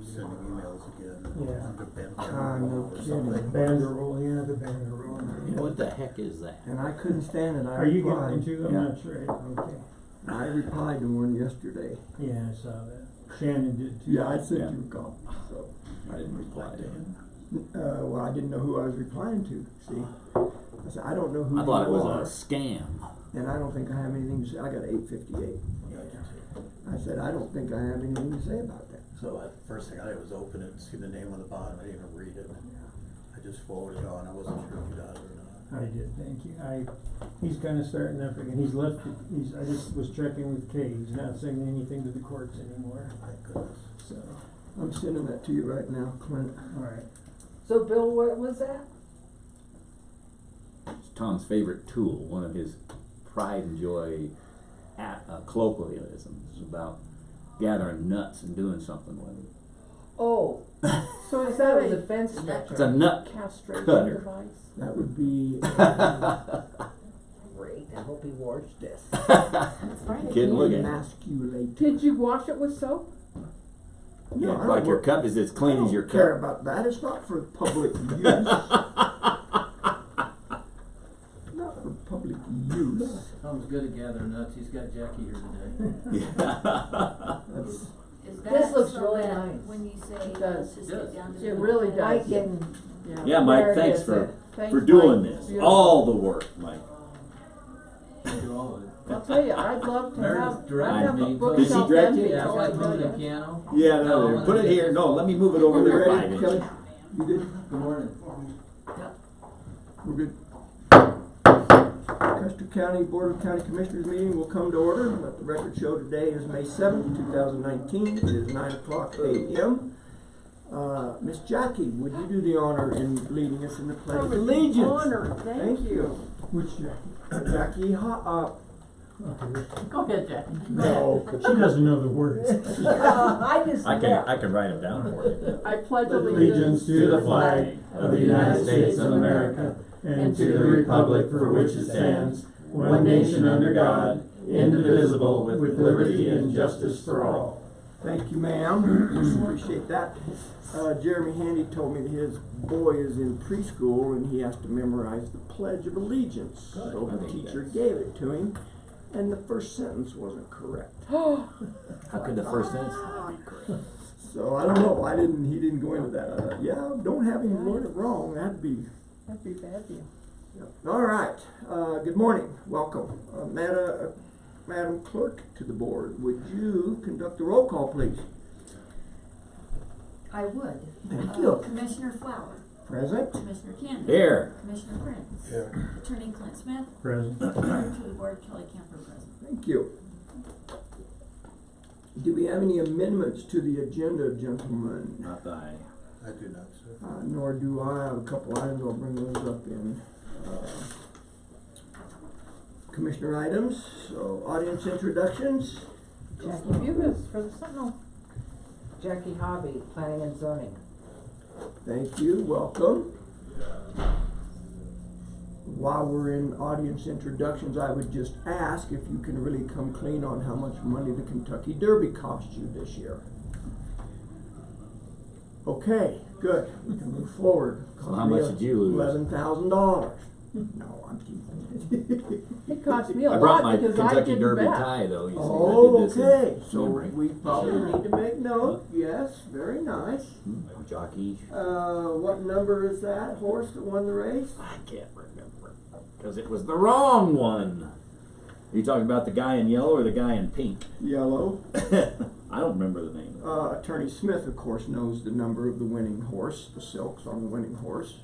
sending emails again. Yeah. Under Ben No or kidding. something. Banderole, yeah, the banderole. What the heck is that? And I couldn't stand it. I Are you replied. going to? I'm Yeah. not sure. Okay. I replied to one yesterday. Yeah, I saw that. Shannon did too. Yeah, I sent Yeah. you a copy, so. I didn't reply to him. Well, I didn't know who I was replying to, see? I said, I don't know who I thought it you was are, a scam. and I don't think I have anything to say. I got 858. I said, I don't think I have anything to say about that. So the first thing I did was open it and see the name on the bottom. I didn't even read it. I just forwarded it on. I wasn't sure if you got it or not. I did, thank you. He's kinda starting up again. He's left, I just was checking with Kay. He's not sending anything to the courts anymore, Thank goodness. so, I'm sending that to you right now, Clint. alright. So Bill, what was that? It's Tom's favorite tool, one of his pride and joy colloquialisms about gathering nuts and doing something with it. Oh, So is that that was a a fence snatcher. It's a nut castration cutter. device? That would be, Great, I hope he watched this. Kid, look at it. emasculate. Did you wash it with soap? No, I don't Like your work- cup is as clean as your I don't care cup. about that. It's not for public use. Not for public use. Tom's good at gathering nuts. He's got Jackie here today. That's, Is This that looks so really that nice. when you say, It does. let's just It get does. down to It the really nitty-gritty? Mike does. and, Yeah, Mike, There it thanks is. for Thanks, doing Mike. this. Beautiful. All the work, Mike. He'll do all of it. I'll tell you, I'd love to Meredith have, directed I'd have me. a Did she bookshelf direct empty, you? Yeah, I it's like tell moving a you. piano. Yeah, no, put it here. No, let me move it over are we there 5 ready, Kelly? inches. You good? Good morning. We're good. Custer County Board of County Commissioners meeting will come to order. Let the record show today is May 7th, 2019. It is 9:00 a.m. Miss Jackie, would you do the honor in leading us in the Pledge of Allegiance? Honor, thank you. Which Jackie? Jackie, Okay, Go ahead, Jack. no. she doesn't know the words. I just, yeah. I can write them down for you. I pledge Allegiance to the flag of the United States of America and to the republic for which it stands, one nation under God, indivisible, with liberty and justice for all. Thank you, ma'am. Appreciate that. Jeremy Handy told me that his boy is in preschool and he has to memorize the Pledge of Allegiance. So I the think teacher that's- gave it to him, and the first sentence wasn't correct. How could the first sentence not be correct? So I don't know. He didn't go into that. I thought, yeah, don't have him learn it wrong. That'd be. That'd be bad deal. Yep. All right. Good morning. Welcome, Madam Clerk to the board. Would you conduct the roll call, please? I would. Thank you. Commissioner Flower, Present. Commissioner Cannon. Here. Commissioner Prince. Here. Attorney Clint Smith, Present. Clerk to the Board, Kelly Camper present. Thank you. Do we have any amendments to the agenda, gentlemen? Not thy. I do not, sir. Nor do I. I have a couple items. I'll bring those up in commissioner items. So audience introductions. Jackie Bubis for the Sentinel. Jackie Hobby, Planning and Zoning. Thank you. Welcome. While we're in audience introductions, I would just ask if you can really come clean on how much money the Kentucky Derby cost you this year. Okay, good. We can move forward. So how much did you lose? $11,000. No, I'm teasing. It cost me a I brought lot my because I Kentucky didn't Derby bet. tie though. You see, Oh, I did this okay. in So memory. we probably need to make note. Yes, very nice. Jockey. What number is that horse that won the race? I can't remember because it was the wrong one. Are you talking about the guy in yellow or the guy in pink? Yellow. I don't remember the name. Attorney Smith, of course, knows the number of the winning horse, the silks on the winning horse.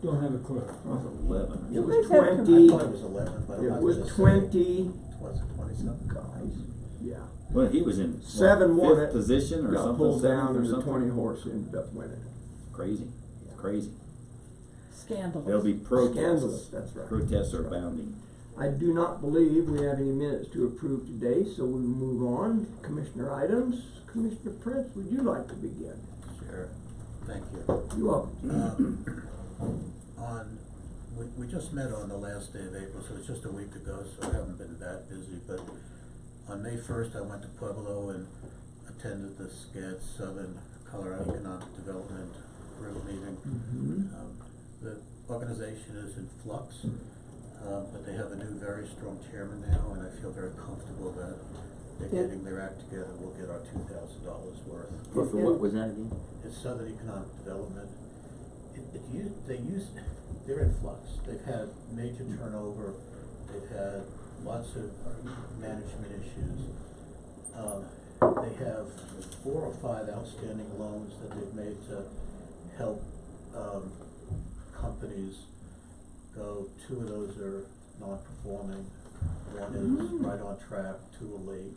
Don't have a clue. It was 11. It You was guys have 20. I thought it was 11, but I'm It not was gonna say. 20. Was it 27? Guys, yeah. Well, he was in what, 7 won fifth it. position or Got something. pulled seventh down or and the something. 20 horse ended up winning. Crazy. It's crazy. Scandalous. There'll be protests. Scandalous, that's right. Protests are abounding. I do not believe we have any minutes to approve today, so we will move on. Commissioner items. Commissioner Prince, would you like to begin? Sure. Thank you. You're welcome. We just met on the last day of April, so it's just a week ago, so I haven't been that busy, but on May 1st I went to Pueblo and attended the SCAD Southern Colorado Economic Development Group meeting. The organization is in flux, but they have a new very strong chairman now, and I feel very comfortable that they're getting their act together. We'll get our $2,000 worth. For what was that again? It's Southern Economic Development. They're in flux. They've had major turnover. They've had lots of management issues. They have 4 or 5 outstanding loans that they've made to help companies go. 2 of those are non-performing. 1 is right on track, 2 are late.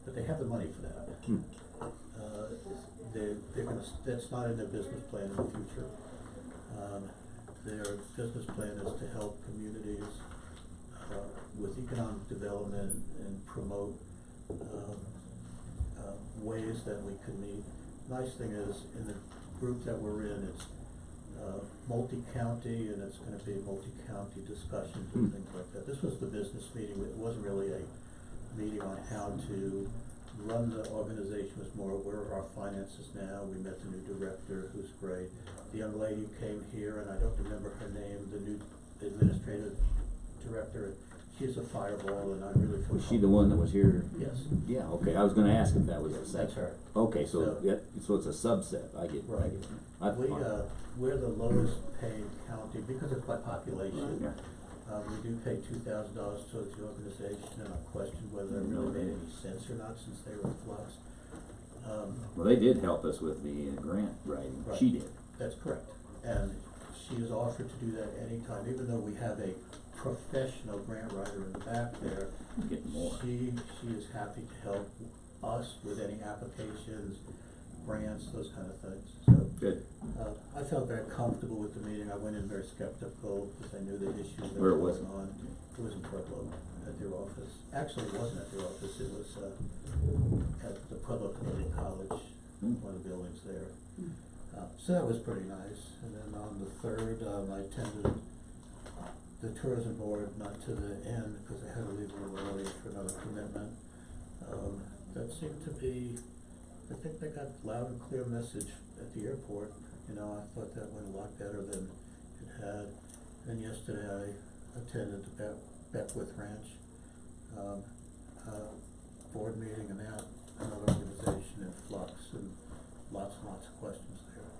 But they have the money for that. They're gonna, that's not in their business plan in the future. Their business plan is to help communities with economic development and promote ways that we can meet. Nice thing is, in the group that we're in, it's multi-county, and it's gonna be multi-county discussions and things like that. This was the business meeting. It wasn't really a meeting on how to run the organization. Was more, where are our finances now? We met the new director, who's great. The young lady who came here, and I don't remember her name, the new administrative director, she's a fireball, and I really feel. Was she the one that was here? Yes. Yeah, okay, I was gonna ask if that was a That's second. her. Okay, so, So- yeah, so it's a subset, I get it. Right. We're the lowest paying county, because it's by population. Yeah. We do pay $2,000 towards the organization, and I question whether it really made any sense or not, since they were in flux. Well, they did help us with the grant writing, Right. she did. That's correct, and she has offered to do that anytime, even though we have a professional grant writer in the back there. Getting more. She is happy to help us with any applications, grants, those kind of things, so. Good. I felt very comfortable with the meeting. I went in very skeptical, because I knew the issues that Where were was going on. It was in Pueblo, at their office. Actually, it wasn't at their office, it was, at the Pueblo Community College, one of the buildings there. So that was pretty nice. And then on the 3rd, I attended the tourism board, not to the end, because I had to leave a little early for another commitment. That seemed to be, I think they got loud and clear message at the airport. You know, I thought that went a lot better than it had. And yesterday I attended the Beckwith Ranch board meeting, and that, another organization in flux, and lots and lots of questions there.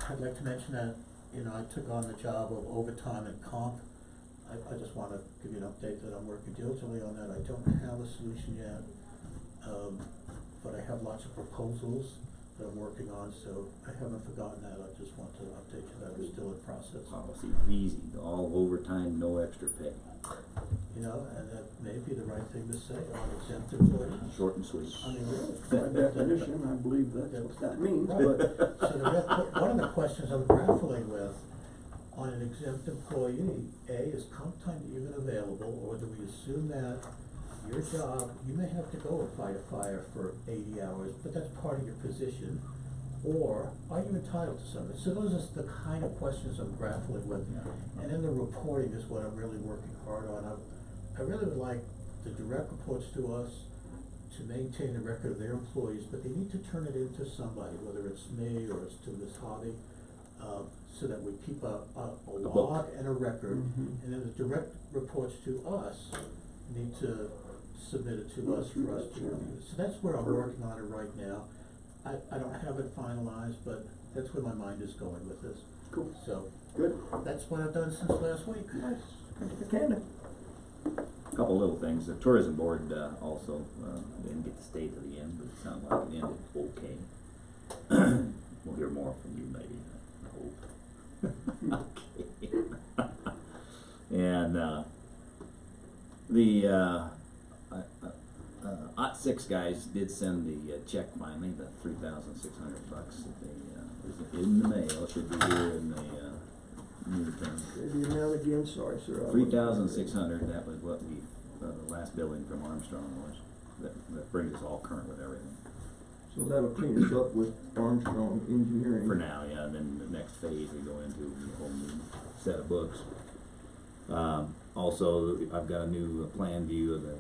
I'd like to mention that, you know, I took on the job of overtime and comp. I just wanna give you an update that I'm working diligently on that. I don't have a solution yet, but I have lots of proposals that I'm working on, so I haven't forgotten that. I just want to update you that we're still in process. Policy, easy, all overtime, no extra pay. You know, and that may be the right thing to say on exempt employees. Short and sweet. I mean, really. By definition, I believe that's what that means, Right. but. So one of the questions I'm grappling with on an exempt employee, is comp time even available, or do we assume that your job, you may have to go and fight a fire for 80 hours, but that's part of your position, or are you entitled to something? So those are the kind of questions I'm grappling with, and then the reporting is what I'm really working hard on. I really would like the direct reports to us to maintain the record of their employees, but they need to turn it into somebody, whether it's me or it's to Ms. Hobby, so that we keep a log and a record, and then the direct reports to us need to submit it to us for us to review. So that's where I'm working on it right now. I don't have it finalized, but that's where my mind is going with this. Cool. So, Good. that's what I've done since last week. Nice. Mr. Cannon. Couple little things, the tourism board, also, didn't get to stay to the end, but it sounded like it ended okay. We'll hear more from you maybe, I hope. Okay. And, the, OT6 guys did send the check finally, the $3,600 that they, is in the mail, should be here in the, near term. The amount again, sorry, sir. 3,600, that was what we, the last billing from Armstrong was. That brings us all current with everything. So that'll clean us up with Armstrong Engineering. For now, yeah, and then the next phase we go into a whole new set of books. Also, I've got a new plan view of the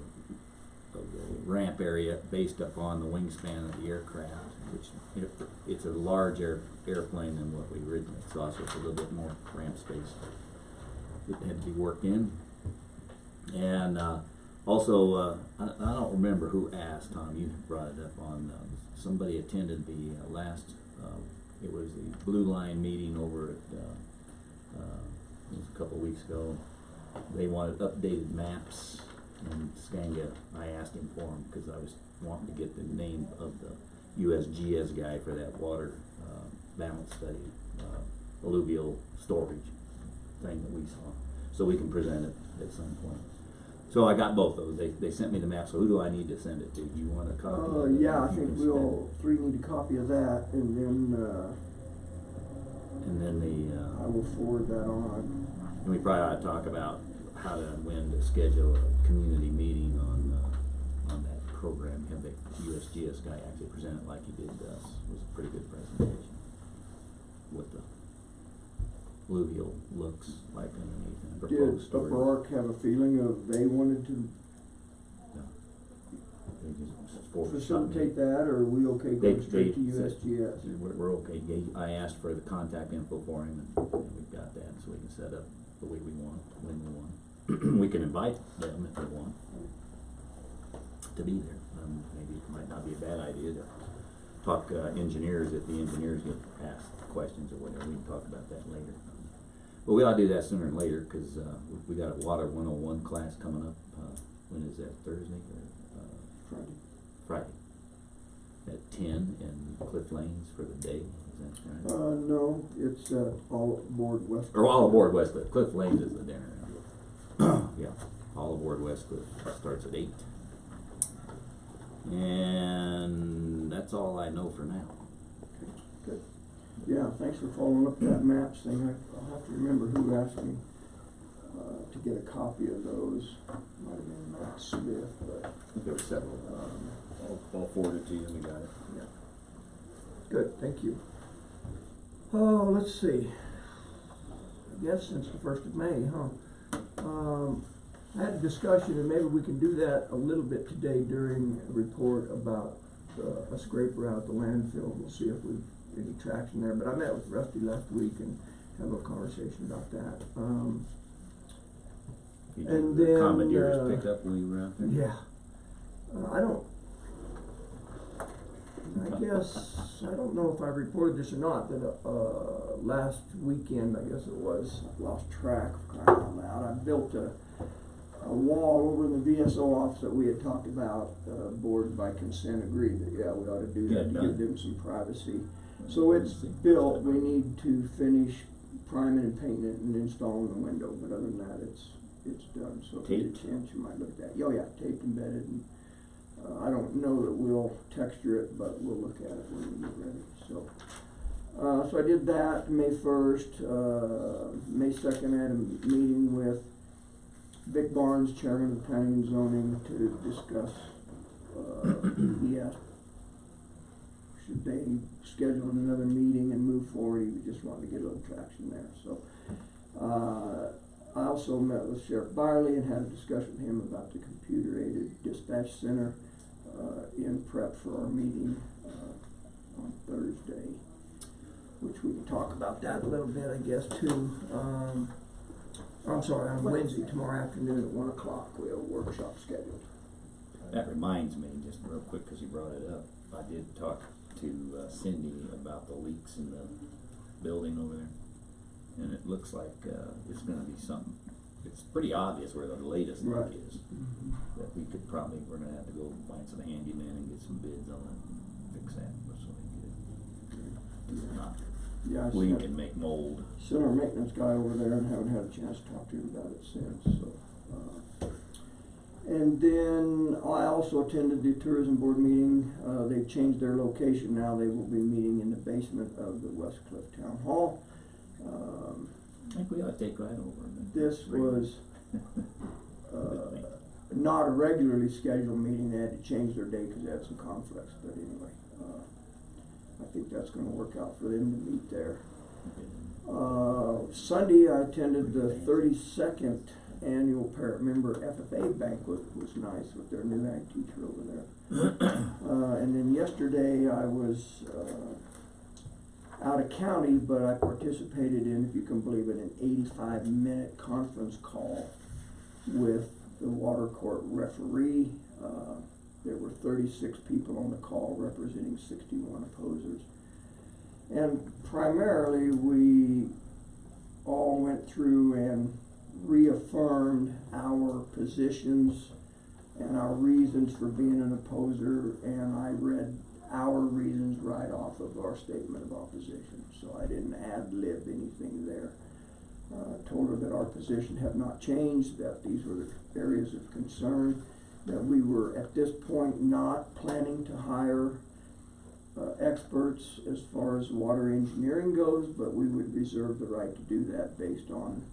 the ramp area based upon the wingspan of the aircraft, which, it's a large airplane than what we originally saw, so it's a little bit more ramp space that had to be worked in. And, also, I don't remember who asked, Tom, you brought it up on, somebody attended the last, it was the Blue Line meeting over at, it was a couple of weeks ago. They wanted updated maps, and Skanga, I asked him for them, cause I was wanting to get the name of the USGS guy for that water, balance study, alluvial storage thing that we saw, so we can present it at some point. So I got both of those. They sent me the map, so who do I need to send it to? Do you want a copy? of it? Yeah, I You think can we send all three need a copy of that, and then, it. And then I will forward that on. and we probably ought to talk about how to, when to schedule a community meeting on that program. Have the USGS guy actually present it like he did to us. It was a pretty good presentation with the alluvial looks like underneath and Did proposed storage. Upper Ark have a feeling of they wanted to They just forwarded facilitate something. that, or are we okay They- going straight to they said- USGS? We're okay. I asked for the contact info for him, and we've got that, so we can set up the way we want, when we want. We can invite them if they want to be there. Maybe it might not be a bad idea to talk engineers, if the engineers get asked questions or whatever. We can talk about that later. But we ought to do that sooner than later, cause we got a Water 101 class coming up. When is that, Thursday or Friday? At 10 in Cliff Lanes for the day, is that right? No, it's, all aboard West. Or all aboard West Cliff. Cliff Lanes is the dinner. Yeah, all aboard West Cliff. Starts at 8. And that's all I know for now. Good. Yeah, thanks for following up that maps thing. I'll have to remember who asked me, to get a copy of those. Might have been Matt Smith, but, I think there were several. I'll forward it to you, we got it. yeah. Good, thank you. Oh, let's see. I guess since the 1st of May, huh? I had a discussion, and maybe we can do that a little bit today during a report about a scraper out at the landfill. We'll see if we've any traction there. But I met with Rusty last week and had a little conversation about that. You And did the then, Commandeers pick up when you were out there? Yeah. I don't know if I reported this or not, that, last weekend, I guess it was, lost track, crying out loud, I built a wall over in the VSO office that we had talked about, board by consent agreed that, yeah, we ought to do that to give them some privacy. So it's built, we need to finish priming and painting it and installing the window, but other than that, it's done, so if you get a chance, you might look at that. Oh yeah, taped, embedded, and, I don't know that we'll texture it, but we'll look at it when we get ready, so. So I did that May 1st, May 2nd, I had a meeting with Vic Barnes, Chairman of Planning and Zoning, to discuss, should they schedule another meeting and move forward. He just wanted to get a little traction there, so. I also met with Sheriff Byerly and had a discussion with him about the computer-aided dispatch center, in prep for our meeting, on Thursday, which we can talk about that a little bit, I guess, too. I'm sorry, on Wednesday, tomorrow afternoon at 1 o'clock, we have a workshop scheduled. That reminds me, just real quick, cause you brought it up, I did talk to Cindy about the leaks in the building over there. And it looks like, it's gonna be something, it's pretty obvious where the latest leak Right. is. That we're gonna have to go find some handyman and get some bids on it and fix that, so we can not Yeah, I leak sent, and make mold. sent our maintenance guy over there and haven't had a chance to talk to him about it since, so. And then I also attended the tourism board meeting. They've changed their location now. They will be meeting in the basement of the West Cliff Town Hall. I think we ought to take right over. This was, not a regularly scheduled meeting. They had to change their date because they had some conflicts, but anyway, I think that's gonna work out for them to meet there. Sunday, I attended the 32nd annual parent member FFA banquet was nice with their new ag teacher over there. And then yesterday I was, out of county, but I participated in, if you can believe it, an 85-minute conference call with the water court referee. There were 36 people on the call representing 61 opposers. And primarily we all went through and reaffirmed our positions and our reasons for being an opposer, and I read our reasons right off of our statement of opposition, so I didn't ad-lib anything there. Told her that our position had not changed, that these were the areas of concern, that we were at this point not planning to hire experts as far as water engineering goes, but we would reserve the right to do that based on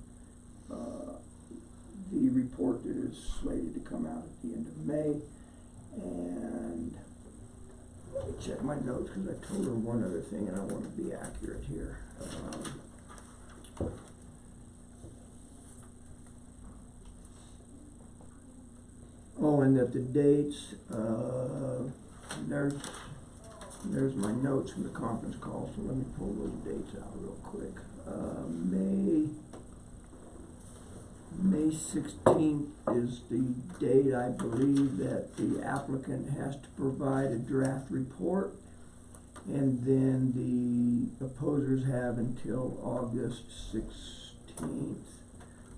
the report that is slated to come out at the end of May. And let me check my notes, because I told her one other thing and I want to be accurate here. Oh, and that the dates, there's my notes from the conference call, so let me pull those dates out real quick. May 16th is the date, I believe, that the applicant has to provide a draft report, and then the opposers have until August 16th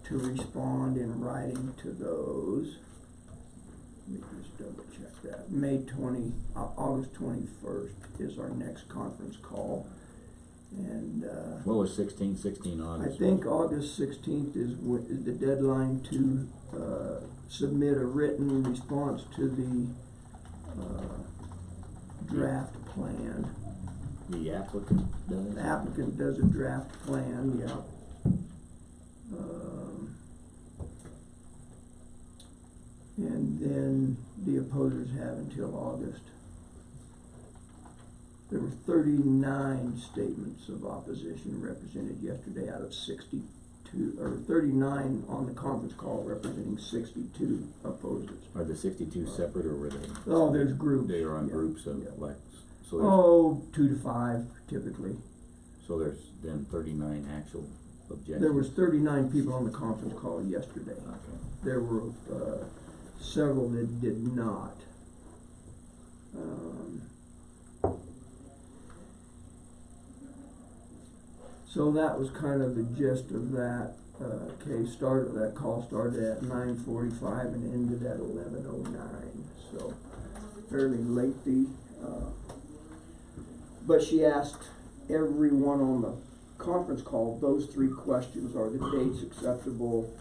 to respond in writing to those. Let me just double check that. August 21st is our next conference call. And What was 16 I August? think August 16th is the deadline to submit a written response to the draft plan. The applicant does? The applicant does a draft plan, yeah. And then the opposers have until August. There were 39 statements of opposition represented yesterday out of 62, or 39 on the conference call representing 62 opposers. Are the 62 separate, or were they? Oh, there's groups. They are on Yeah, groups of yeah. like, so there's, Oh, 2 to 5 typically. so there's then 39 actual objections? There was 39 people on the conference call yesterday. Okay. There were several that did not. So that was kind of the gist of that case. That call started at 9:45 and ended at 11:09. So fairly lengthy. But she asked everyone on the conference call those 3 questions: are the dates acceptable?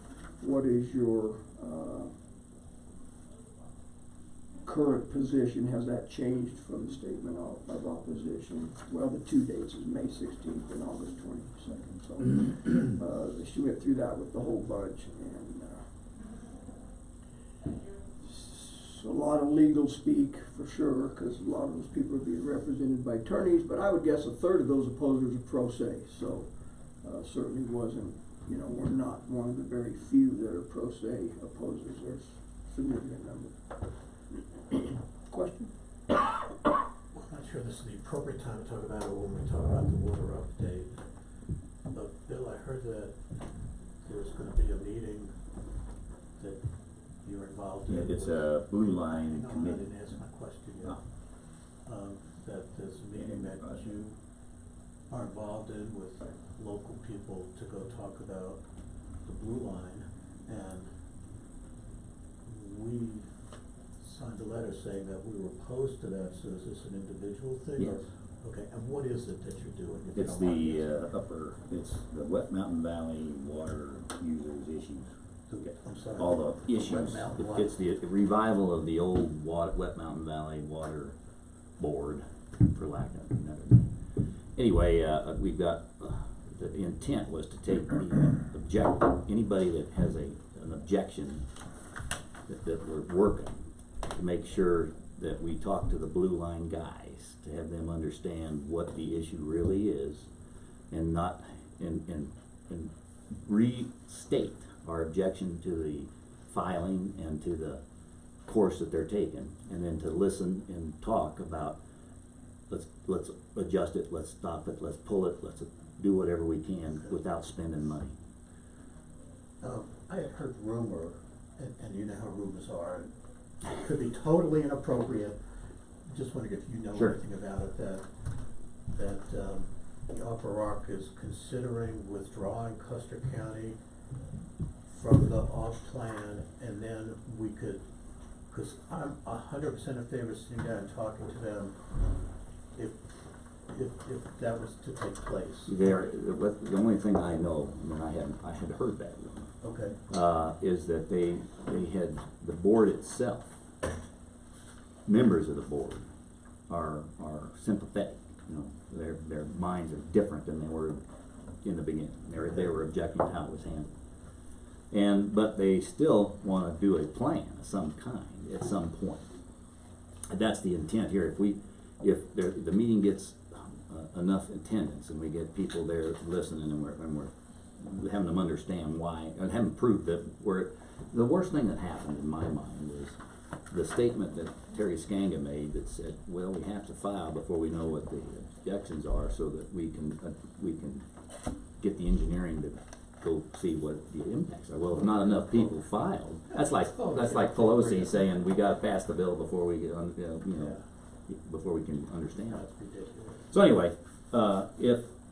What is your current position? Has that changed from the statement of opposition? Well, the 2 dates is May 16th and August 22nd. So she went through that with the whole bunch, and a lot of legal speak for sure, because a lot of those people are being represented by attorneys. But I would guess a third of those opposers are pro se. So certainly wasn't, we're not one of the very few that are pro se opposers. There's a significant number. Question? I'm not sure this is the appropriate time to talk about it when we talk about the water update. But Bill, I heard that there's gonna be a meeting that you're involved in. Yeah, it's a blue line No, I committee. didn't answer my question yet. Oh. That there's a meeting that you are involved in with local people to go talk about the blue line, and we signed a letter saying that we were opposed to that. So is this an individual thing? Yes. Okay, and what is it that you're doing? if you It's don't mind me the asking? it's the Wet Mountain Valley water users issues. I'm sorry. All the Wet issues. Mountain what? It's the revival of the old Wet Mountain Valley Water Board, for lack of another name. Anyway, we've got, the intent was to take the anybody that has an objection that we're working, to make sure that we talk to the blue line guys, to have them understand what the issue really is, and not, and restate our objection to the filing and to the course that they're taking, and then to listen and talk about, let's adjust it, let's stop it, let's pull it, let's do whatever we can without spending money. I had heard rumor, and you know how rumors are, and it could be totally inappropriate, just wondering if you know Sure. anything about it, that the Upper Ark is considering withdrawing Custer County from the off plan, and then we could, cause I'm 100% in favor of sitting down and talking to them if that was to take place. The only thing I know, I mean, I had heard that rumor, Okay, is that they had, the board itself, members of the board are sympathetic, you know, their minds are different than they were in the beginning. They were objecting to how it was handled. But they still wanna do a plan of some kind at some point. And that's the intent here. If the meeting gets enough attendance and we get people there listening and we're having them understand why, and having proved that the worst thing that happened in my mind was the statement that Terry Skanga made that said, well, we have to file before we know what the objections are so that we can get the engineering to go see what the impacts are. Well, if not enough people filed, that's like Pelosi saying we gotta pass the bill before we get before we can understand it. that's ridiculous. So anyway,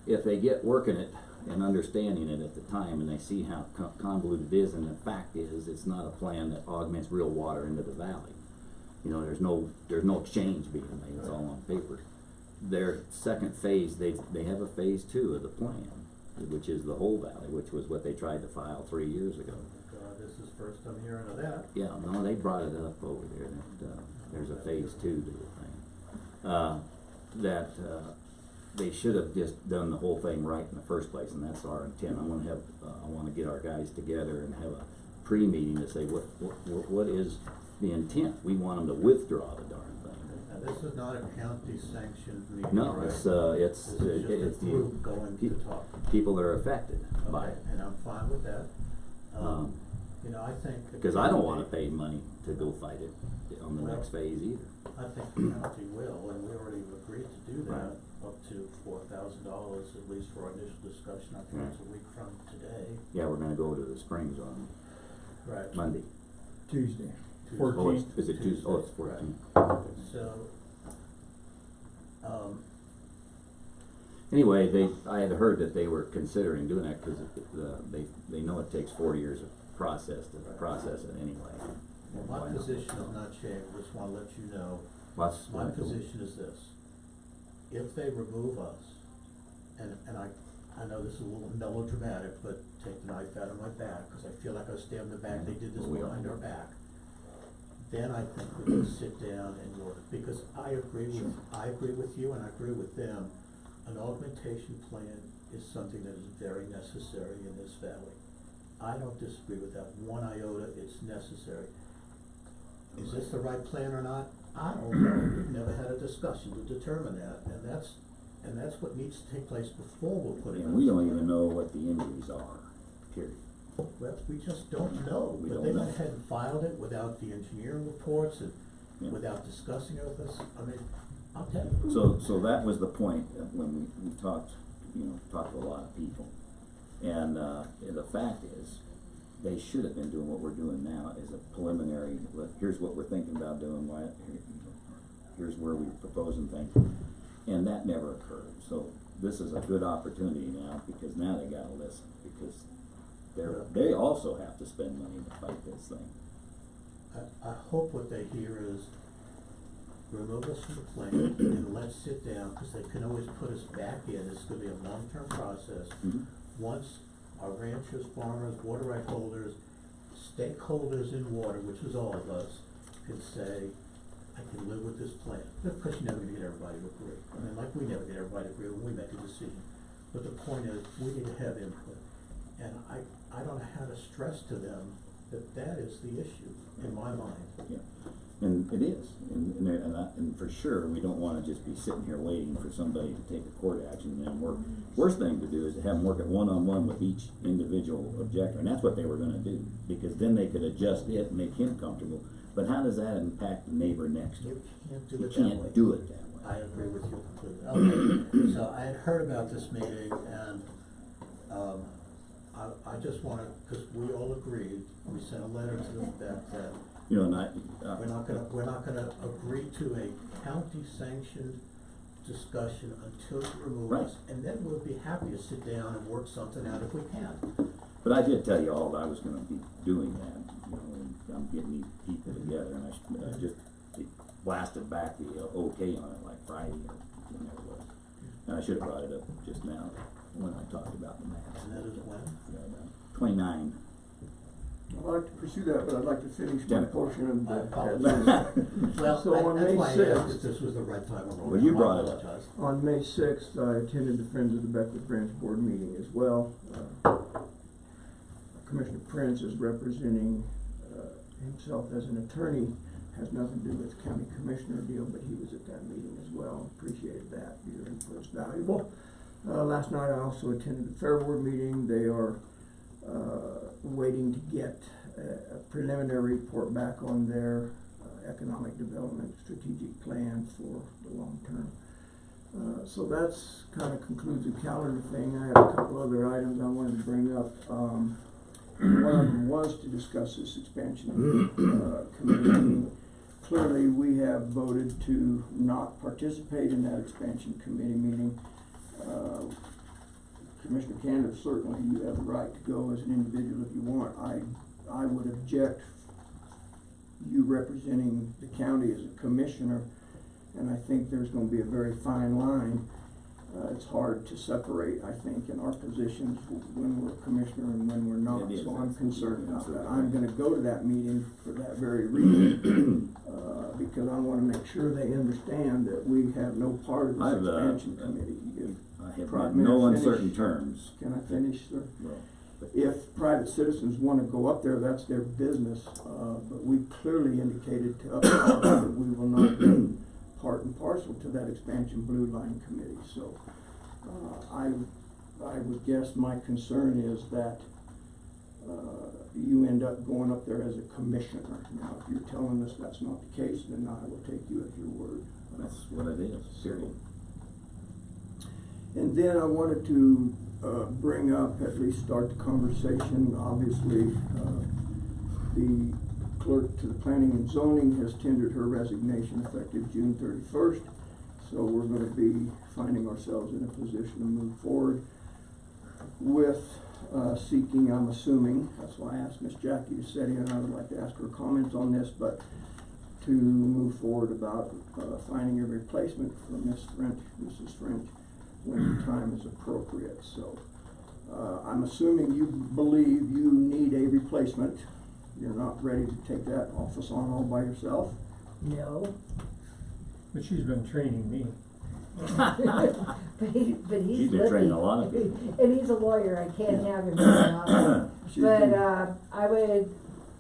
if they get working it and understanding it at the time, and they see how convoluted it is, and the fact is, it's not a plan that augments real water into the valley. You know, there's no change being made, it's all on paper. Their second phase, they have a phase 2 of the plan, which is the whole valley, which was what they tried to file 3 years ago. God, this is first I'm hearing of that. Yeah, no, they brought it up over there, that, there's a phase 2 to the thing. They should have just done the whole thing right in the first place, and that's our intent. I wanna get our guys together and have a pre-meeting to say, what is the intent? We want them to withdraw the darn thing. Now, this is not a county sanctioned meeting, No, right? it's This is just a the group going to talk. people that are affected by Okay, it. and I'm fine with that. You know, I think. Because I don't wanna pay money to go fight it on the next phase either. I think the county will, and we already agreed to do that, Right. up to $4,000, at least for our initial discussion. I think it's a week from today. Yeah, we're gonna go to the Springs on Right. Monday. Tuesday. Tuesday. Oh, is it Tuesday? Oh, it's Right. 14th. So, Anyway, I had heard that they were considering doing that because they know it takes 4 years of process to process it anyway. well, my position has not changed, I just wanna let you know. Plus, My position is this: if they remove us, and I know this is a little melodramatic, but take the knife out of my back, cause I feel like I was stabbed in the back, they did this We are. behind our back. Then I think we can sit down and work, because I agree with you and I agree with them. An augmentation plan is something that is very necessary in this valley. I don't disagree with that one iota, it's necessary. Is this the right plan or not? I don't know, we've never had a discussion to determine that, and that's what needs to take place before we'll put it. and we don't even know what the injuries are, period. Well, we just don't know, We but don't they know. went ahead and filed it without the engineering reports and Yeah. without discussing it with us. I mean, I'll tell you. So that was the point when we talked to a lot of people. And the fact is, they should have been doing what we're doing now as a preliminary, here's what we're thinking about doing, here's where we're proposing things. And that never occurred. So this is a good opportunity now, because now they gotta listen, because they also have to spend money to fight this thing. I hope what they hear is remove us from the plan and let's sit down, cause they can always put us back in. It's gonna be a long-term process. Mhm. Once our ranchers, farmers, water right holders, stakeholders in water, which is all of us, can say, I can live with this plan. Of course, you're never gonna get everybody to agree. I mean, like we never get everybody to agree when we make a decision. But the point is, we need to have input. And I don't know how to stress to them that that is the issue in my mind. Yeah. And it is, and for sure, we don't wanna just be sitting here waiting for somebody to take a court action and work. Worst thing to do is to have them work at one-on-one with each individual objector, and that's what they were gonna do, because then they could adjust it and make him comfortable. But how does that impact the neighbor next to You it? can't do You it that way. can't do it that way. I agree with you completely. Okay, so I had heard about this meeting and, I just wanna, cause we all agreed, we sent a letter to the effect that You know, and we're not gonna agree to a county sanctioned discussion until you remove us. Right. And then we'll be happy to sit down and work something out if we can. But I did tell you all that I was gonna be doing that, you know, and I'm getting these people together, and I just blasted back the okay on it like Friday or whenever it was. And I should've brought it up just now when I talked about the maps. And that is when? 29. I'd like to pursue that, but I'd like to finish my portion of I the. apologize. Well, So on that's May why I 6th asked if this was the right time or wrong. Well, you I brought it up. apologize. On May 6th, I attended the Friends of the Beckwith Branch Board meeting as well. Commissioner Prince is representing himself as an attorney, has nothing to do with the county commissioner deal, but he was at that meeting as well. Appreciated that. Your input is valuable. Last night I also attended the Fair Board meeting. They are waiting to get a preliminary report back on their economic development strategic plan for the long term. So that's kind of concludes the calendar thing. I have a couple other items I wanted to bring up. One of them was to discuss this expansion committee meeting. Clearly, we have voted to not participate in that expansion committee meeting. Commissioner Candace, certainly you have the right to go as an individual if you want. I would object you representing the county as a commissioner, and I think there's gonna be a very fine line. It's hard to separate, I think, in our positions when we're a commissioner and when we're not, It is. so I'm concerned about that. I'm gonna go to that meeting for that very reason, because I wanna make sure they understand that we have no part of this I've, expansion committee. I have Private no finish. uncertain terms. Can I finish, sir? Well, but If private citizens wanna go up there, that's their business, but we clearly indicated to us that we will not be part and parcel to that expansion blue line committee, so, I would guess my concern is that, you end up going up there as a commissioner. Now, if you're telling us that's not the case, then I will take you at your word. that's what it is, period. And then I wanted to bring up, at least start the conversation, obviously, the clerk to the planning and zoning has tendered her resignation effective June 31st. So we're gonna be finding ourselves in a position to move forward with seeking, I'm assuming, that's why I asked Miss Jackie to sit in, I would like to ask her comments on this, but to move forward about finding a replacement for Mrs. French, when the time is appropriate. So I'm assuming you believe you need a replacement. You're not ready to take that office on all by yourself. No. But she's been training me. But he's She's been training a lot of living- people. And he's a lawyer, I can't have him in my office. She's But, been-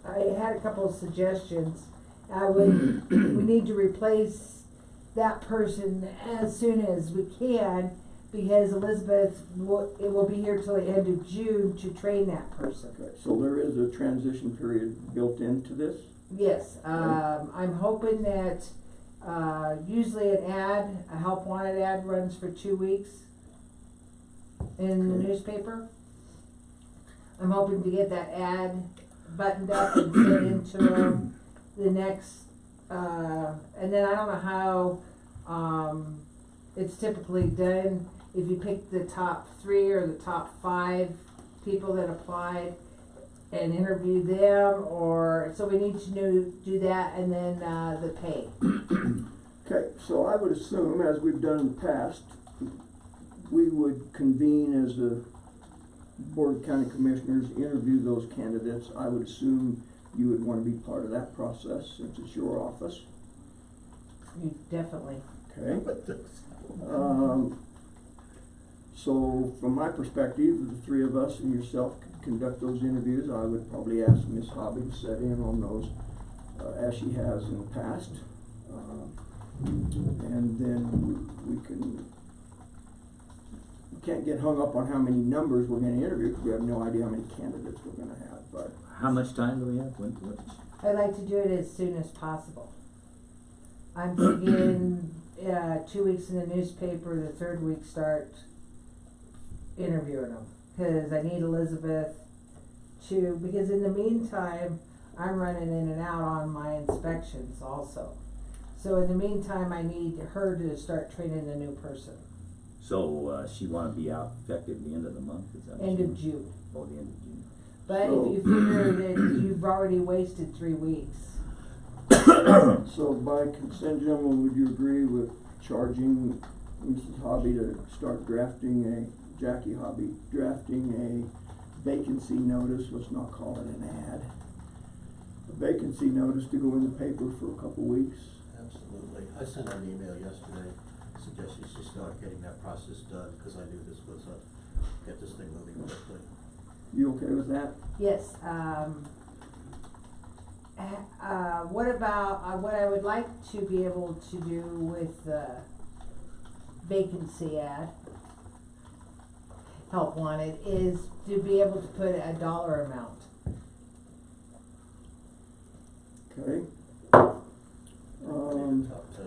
I had a couple of suggestions. We need to replace that person as soon as we can, because Elizabeth it will be here till the end of June to train that person. Okay, so there is a transition period built into this? Yes, I'm hoping that, usually a help wanted ad runs for 2 weeks in the Okay. newspaper. I'm hoping to get that ad buttoned up and sent into the next, and then I don't know how, it's typically done. If you pick the top 3 or the top 5 people that applied and interview them, or, so we need to do that, and then, the pay. Okay, so I would assume, as we've done in the past, we would convene as the Board of County Commissioners, interview those candidates. I would assume you would wanna be part of that process since it's your office, You definitely. okay? So from my perspective, the 3 of us and yourself could conduct those interviews. I would probably ask Ms. Hobby to set in on those. as she has in the past. And then we can't get hung up on how many numbers we're gonna interview, because we have no idea how many candidates we're gonna have, but How much time do we have? I'd like to do it as soon as possible. I'm thinking, 2 weeks in the newspaper, the third week start interviewing them. Cause I need Elizabeth because in the meantime, I'm running in and out on my inspections also. So in the meantime, I need her to start training the new person, So, she wanna be out effective the end of the month, is that what end you of want? June. Oh, the end of June. But So- if you figure that you've already wasted 3 weeks, so by consent, gentlemen, would you agree with charging Mrs. Hobby to start Jackie Hobby, drafting a vacancy notice, let's not call it an ad, a vacancy notice to go in the paper for a couple weeks? Absolutely. I sent her an email yesterday, suggesting she start getting that process done, because I knew this was get this thing moving quickly. You okay with that? yes, what about, what I would like to be able to do with the vacancy ad, help wanted, is to be able to put a dollar amount. Okay. Talk to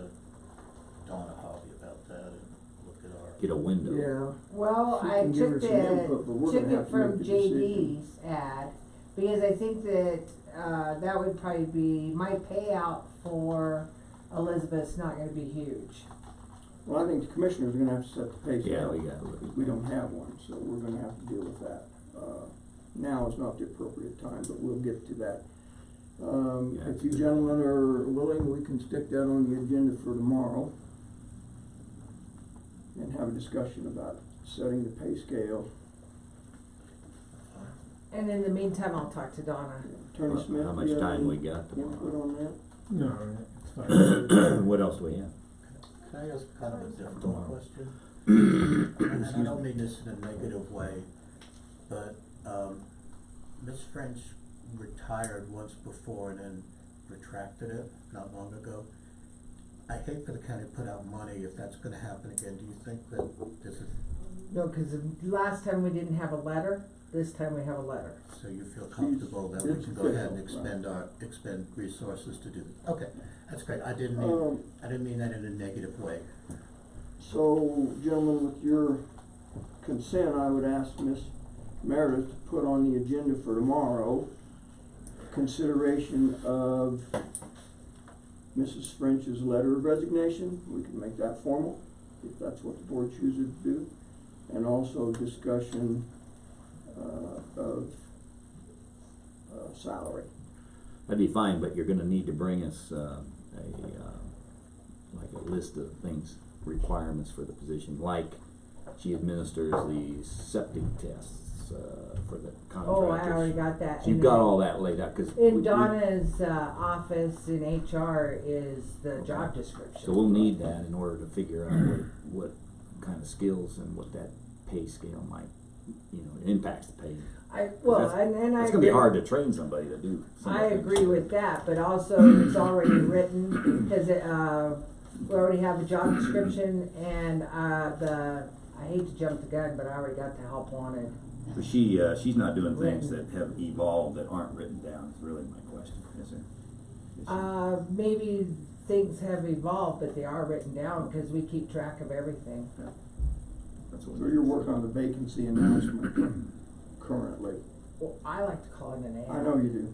Donna Hobby about that and look at our. Get a window. Yeah. Well, She I can give her took some input, but we're took gonna have it to make from the decision. JD's ad, because I think that, that would probably be, my payout for Elizabeth's not gonna be huge. Well, I think the commissioners are gonna have to set the pay Yeah, scale. we gotta look at. We don't have one, so we're gonna have to deal with that. Now is not the appropriate time, but we'll get to that. Yeah, If you gentlemen are willing, we can stick that on the agenda for tomorrow and have a discussion about setting the pay scale. And in the meantime, I'll talk to Donna. Attorney Smith, How do much you have time we any got input tomorrow? on that? No, it's fine. What else do we have? Can I ask kind of a difficult question? And I don't mean this in a negative way, but, Ms. French retired once before and then retracted it not long ago. I hate for the county to put out money if that's gonna happen again. Do you think that this is, No, cause the last time we didn't have a letter, this time we have a letter. so you feel comfortable that we it's can go ahead and official, expend resources to do this? Okay, that's great. I didn't mean that in a negative way. So, gentlemen, with your consent, I would ask Ms. Meredith to put on the agenda for tomorrow consideration of Mrs. French's letter of resignation. We can make that formal, if that's what the board chooses to do. And also discussion of salary. That'd be fine, but you're gonna need to bring us, like a list of things, requirements for the position, like she administers the septic tests, for the contractors. Oh, I already got that. So you've got all that laid out, 'cause. In Donna's, office in HR is the job description. So we'll need that in order to figure out what kind of skills and what that pay scale might, it impacts the pay. And I It's gonna be agree- hard to train somebody to do some of I the things. agree with that, but also it's already written, cause it, we already have a job description and, I hate to jump the gun, but I already got the help wanted. But she's not doing things that have evolved that aren't written down, is really my question, is there? Is she- Maybe things have evolved, but they are written down, cause we keep track of everything. That's what So we you're need. working on the vacancy announcement currently. Well, I like to call it an ad. I know you do.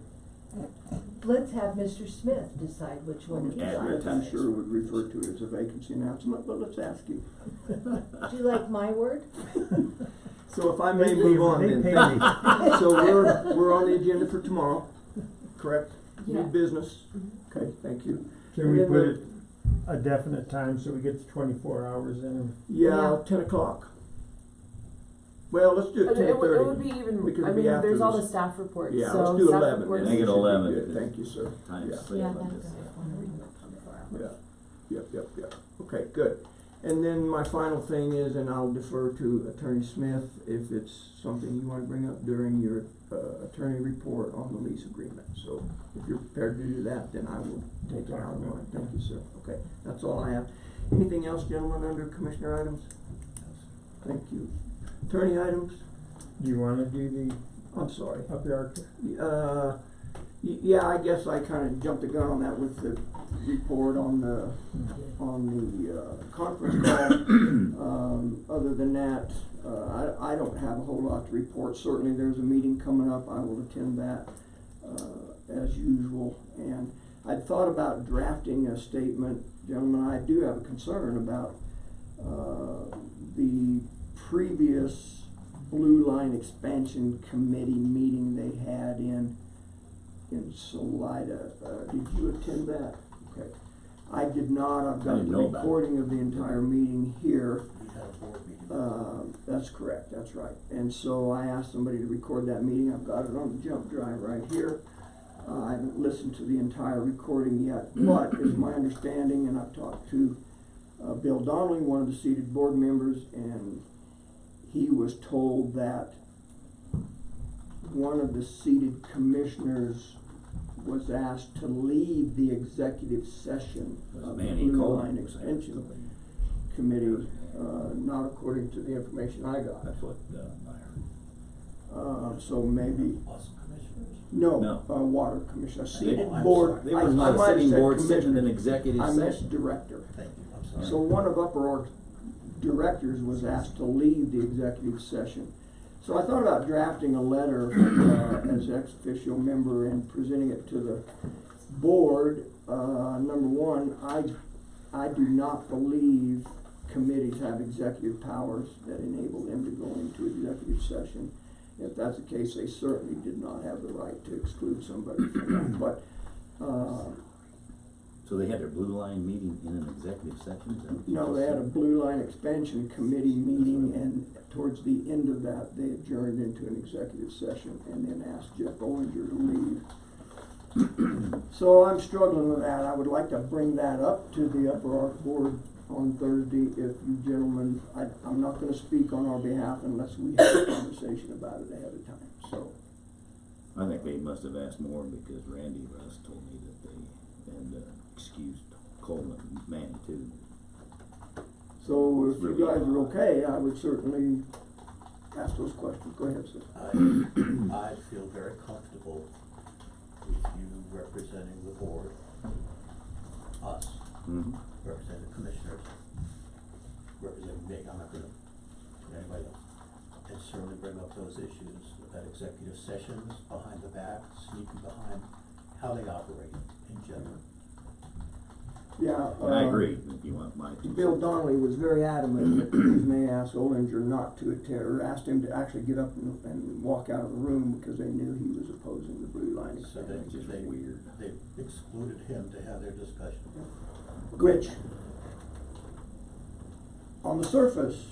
Let's have Mr. Smith decide which one he Ad likes. I'm sure would refer to it as a vacancy announcement, but let's ask you. Do you like my word? So if I may move on then. So we're on the agenda for tomorrow, correct? Yeah. New business? Okay, thank you. Can we put it a definite time so we get the 24 hours in? Yeah, Yeah. 10 o'clock. Well, let's do it 10:30. It would be even, Because I it'd be mean, after there's all this. the staff reports, Yeah, so let's do staff 11. reports. Make it Should be 11. good. Thank you, sir. Time Yeah. to save Yeah, on that's this. good. Yeah, yep. Okay, good. And then my final thing is, and I'll defer to Attorney Smith if it's something you wanna bring up during your, attorney report on the lease agreement. So if you're prepared to do that, then I will take it out of line. Thank you, sir. Okay, that's all I have. Anything else, gentlemen, under commissioner items? Thank you. Attorney items? Do you wanna do the I'm sorry. upper arc? Yeah, I guess I kinda jumped the gun on that with the report on the conference call. Other than that, I don't have a whole lot to report. Certainly there's a meeting coming up, I will attend that, as usual. And I'd thought about drafting a statement, gentlemen, I do have a concern about, the previous Blue Line Expansion Committee meeting they had in Salida. Did you attend that? Okay. I did not. I've I got didn't the know about it. recording of the entire meeting here. We had a board meeting. That's correct, that's right. And so I asked somebody to record that meeting. I've got it on the jump drive right here. I haven't listened to the entire recording yet, but it's my understanding, and I've talked to Bill Donnelly, one of the seated board members, and he was told that one of the seated commissioners was asked to leave the executive session of the Manny Blue Cole Line was Extension actually- Committee, not according to the information I got. That's what, I heard. So maybe, Us commissioners. no, No. Water Commissioner, They- seated I'm board. sorry. They was not a might have sitting said board sitting in an commissioner. executive I session. meant director. Thank you, I'm sorry. So one of Upper Ark directors was asked to leave the executive session. So I thought about drafting a letter as ex officio member and presenting it to the board. Number one, I do not believe committees have executive powers that enable them to go into executive session. If that's the case, they certainly did not have the right to exclude somebody from that. But So they had their Blue Line meeting in an executive session? Is that what you no, just they had a said? Blue Line Expansion Committee meeting, and towards the end of that, they adjourned into an executive session and then asked Jeff Bollinger to leave. So I'm struggling with that. I would like to bring that up to the Upper Ark Board on Thursday if you gentlemen, I'm not gonna speak on our behalf unless we have a conversation about it ahead of time, so. I think they must have asked more because Randy Russ told me that they had excused Coleman and Manny too. So if you guys are okay, I would certainly ask those questions. Go ahead, sir. I feel very comfortable with you representing the board, us, Mm-hmm. representing the commissioners, representing me, I'm not gonna put anybody else. And certainly bring up those issues about executive sessions, behind the back, sneaking behind, how they operate in general. Yeah. And I agree, if you want my two Bill cents. Donnelly was very adamant that the reason they asked Olinger not to attend, or asked him to actually get up and walk out of the room because they knew he was opposing the Blue Line So expansion. It's just they weird. excluded him to have their discussion. Which, on the surface,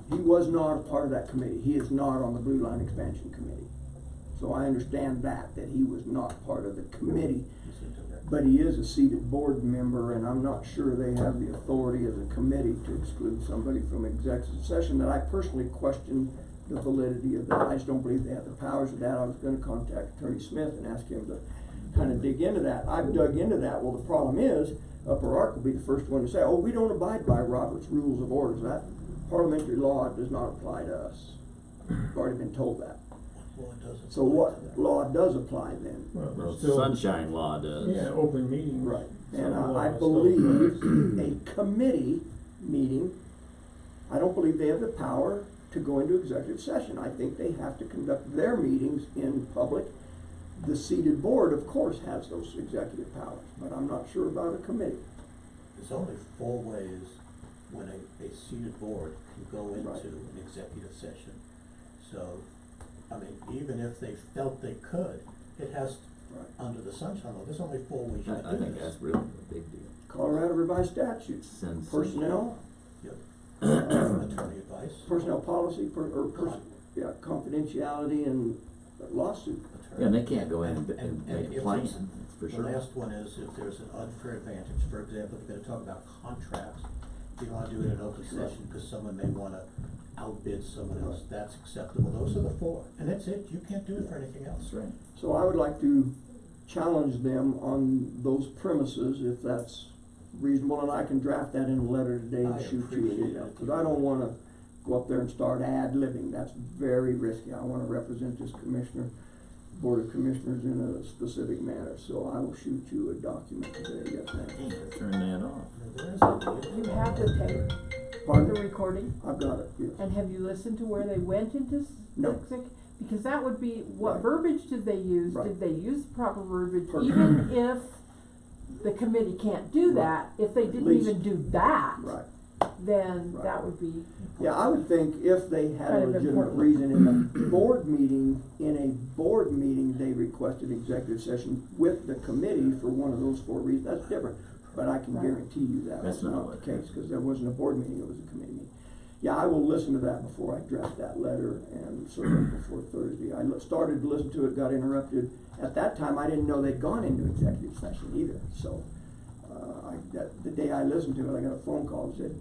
he was not a part of that committee. He is not on the Blue Line Expansion Committee. So I understand that he was not part of the committee. He's into that. But he is a seated board member, and I'm not sure they have the authority as a committee to exclude somebody from executive session, that I personally question the validity of that. I just don't believe they have the powers of that. I was gonna contact Attorney Smith and ask him to kind of dig into that. I've dug into that. Well, the problem is, Upper Ark will be the first one to say, oh, we don't abide by Robert's Rules of Orders. That parliamentary law does not apply to us. We've already been told that. Well, it doesn't. So what law does apply then? Well, Still- Sunshine Law does. Yeah, open meetings. Right, Some and law I still believe applies. a committee meeting, I don't believe they have the power to go into executive session. I think they have to conduct their meetings in public. The seated board, of course, has those executive powers, but I'm not sure about a committee. There's only 4 ways when a seated board can go into Right. an executive session. So, I mean, even if they felt they could, it has, under the sunshine law, there's only 4 ways you can do I think this. that's really a big deal. Colorado revised statutes, Sends personnel, Yep. Attorney advice. personnel policy, confidentiality and lawsuit. Attorney. Yeah, and they can't go in and And make a if plan, it's- that's for The sure. last one is if there's an unfair advantage, for example, if you're gonna talk about contracts, you don't wanna do it in an open session, cause someone may wanna outbid someone else, that's acceptable, those are the four, and that's it, you can't do it for anything else. That's right. So I would like to challenge them on those premises, if that's reasonable, and I can draft that in a letter today and I shoot you an appreciate email. it. Cause I don't wanna go up there and start ad-libbing, that's very risky. I wanna represent this Board of Commissioners in a specific manner, so I will shoot you a document today, yes ma'am. Turn that off. You have the tape, the Pardon? recording, I've got it, yes. and have you listened to where they went into No. exec? Because that would be, what Right. verbiage did they use? Right. Did they use proper verbiage? Perfect. Even if the committee can't do Right. that, if they didn't least- even do that, Right. then Right. that would be, Yeah, I would think if they had a Kind of legitimate important. reason in a board meeting, they requested executive session with the committee for one of those four reasons, that's different. But I can Right. guarantee you that That's was not not what- the case, cause there wasn't a board meeting, it was a committee meeting. Yeah, I will listen to that before I draft that letter and certainly before Thursday. Started to listen to it, got interrupted. At that time, I didn't know they'd gone into executive session either, so, the day I listened to it, I got a phone call that said,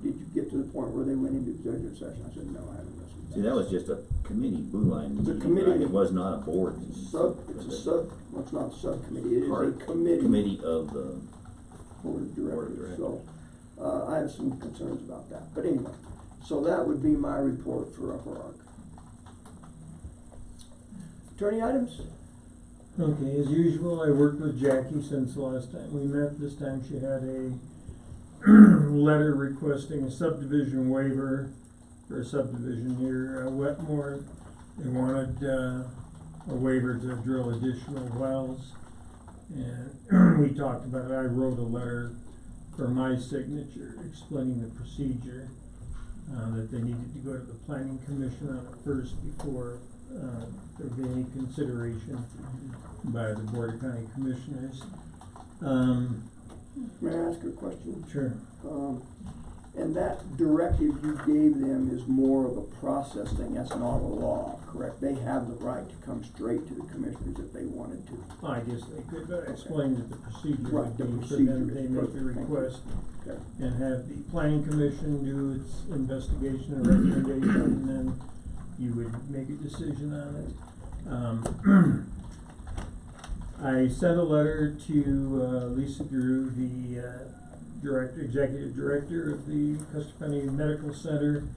did you get to the point where they went into executive session? I said, no, I haven't listened. See, that was just a committee, Blue Line It's a meeting, committee right? It meeting. was not a board. It's not a subcommittee, it is a Part- committee. Committee of the, Board of Board of Directors, so, I have some concerns about that, but anyway, so that would be my report for Upper Ark. Attorney items? Okay, as usual, I worked with Jackie since the last time we met. This time she had a letter requesting a subdivision waiver for a subdivision near Wetmore. They wanted, a waiver to drill additional wells. And we talked about it. I wrote a letter for my signature explaining the procedure, that they needed to go to the planning commission on it first before, there would be any consideration by the Board of County Commissioners. May I ask a question? Sure. And that directive you gave them is more of a process thing, that's not a law, correct? They have the right to come straight to the commissioners if they wanted to. I guess they could, but I explained that the procedure Right, would the be for procedure them, is they make the perfect. Thank you. request Okay. and have the planning commission do its investigation and recommendation, and then you would make a decision on it. I sent a letter to, Lisa Drew, the, executive director of the Custer County Medical Center,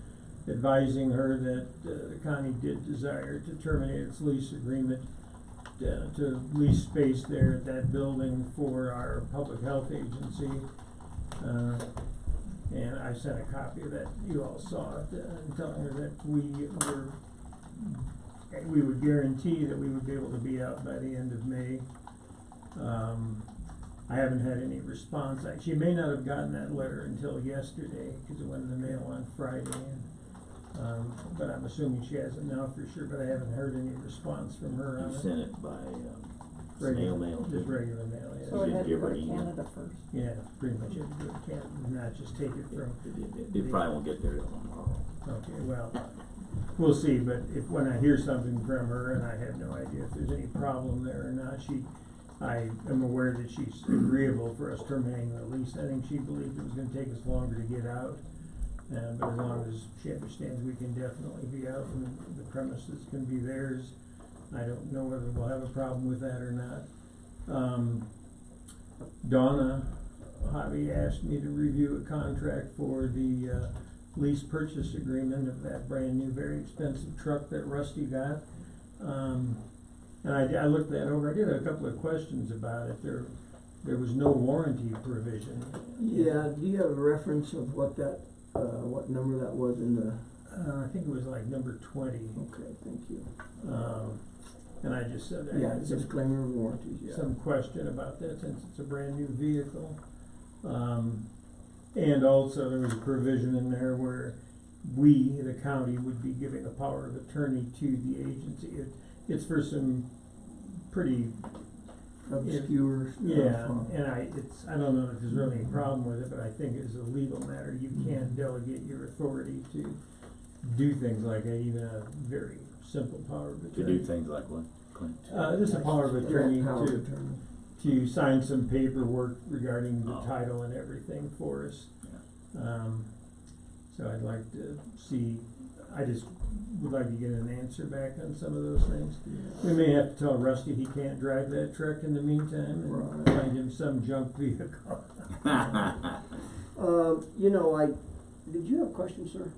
advising her that, the county did desire to terminate its lease agreement to lease space there at that building for our public health agency. And I sent a copy of that, you all saw it, telling her that we would guarantee that we would be able to be out by the end of May. I haven't had any response. She may not have gotten that letter until yesterday, cause it went in the mail on Friday, and, but I'm assuming she has it now for sure, but I haven't heard any response from her on you it. sent it by, Regular- snail mail. Just regular mail, yeah. so it Did had you to go ever to email? Canada first. Yeah, pretty much it can't, not just take it from. It probably won't get there till tomorrow. Okay, well, we'll see, but when I hear something from her, and I have no idea if there's any problem there or not, I am aware that she's agreeable for us terminating the lease. I think she believed it was gonna take us longer to get out, but as long as she understands we can definitely be out and the premises can be theirs, I don't know whether we'll have a problem with that or not. Donna Hobby asked me to review a contract for the, lease purchase agreement of that brand new, very expensive truck that Rusty got. And I looked that over, I did have a couple of questions about it, there was no warranty provision. Yeah, do you have a reference of what what number that was in the? I think it was like number 20, Okay, thank you. and I just said I Yeah, had some, disclaimer of warranties, yeah. some question about that since it's a brand new vehicle. And also there was a provision in there where we, the county, would be giving a power of attorney to the agency. It's for some pretty, Obscure stuff. yeah, huh? and I don't know if there's really a problem with it, but I think as a legal matter, you can't delegate your authority to do things like that, even a very simple power of To attorney. do things like what, Clint? This is a power of attorney Power of to attorney. sign some paperwork regarding the Oh. title and everything for us. So I'd like to see, I just would like to get an answer back on some of those things. We may have to tell Rusty he can't drive that truck in the meantime and Right. find him some junk vehicle. Did you have a question, sir?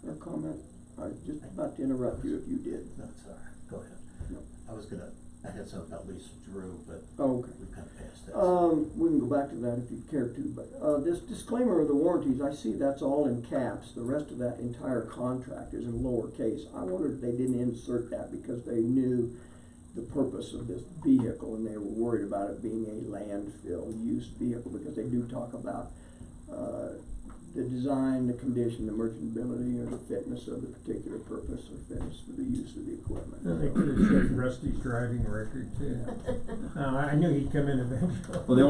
Or comment? I was just about to interrupt you if you did. No, it's all right, go ahead. No. I had something about Lisa Drew, but Oh, okay. we kind of passed that. We can go back to that if you care to, but, this disclaimer of the warranties, I see that's all in caps. The rest of that entire contract is in lowercase. I wondered if they didn't insert that because they knew the purpose of this vehicle and they were worried about it being a landfill use vehicle, because they do talk about, the design, the condition, the merchantability, or the fitness of the particular purpose or fitness for the use of the equipment. And they could have checked Rusty's driving record too. I knew he'd come in eventually. Well, the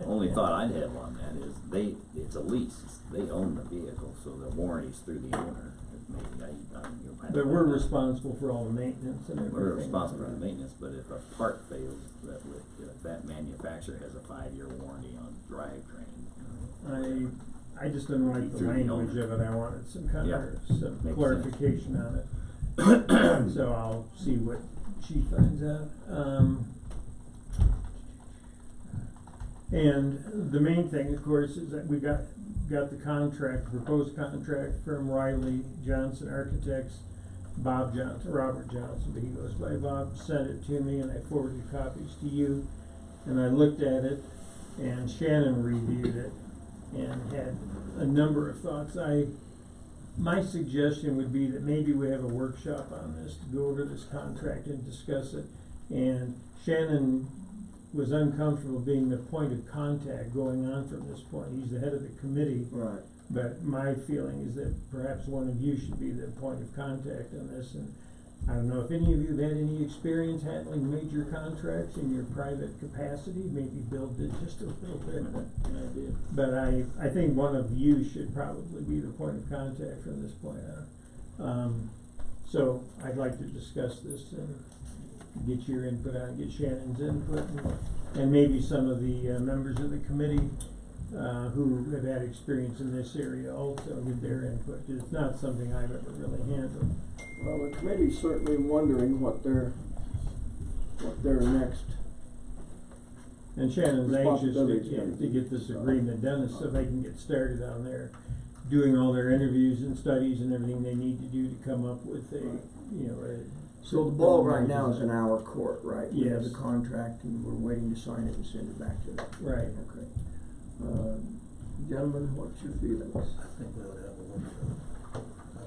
only thought I'd have on that is it's a lease, they own the vehicle, so the warranty's through the owner. Maybe But we're responsible for all the maintenance and everything. We're responsible for the maintenance, but if a part fails, that manufacturer has a 5-year warranty on drivetrain. I just didn't like the Through the language owner. of it, I wanted some kind Yeah, of, some makes clarification on it. So I'll see what she finds out. And the main thing, of course, is that we got the contract, proposed contract from Riley Johnson Architects, Robert Johnson, but he goes by Bob, sent it to me and I forwarded copies to you. And I looked at it and Shannon reviewed it and had a number of thoughts. My suggestion would be that maybe we have a workshop on this to go over this contract and discuss it. And Shannon was uncomfortable being the point of contact going on from this point. He's the head of the committee. Right. But my feeling is that perhaps one of you should be the point of contact on this. And I don't know if any of you have had any experience handling major contracts in your private capacity. Maybe Bill did just a little bit. But I think one of you should probably be the point of contact from this point on. So I'd like to discuss this and get your input on it, get Shannon's input, and maybe some of the members of the committee who have had experience in this area also get their input. It's not something I've ever really handled. Well, the committee's certainly wondering what their next, And Shannon's anxious Responsibilities. to get this agreement done so they can get started on their, doing all their interviews and studies and everything they need to do to come up with a so the ball right now is in our court, right? We have Yes. the contract and we're waiting to sign it and send it back to them. Right. Okay. Gentlemen, what's your feelings? I think we ought to have a workshop. I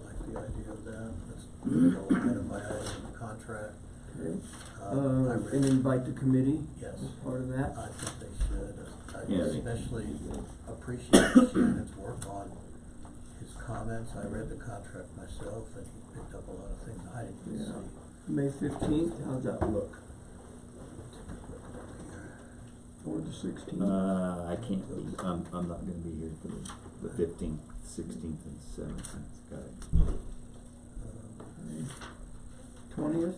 like the idea of that. Let's go item by item in the contract. Okay. I And really, invite the committee yes, as part of that? I think they should. I Yeah. especially appreciate Shannon's work on his comments. I read the contract myself and he picked up a lot of things I didn't Yeah. see. May 15th, how's that look? Or the 16th? I can't be, I'm not gonna be here for the 15th, 16th, and 17th, got it. 20th, 20th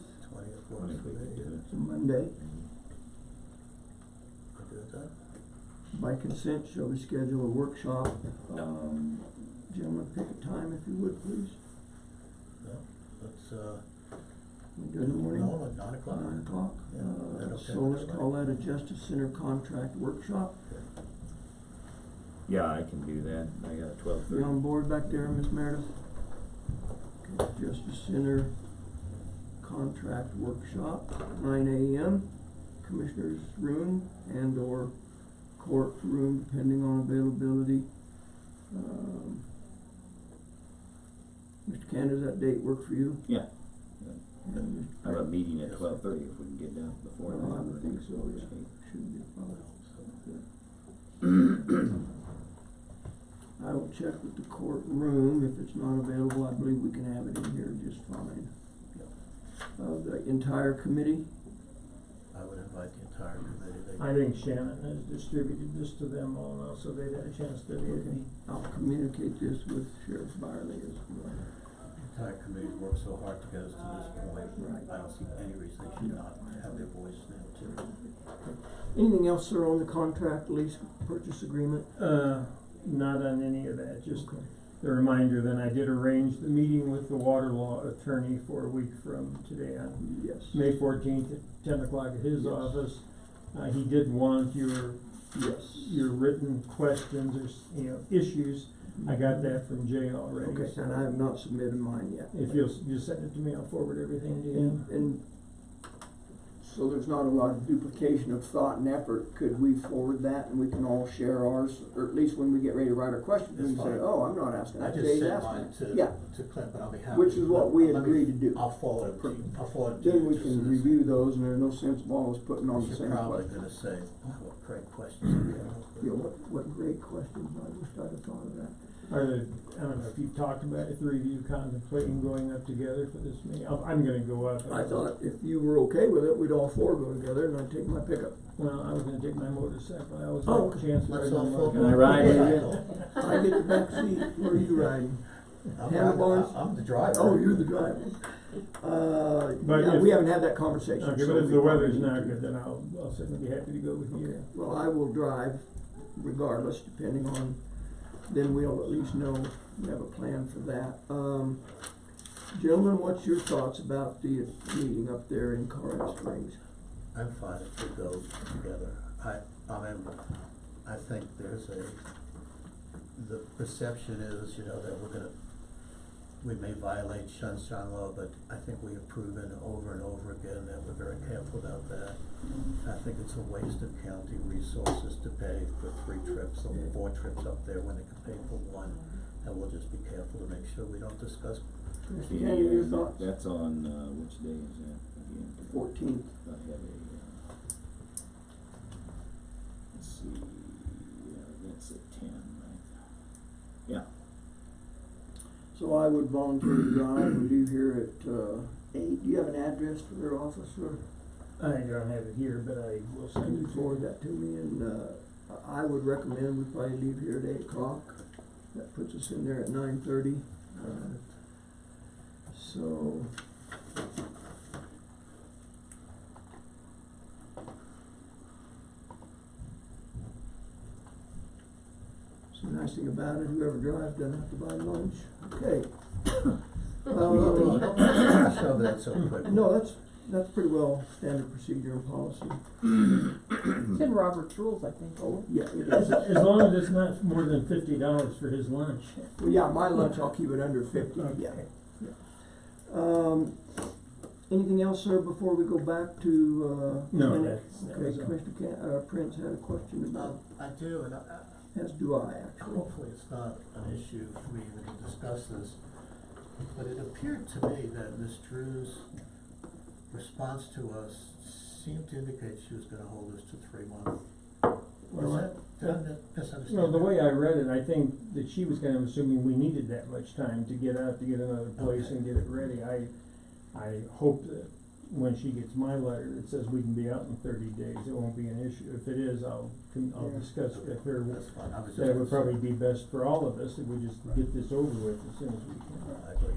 works for me. it's a Monday. We're good with that? By consent, shall we schedule a workshop? Gentlemen, pick a time if you would, please. No, let's, We do it in the morning? no, at 9 o'clock. 9 o'clock. Yeah, is that okay So with let's everybody? call that a Justice Center contract workshop. Yeah, I can do that, I got a 12:30. You on board back there, Ms. Meredith? Okay, Justice Center contract workshop, 9 a.m. Commissioner's room and or court room, depending on availability. Mr. Canada, does that date work for you? Yeah, And I have a meeting at 12:30 if we can get done before that. I would think so, yeah. Shouldn't be a problem. I will check with the courtroom. If it's not available, I believe we can have it in here just fine. The entire committee, I would invite the entire committee. I think Shannon has distributed this to them all now, so they've had a chance to look at it. I'll communicate this with Sheriff Byerly as well. The entire committee's worked so hard to get us to this point. Right. I don't see any reason they should not have their voice now too. Anything else, sir, on the contract lease purchase agreement? not on any of that, just Okay. the reminder. Then I did arrange the meeting with the water law attorney for a week from today on Yes. May 14th at 10 o'clock at his Yes. office. He did want Yes. your written questions or, issues. I got that from Jay already. Okay, so and I have not submitted mine yet. if you'll just send it to me, I'll forward everything to him. And so there's not a lot of duplication of thought and effort. Could we forward that and we can all share ours, or at least when we get ready to write our questions, we That's can say, fine. oh, I'm not asking I that, just Jay's sent asking mine it. Yeah, to Clint, but I'll be happy. which is what we Let me- agreed to do. I'll forward it to you, I'll forward it to you. Then we just can as- review those, and there's no sense of always putting on the You're same probably question. gonna say, wow, what great questions you Yeah, have. what great questions, I wish I'd have thought of that. I don't know if you've talked about it, the three of you contemplating going up together for this meeting. I'm gonna go up. I thought if you were okay with it, we'd all four go together and I'd take my pickup. Well, I was gonna take my motorcycle. I always Oh, have a chance to Let's ride all my flip motorcycle. Can I ride with you? I get the back seat, where are you riding? Handlebars? I'm the driver. Oh, you're the driver. But Yeah, if- we haven't had that conversation. Okay, so but if we the probably weather's need not to. good, then I'll certainly be happy to go with you. Okay, well, I will drive regardless, depending on, then we'll at least know we have a plan for that. Gentlemen, what's your thoughts about the meeting up there in Colorado Springs? I'm fine if we go together. I think the perception is, that we may violate sunshine law, but I think we have proven over and over again that we're very careful about that. I think it's a waste of county resources to pay for 3 trips or 4 trips up there when they can pay for 1. And we'll just be careful to make sure we don't discuss. Mr. Kenny, your thoughts? That's on, which day is that again? 14th. I have let's see, that's at 10, right? Yeah. So I would volunteer to drive and leave here at 8. Do you have an address for their office, or I don't have it here, but I will can send you it to forward you. that to me? And I would recommend we probably leave here at 8 o'clock. That puts us in there at 9:30. So the nice thing about it, whoever drives doesn't have to buy lunch. Okay. So that's so quick. No, that's pretty well standard procedure and policy. It's in Robert's rules, I think. Oh, yeah, it As is. as long as it's not more than $50 for his lunch. Well, yeah, my lunch, I'll keep it under 50, yeah. Anything else, sir, before we go back to, No, minutes? that Okay, was all. Commissioner Prince had a question about, I do, and as do I, actually. hopefully it's not an issue for me to discuss this, but it appeared to me that Ms. Drew's response to us seemed to indicate she was gonna hold us to 3 months. Well, Did I misunderstand? No, the that? way I read it, I think that she was kind of assuming we needed that much time to get out, to get another place Okay. and get it ready. I hope that when she gets my letter that says we can be out in 30 days, it won't be an issue. If it is, I'll Yeah. discuss with her. That's fine, I was just. That it would probably be best for all of us if we just get this over with as soon as we can. I agree.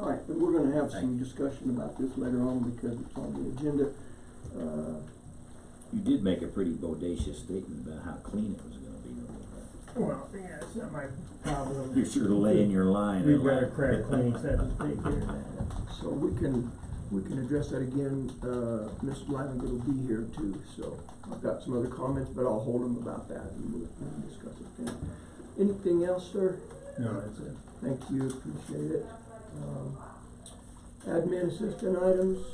All right, but we're gonna have Thank some you. discussion about this later on because it's on the agenda. You did make a pretty bodacious statement about how clean it was gonna be. Well, yeah, it's not my problem. You're sure to lay in your line. We've got a crack clean set to take care of that. So we can address that again. Mr. Livengood will be here too, so I've got some other comments, but I'll hold him about that and we'll discuss it then. Anything else, sir? No, that's it. Thank you, appreciate it. Admin assistant items.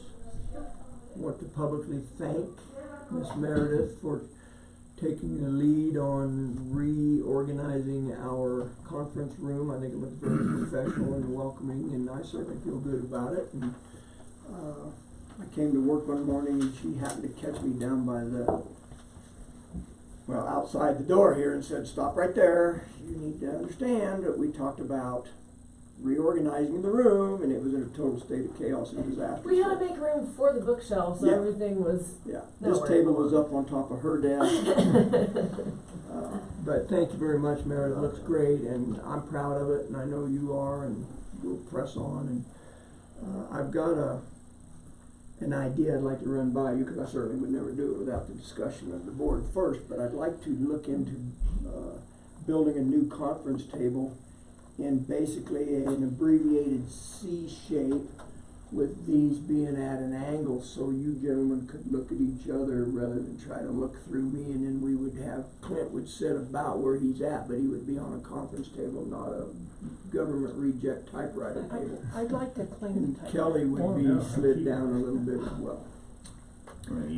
Want to publicly thank Ms. Meredith for taking the lead on reorganizing our conference room. I think it looks very professional and welcoming, and I certainly feel good about it. And I came to work one morning and she happened to catch me down by outside the door here and said, "Stop right there. You need to understand that we talked about reorganizing the room," and it was in a total state of chaos and disaster. We had to make room for the bookshelves, so Yeah. everything was, Yeah, No this worries. table was up on top of her desk. But thank you very much, Meredith, it looks great, and I'm proud of it, and I know you are, and we'll press on, and, I've got an idea I'd like to run by you, cause I certainly would never do it without the discussion of the board first, but I'd like to look into, building a new conference table in basically an abbreviated C shape, with these being at an angle, so you gentlemen could look at each other rather than try to look through me, and then we would have, Clint would sit about where he's at, but he would be on a conference table, not a government reject typewriter table. I'd like to clean And the type. Kelly would be yeah, slid down a little bit as well.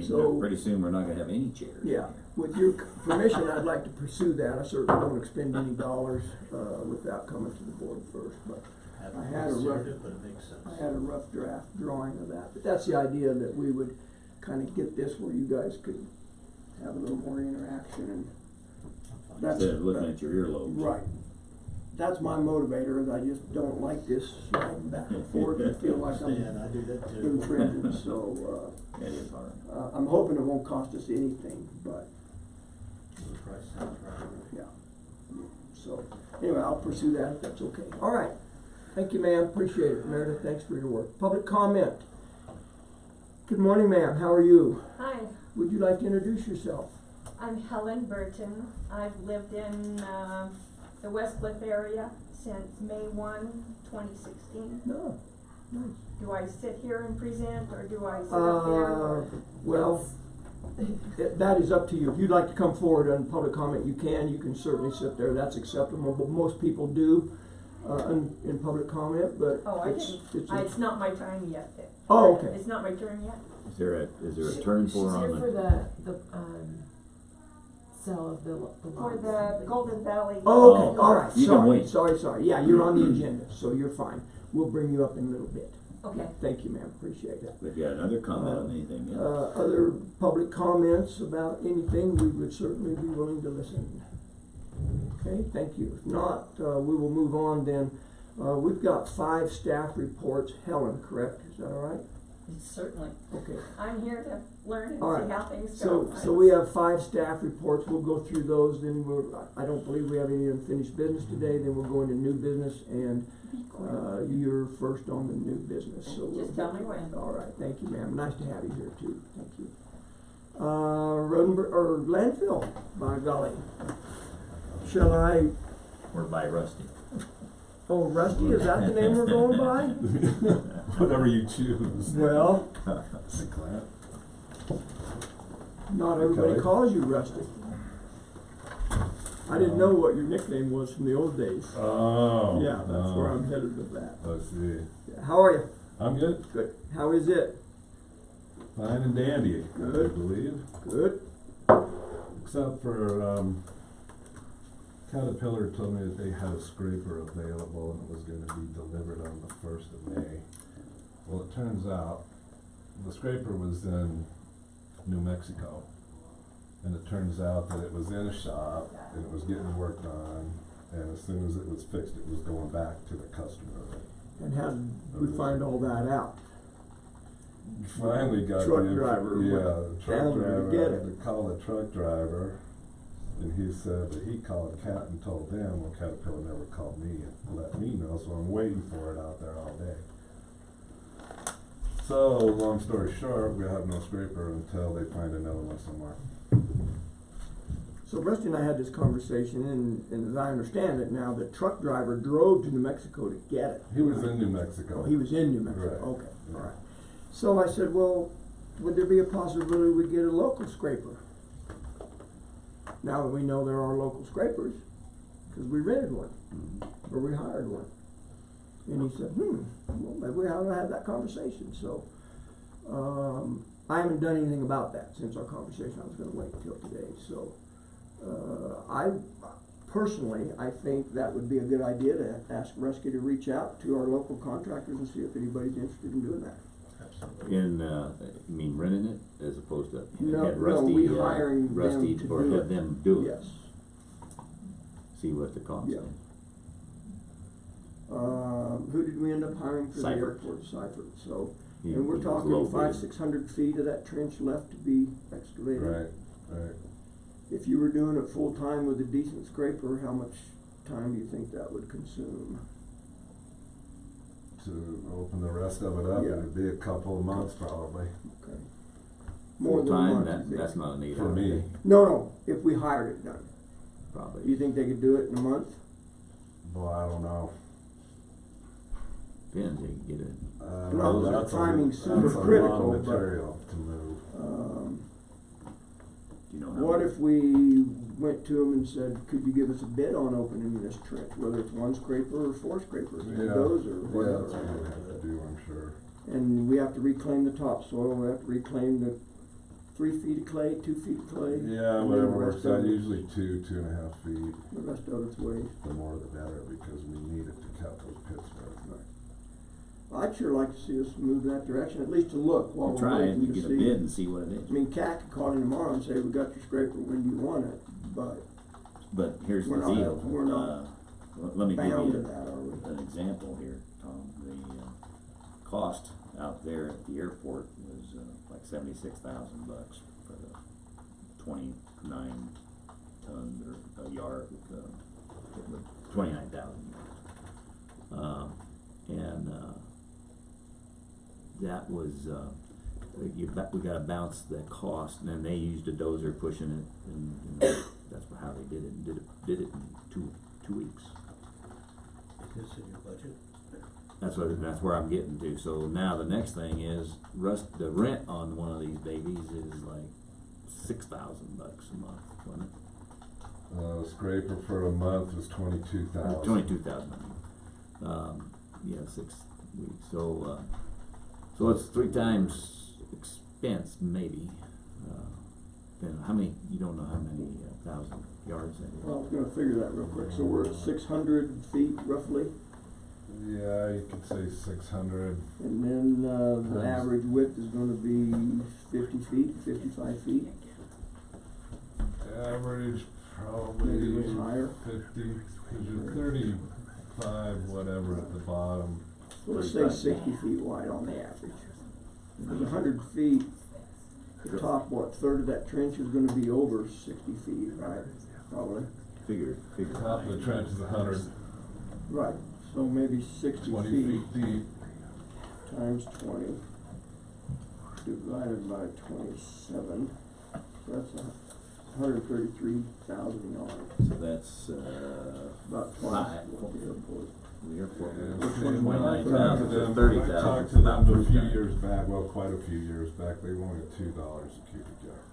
So- Pretty soon, we're not gonna have any chairs. in Yeah, here. with your permission, I'd like to pursue that. I certainly don't expend any dollars, without coming to the board first, but Haven't I had a considered rough- it, but it makes sense. I had a rough draft drawing of that. But that's the idea, that we would kinda get this where you guys could have a little more interaction, and that's. Instead of looking at your earlobes. Right. That's my motivator, is I just don't like this sliding back and forth and feel like Stan, I'm I do that too. infringing, so, That is hard. I'm hoping it won't cost us anything, but, The price sounds right. yeah. So, anyway, I'll pursue that if that's okay. All right. Thank you, ma'am. Appreciate it. Meredith, thanks for your work. Public comment. Good morning, ma'am. How are you? Hi, Would you like to introduce yourself? I'm Helen Burton. I've lived in the West Cliff area since May 1, 2016. No. Nice. Do I sit here and present, or do I sit up there? Or- Well, that is up to you. If you'd like to come forward on public comment, you can. You can certainly sit there. That's acceptable. But most people do in public comment. But Oh, I it's, didn't. it's It's not my time yet. Oh, okay. It's not my turn yet? Is there a turn for her on She's here for the? the sale of the lots. For the Golden Valley. Oh, okay. Oh, All right. you can Sorry. wait. Sorry. Yeah, you're on the agenda, so you're fine. We'll bring you up in a little bit. Okay. Thank you, ma'am. Appreciate it. If you got another comment on anything, yeah. Other public comments about anything, we would certainly be willing to listen. Okay, thank you. If not, we will move on then. We've got 5 staff reports. Helen, correct? Is that all right? Certainly. Okay. I'm here to learn and All right. see how things So, go. so we have 5 staff reports. We'll go through those, then I don't believe we have any unfinished business today. Then we'll go into new business, and you're first on the new business, so we'll. Just tell me when. All right, thank you, ma'am. Nice to have you here too. Thank you. Or landfill, by golly. Shall I, We're by Rusty. oh, Rusty, is that the name we're going by? Whatever you choose. Well, not everybody Okay. calls you Rusty. I didn't know what your nickname was from the old days. Oh. Yeah, that's no. where I'm headed with that. Let's see. Yeah, how are you? I'm good. Good. How is it? Fine and dandy, Good. I believe. Good. Except for, Caterpillar told me that they had a scraper available and it was gonna be delivered on the 1st of May. Well, it turns out the scraper was in New Mexico. And it turns out that it was in a shop and it was getting worked on, and as soon as it was fixed, it was going back to the customer. And how did we find all that out? Finally got Truck the driver yeah, went the truck down there to driver get had it. to call the truck driver, and he said that he called Cat and told them. Well, Caterpillar never called me and let me know, so I'm waiting for it out there all day. So, long story short, we have no scraper until they find another one somewhere. So Rusty and I had this conversation, and as I understand it now, the truck driver drove to New Mexico to get it. He was in New Mexico. Oh, he was in New Mexico, Right. okay, Yeah. all right. So I said, well, would there be a possibility we get a local scraper? Now that we know there are local scrapers, because we rented one, or we hired one. And he said, well, maybe we ought to have that conversation, so, I haven't done anything about that since our conversation. I was gonna wait until today, so, I think that would be a good idea to ask Rusty to reach out to our local contractors and see if anybody's interested in doing that. Absolutely. In, you mean renting it as opposed to No, had no, Rusty, we hiring them Rusty, to or do have it. them do it? Yes. See what the cost Yeah. is. Who did we end up hiring for the Seifert. airport? Seifert, so, He- and we're he was low talking bid. 500-600 feet of that trench left to be excavated. Right, right. If you were doing it full-time with a decent scraper, how much time do you think that would consume? To open the rest of it up, Yeah. it'd be a couple of months probably. Okay. More than a Full-time, month, that, you think? that's not an 8 For hour me. day. No, if we hired it done. probably. You think they could do it in a month? Well, I don't know. Depends, they can get it. No, the That's timing's super that's a lot critical, of but- material to move. Do you know how? What if we went to them and said, could you give us a bid on opening this trench, whether it's one scraper or four scrapers, Yeah, those or yeah, whatever? that's what we have to do, I'm sure. And we have to reclaim the topsoil, we have to reclaim the 3 feet of clay, 2 feet of clay. Yeah, and then whatever the rest works of out, it- usually 2.5 feet, The rest of it's waste. the more the better, because we need it to cut those pits right. I'd sure like to see us move that direction, at least to look while We'll we're try waiting and to get a see. bid and see what it I is. mean, Cat could call in tomorrow and say, we got your scraper, when do you want it? But But here's the We're not- deal, we're not let me give bound to you that, are we? an example here, Tom. The, cost out there at the airport was, like $76,000 for the 29 tons or a yard, 29,000 yards. That was, we gotta bounce that cost, and then they used a dozer pushing it, and, that's how they did it, and did it in two weeks. Is this in your budget? That's where I'm getting to, so now the next thing is, the rent on one of these babies is like $6,000 a month, wasn't it? Scraper for a month was 22,000. 22,000, yeah, 6 weeks, so it's 3 times expense, maybe. Depending on how many, you don't know how many thousand yards that is. Well, I was gonna figure that real quick, so we're at 600 feet roughly, Yeah, you could say 600. and then, the Times- average width is gonna be 50 feet, 55 feet, Average maybe a probably little higher. 50, cause you're 35, whatever at the bottom. Let's say 60 feet wide on the average. Because 100 feet, the top, third of that trench is gonna be over 60 feet, right? Probably. Figure. Top of the trench is 100, Right, so maybe 60 20 feet feet deep. times 20 divided by 27, so that's 133,000 yards, So that's, about twice what the airport. the airport. Yeah, was and when I 29,000 talked to to them, 30,000. I talked to them a about few 3 years back, well, quite a few years back, they wanted $2 a cubic yard.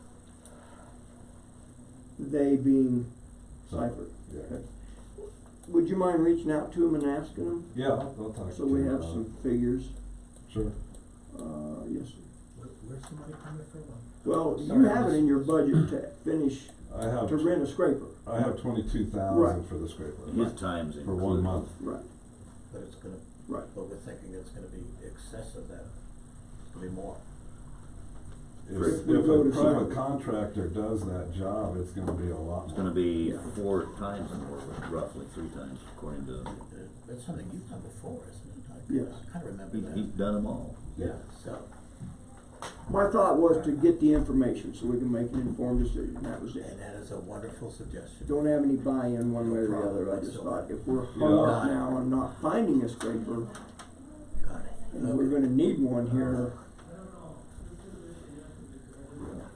They being Cypher. Yeah. Okay. Would you mind reaching out to them and asking them? Yeah, I'll talk to So we them have about some it. figures. Sure. Yes, sir. Where's the money coming from? Well, you Sorry, have it in your budget to finish, I have, to rent a scraper. I have 22,000 Right. for the scraper. His time's For 1 included. month. Right, But it's gonna, right. but we're thinking it's gonna be excessive then, it's gonna be more. If If we if go a to private Cypher. contractor does that job, it's gonna be a lot It's more. gonna be Yeah. 4 times more, roughly 3 times, according to, That's something you've done before, isn't it? Yes. I kinda remember that. he's done them all. Yeah, so, My thought was to get the information so we can make an informed decision, that was it. and that is a wonderful suggestion. Don't have any buy-in one way or the other, I just thought if we're hung up Yeah. now on not finding a scraper, Got it. and we're gonna need one here,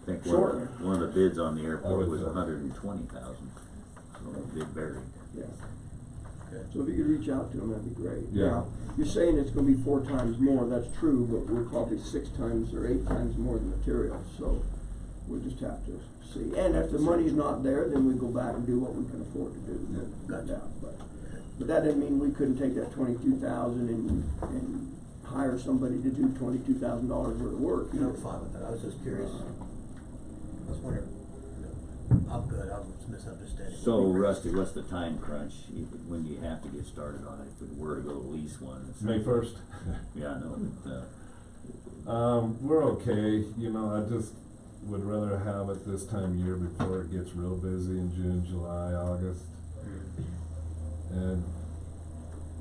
I think Shortly. one of the bids on the I airport would was say. 120,000, so they varied. yeah. Good. So if you could reach out to them, that'd be great. Yeah. Now, you're saying it's gonna be 4 times more, that's true, but we're probably 6 times or 8 times more than material, so we'll just have to see. And if the money's not there, then we go back and do what we can afford to do, no Gotcha. doubt. But that didn't mean we couldn't take that 22,000 and hire somebody to do $22,000 worth of work. I'm fine with that, I was just curious. I was wondering, I'm good, I was misunderstanding. So Rusty, what's the time crunch, when do you have to get started on it, if we were to go lease one? It's- May 1st. Yeah, I know, but, We're okay, you know, I just would rather have it this time of year before it gets real busy in June, July, August. And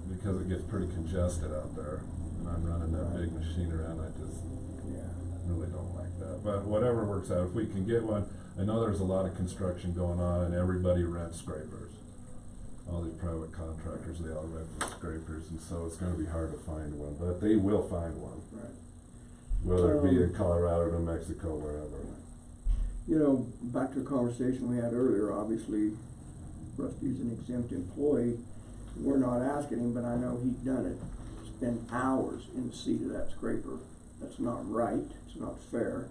because it gets pretty congested out there, and I'm running that big machine around, I just really don't like that. But whatever works out, if we can get one, I know there's a lot of construction going on and everybody rents scrapers. All these private contractors, they all rent the scrapers, and so it's gonna be hard to find one, but they will find one. Right. Whether it be in Colorado, New Mexico, wherever. You know, back to a conversation we had earlier, obviously, Rusty's an exempt employee. We're not asking him, but I know he's done it. Spend hours in the seat of that scraper. That's not right, it's not fair.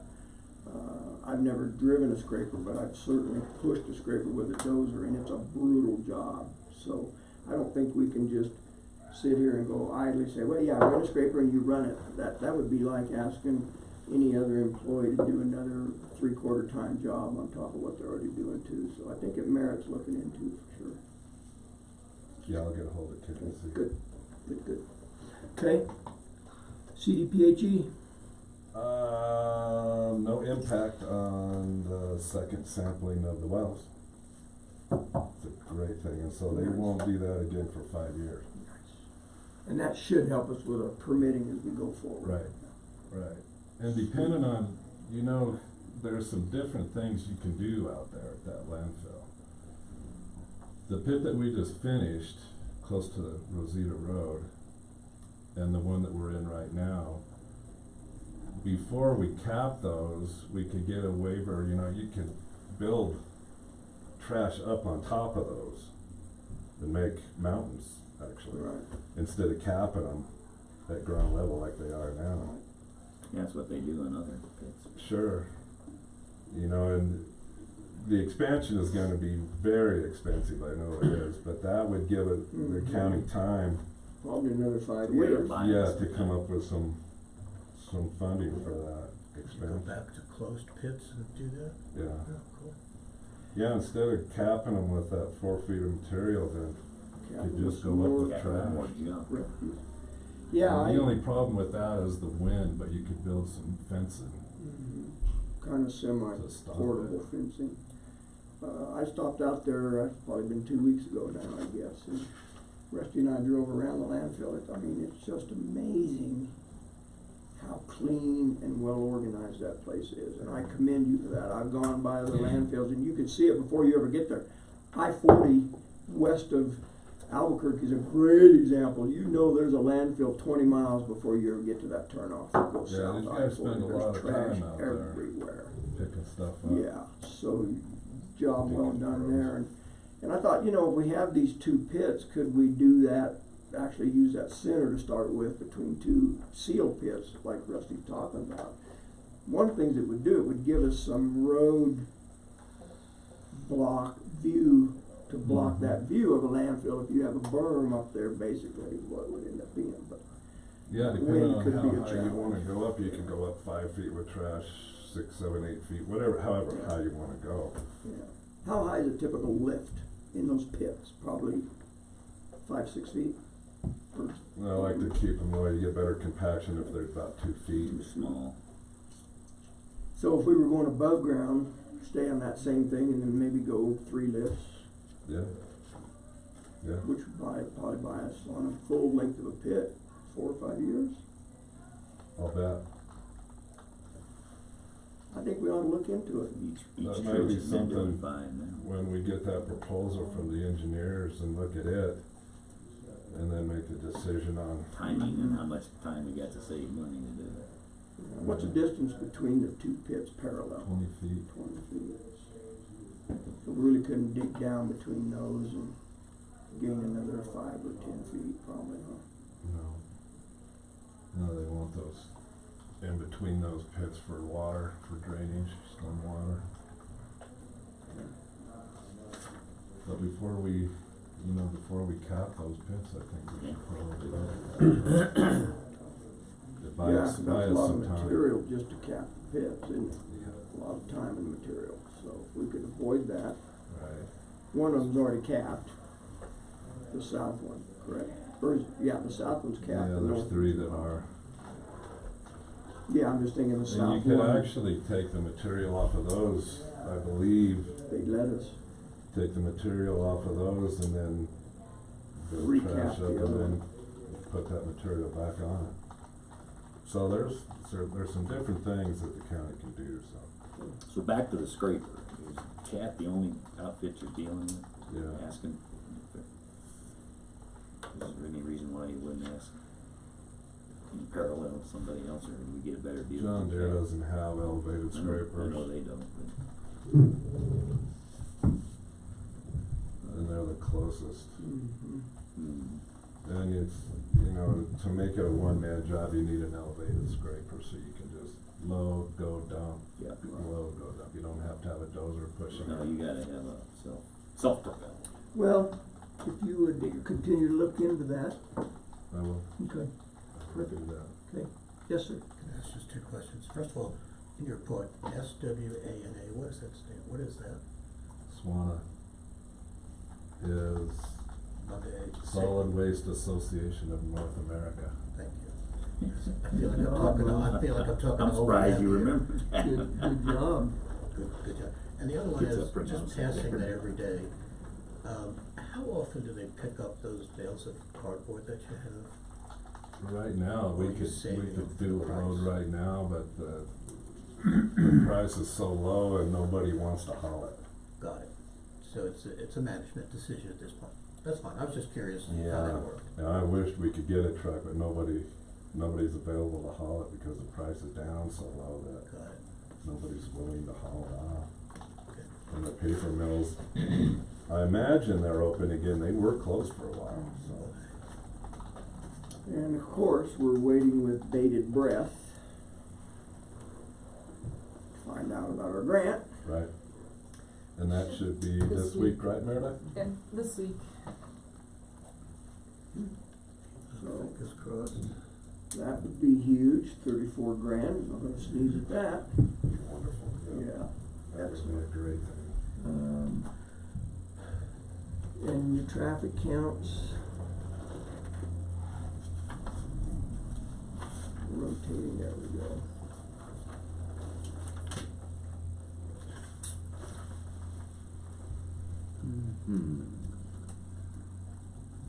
I've never driven a scraper, but I've certainly pushed a scraper with a dozer, and it's a brutal job. So I don't think we can just sit here and go idly say, well, yeah, run a scraper and you run it. That would be like asking any other employee to do another 3/4 time job on top of what they're already doing too. So I think it merits looking into for sure. Yeah, I'll get a hold of Kip and see. Good. Okay. CDPHE? No impact on the second sampling of the wells. It's a great thing, and so they won't do that again for 5 years. And that should help us with our permitting as we go forward. Right. And depending on, you know, there's some different things you can do out there at that landfill. The pit that we just finished, close to the Rosita Road, and the one that we're in right now, before we cap those, we could get a waiver, you know, you could build trash up on top of those and make mountains, actually, Right. instead of capping them at ground level like they are now. Yeah, that's what they do in other pits. Sure. You know, and the expansion is gonna be very expensive, I know it is, but that would give it, the county time, Probably another 5 The way years. to buy yeah, it. to come up with some funding for that Go expansion. back to closed pits and do that? Yeah. Yeah, cool. Yeah, instead of capping them with that 4 feet of material, then you just go up with Yeah, trash. more junk. Refuse. Yeah, And the only problem with that is the wind, but you could build some fencing kind of to stop semi-portable it. fencing. I stopped out there, it's probably been 2 weeks ago now, I guess, and Rusty and I drove around the landfill. I mean, it's just amazing how clean and well organized that place is, and I commend you for that. I've gone by the landfills, and you can see it before you ever get there. I-40 west of Albuquerque is a great example. You know there's a landfill 20 miles before you ever get to that turnoff that goes Yeah, south these guys I-40. spend a There's lot of trash time out there. everywhere. Picking stuff up. Yeah, so job well done there. And I thought, you know, if we have these 2 pits, could we do that, actually use that center to start with between 2 seal pits like Rusty's talking about? One of the things it would do, it would give us some road block view to block that view of a landfill. If you have a berm up there, basically, what it would end up being. But Yeah, wind depending on could be a how high you challenge. wanna go up, you can go up 5 feet with trash, 6, 7, 8 feet, whatever, however high you wanna go. yeah. How high is a typical lift in those pits? Probably 5, 6 feet? Or And I like to keep them low, you get better compaction if they're about 2 feet. Too small. So if we were going above ground, stay on that same thing and then maybe go 3 lifts, Yeah. Yeah. which would probably buy us on a full length of a pit, 4 or 5 years. I'll bet. I think we ought to look into it. Each That might trip's be been something doing fine now. when we get that proposal from the engineers and look at it, and then make a decision on, Timing and how much time we got to save money to do it. What's the distance between the 2 pits parallel? 20 feet. 20 feet. So we really couldn't dig down between those and gain another 5 or 10 feet probably, huh? No, they want those in between those pits for water, for drainage, storm water. But before we cap those pits, I think we should probably look at that. It buy Yeah, us 'cause buy that's a us lot some of time. material just to cap the pits, and Yeah, a lot of time and material. So if we could avoid that, right. one of them's already capped, the south one, correct? Or yeah, the south one's capped. Yeah, the there's north 3 one's that not. are. Yeah, I'm just thinking the And south you could one, actually take the material off of those, I believe, they let us. take the material off of those and then build Recap trash the up other and then one. put that material back on it. So there's some different things that the county can do, so, So back to the scraper. Is Cat the only outfit you're dealing with? yeah. Asking if there, is there any reason why you wouldn't ask in parallel with somebody else, or would we get a better deal? John from Deere Cat? doesn't have elevated I know scrapers, they don't, but and they're closest. Mhm. And it's, you know, to make it a one-man job, you need an elevated scraper, so you can just load, go dump, Yeah. load, go dump. You don't have to have a dozer pushing No, it. you gotta have a self-propelled. Well, if you would continue to look into that, I will, okay, I will do that. okay, yes, sir. Can I ask just two questions? First of all, in your report, SWANA, what does that stand, what is that? SWANA is Monday, Solid Waste Association of North America. Thank you. I feel like I'm talking to I'm old surprised man you here. remembered that. Good job. Good job. And the other one Gets is, up pronounced. just passing that every day, how often do they pick up those bales of cardboard that you have? Right now, Or we you could saving on do a price? load right now, but the price is so low and nobody wants to haul it. Got it. So it's a management decision at this point. That's fine. I was just curious how that worked. And I wished we could get a truck, but nobody's available to haul it because the price is down so low that Got it. nobody's willing to haul it off. Okay. And the paper mills, I imagine they're open again. They were closed for a while, so. And of course, we're waiting with bated breath to find out about our grant. Right. And that should be This this week, right, Meredith? Yeah, this week. So Fingers crossed. that would be huge, 34 grand, I'm not gonna sneeze at that. Wonderful. Yeah, That would be a great thing. And your traffic counts. Rotating, there we go. Hmm.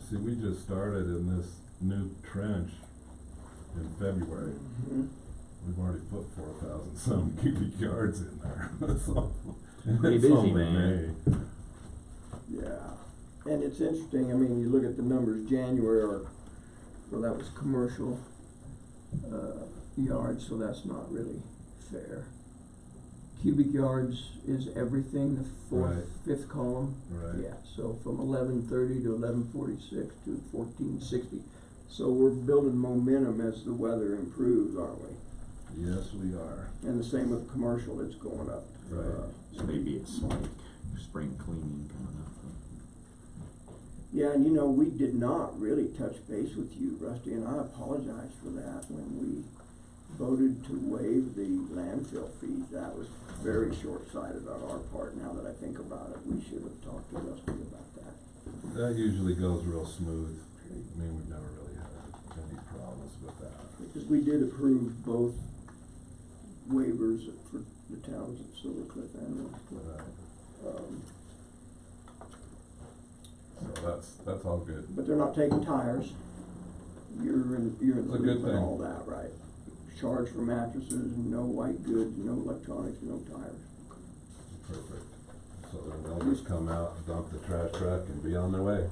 See, we just started in this new trench in February. Mhm. We've already put 4,000 some cubic yards in there. So, Pretty it's busy, only man. May. Yeah, and it's interesting, I mean, you look at the numbers, January, well, that was commercial, yards, so that's not really fair. Cubic yards is everything, the fourth, Right. fifth column. Right. Yeah, so from 1130 to 1146 to 1460. So we're building momentum as the weather improves, aren't we? Yes, we are. And the same with commercial, it's going up. Right. So maybe it's like spring cleaning coming up. Yeah, and you know, we did not really touch base with you, Rusty, and I apologize for that when we voted to waive the landfill fees. That was very short-sighted on our part. Now that I think about it, we should have talked to Rusty about that. That usually goes real smooth. I mean, we've never really had any problems with that. Because we did approve both waivers for the towns of Silver Cliff and Right. um, So that's all good. but they're not taking tires. You're in It's a good loop and thing. all that, right? Charge for mattresses, no white goods, no electronics, no tires. Perfect. So then they'll just come out, dump the trash truck and be on their way.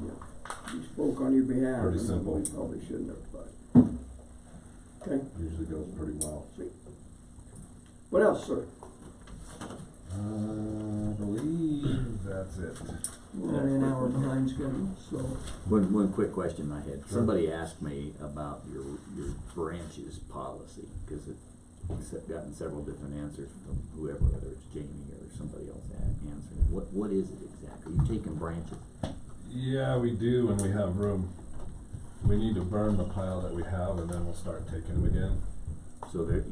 We spoke on your behalf. Pretty and simple. We probably shouldn't have, but. Okay, Usually goes pretty well. sweet. What else, sir? I believe that's it. We're only an hour behind schedule, so. One quick question I had. Sure. Somebody asked me about your branches policy, cause it's gotten several different answers from whoever, whether it's Jamie or somebody else answering it. What is it exactly? You taking branches? Yeah, we do when we have room. We need to burn the pile that we have and then we'll start taking them again. So that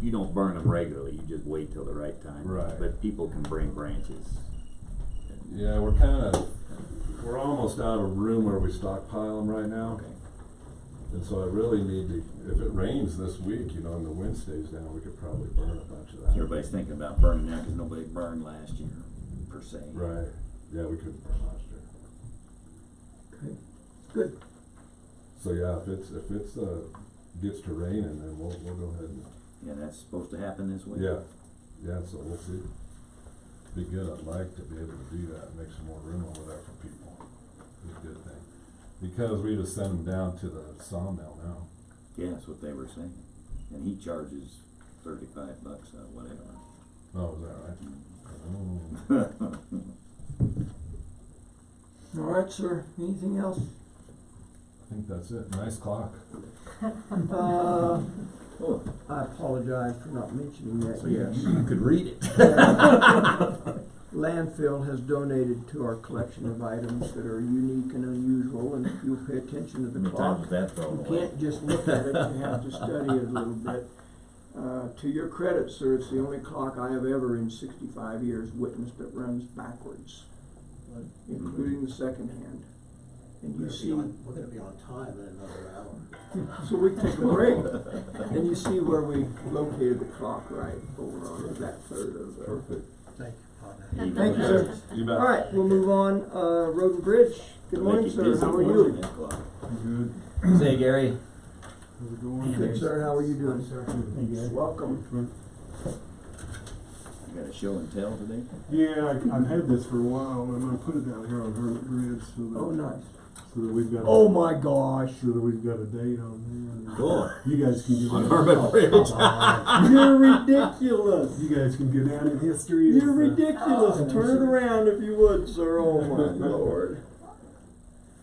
you don't burn them regularly, you just wait till the right time. Right. But people can bring branches. Yeah, we're almost out of room where we stockpile them right now. Okay. And so I really need to, if it rains this week, you know, and the wind stays down, we could probably burn a bunch of that. Everybody's thinking about burning now, cause nobody burned last year, per se. Right, yeah, we couldn't burn last year. Okay, good. So yeah, if it's, gets to raining, then we'll go ahead and, Yeah, that's supposed to happen this week? yeah, so we'll see. Be good, I'd like to be able to do that, make some more room over there for people. Be a good thing. Because we just send them down to the sawmill now. Yeah, that's what they were saying. And he charges $35, whatever. Oh, is that right? Oh. All right, sir, anything else? I think that's it. Nice clock. Oh, I apologize for not mentioning that, so you, yes. you could read it. Landfill has donated to our collection of items that are unique and unusual, and if you'll pay attention to How the many clock, times was that thrown you away? can't just look at it, you have to study it a little bit. To your credit, sir, it's the only clock I have ever in 65 years witnessed that runs backwards, including the second hand. And you see, We're gonna be on time in another hour. so we take a break, and you see where we located the clock right over on that third of the. Perfect. Thank you, partner. Thank you, sir. You bet. All right, we'll move on. Road and Bridge. Good Make morning, you sir. dizzy How are watching you? that clock. Good. Say, Gary. How's it going? Good, sir. How are you doing, sir? Hey, Gary. Welcome. You got a show and tell today? Yeah, I've had this for a while, and I'm gonna put it out here on Hermit Bridge so that, Oh, nice. so that we've got. Oh my gosh. So that we've got a date on there. Cool. You guys can get On down. Hermit Bridge. You're ridiculous. You guys can get down in history. You're as, ridiculous. Turn it around if you would, sir. Oh my lord.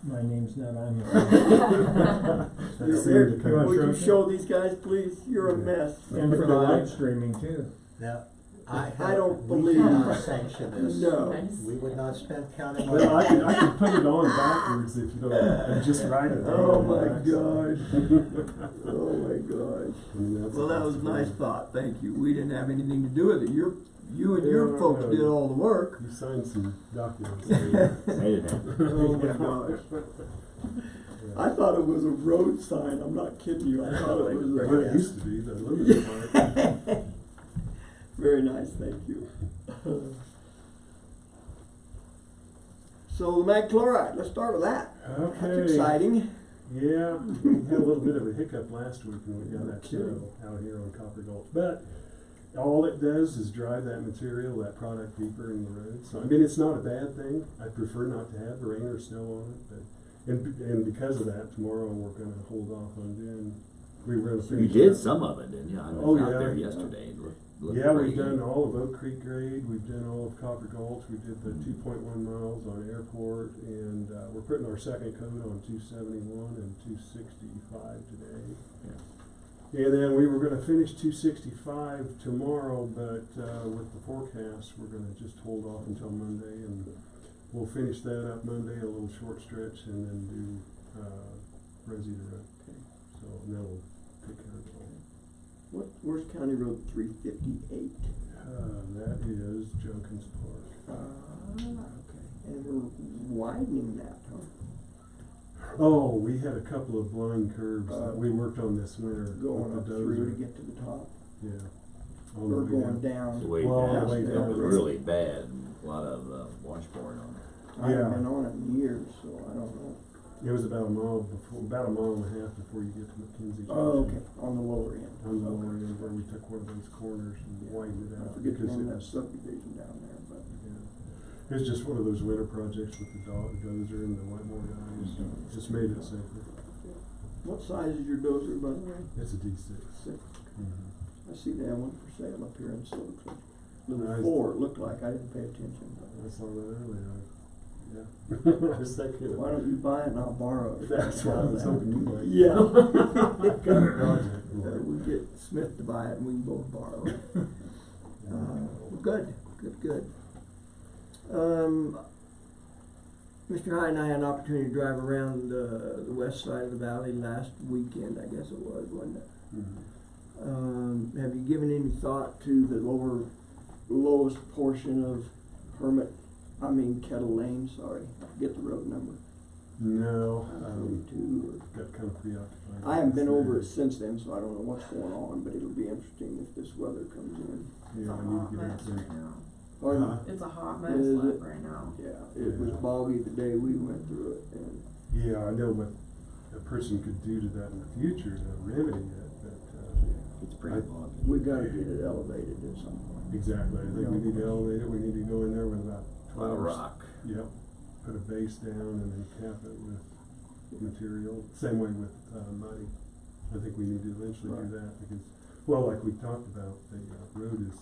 My name's not on here. That's Here, the kind of would you show. show these guys, please? You're a mess. And for the live streaming too. Now, I don't we believe cannot you. sanction this. No. We would not spend county Well, I money. could put it on backwards if you don't, and just write it. Oh on my the backside. Oh my gosh. And that's- Well, that was a nice thought. Thank you. We didn't have anything to do with it. You and your Yeah, folks no, did no. all the work. You signed some documents. Made it happen. Oh my gosh. I thought it was a road sign. I'm not kidding you. I thought it was Well, it used to be the limited part. Very nice, thank you. So the mag chloride, let's start with that. That's Okay. exciting. Yeah, we had a little bit of a hiccup last week when we got that snow out here on Copper Gulch, but all it does is drive that material, that product deeper in the road. So I mean, it's not a bad thing. I prefer not to have rain or snow on it, but and because of that, tomorrow we're going to hold off on doing. We were going to You finish. did up. some of it, didn't you? I was Oh, out yeah. there yesterday. It looked Yeah, pretty we've done good. all of Oak Creek grade, we've done all of Copper Gulch, we did the 2.1 miles on Airport, and we're putting our second coat on 271 and 265 today. Yeah. And then we were gonna finish 265 tomorrow, but with the forecast, we're gonna just hold off until Monday, and we'll finish that up Monday, a little short stretch, and then do Resi to Road. So now we'll take care of it all. Where's County Road 358? That is Junkins Park. Okay. And we're widening that, huh? Oh, we had a couple of blind curves that we worked on this winter Going with up the through to dozer. get to the top. Yeah. On Or the way going down. down. The way Well, down, the way it down. was really bad. A lot of washboard on it. I haven't Yeah. been on it in years, so I don't know. It was about a mile and a half before you get to McKenzie. Oh, Junction. okay, on the lower end. On the lower end where we took one of those corners and widened it I out. forget the because name it of that was- subdivision down there, but. yeah. It was just one of those winter projects with the dozer and the Whitemore guys. Mhm. Just made it safer. What size is your dozer, by the way? It's a D6. 6. Mhm. I see they have one for sale up here in Silver Cliff. Little Nice. 4, it looked like. I didn't pay attention, but. I saw that earlier. Yeah. I was thinking. Why don't you buy it and I'll borrow it? That's what I was hoping you might. Yeah. Kind of project. We'll get Smith to buy it and we can both borrow it. Good. Mr. Hyde and I had an opportunity to drive around the west side of the valley last weekend, I guess it was, wasn't it? Mhm. Have you given any thought to the lowest portion of Kettle Lane, sorry, I forget the road number. No, 22 got kind of preoccupied. I haven't been over it since then, so I don't know what's going on, but it'll be interesting if this weather comes in. Yeah, I need to get out there. Pardon? Huh? It's a hot mess Is left it? right now. Yeah, it was boggy the day we went through it, and Yeah, I know what a person could do to that in the future to remedy it, but, It's pretty boggy. we gotta get it elevated at some point. exactly, I think we need to elevate it, we need to go in there with about A lot of 12 rock. Yep, put a base down and then cap it with material, same way with, muddy. I think we need to eventually Right. do that, because, well, like we talked about, the road is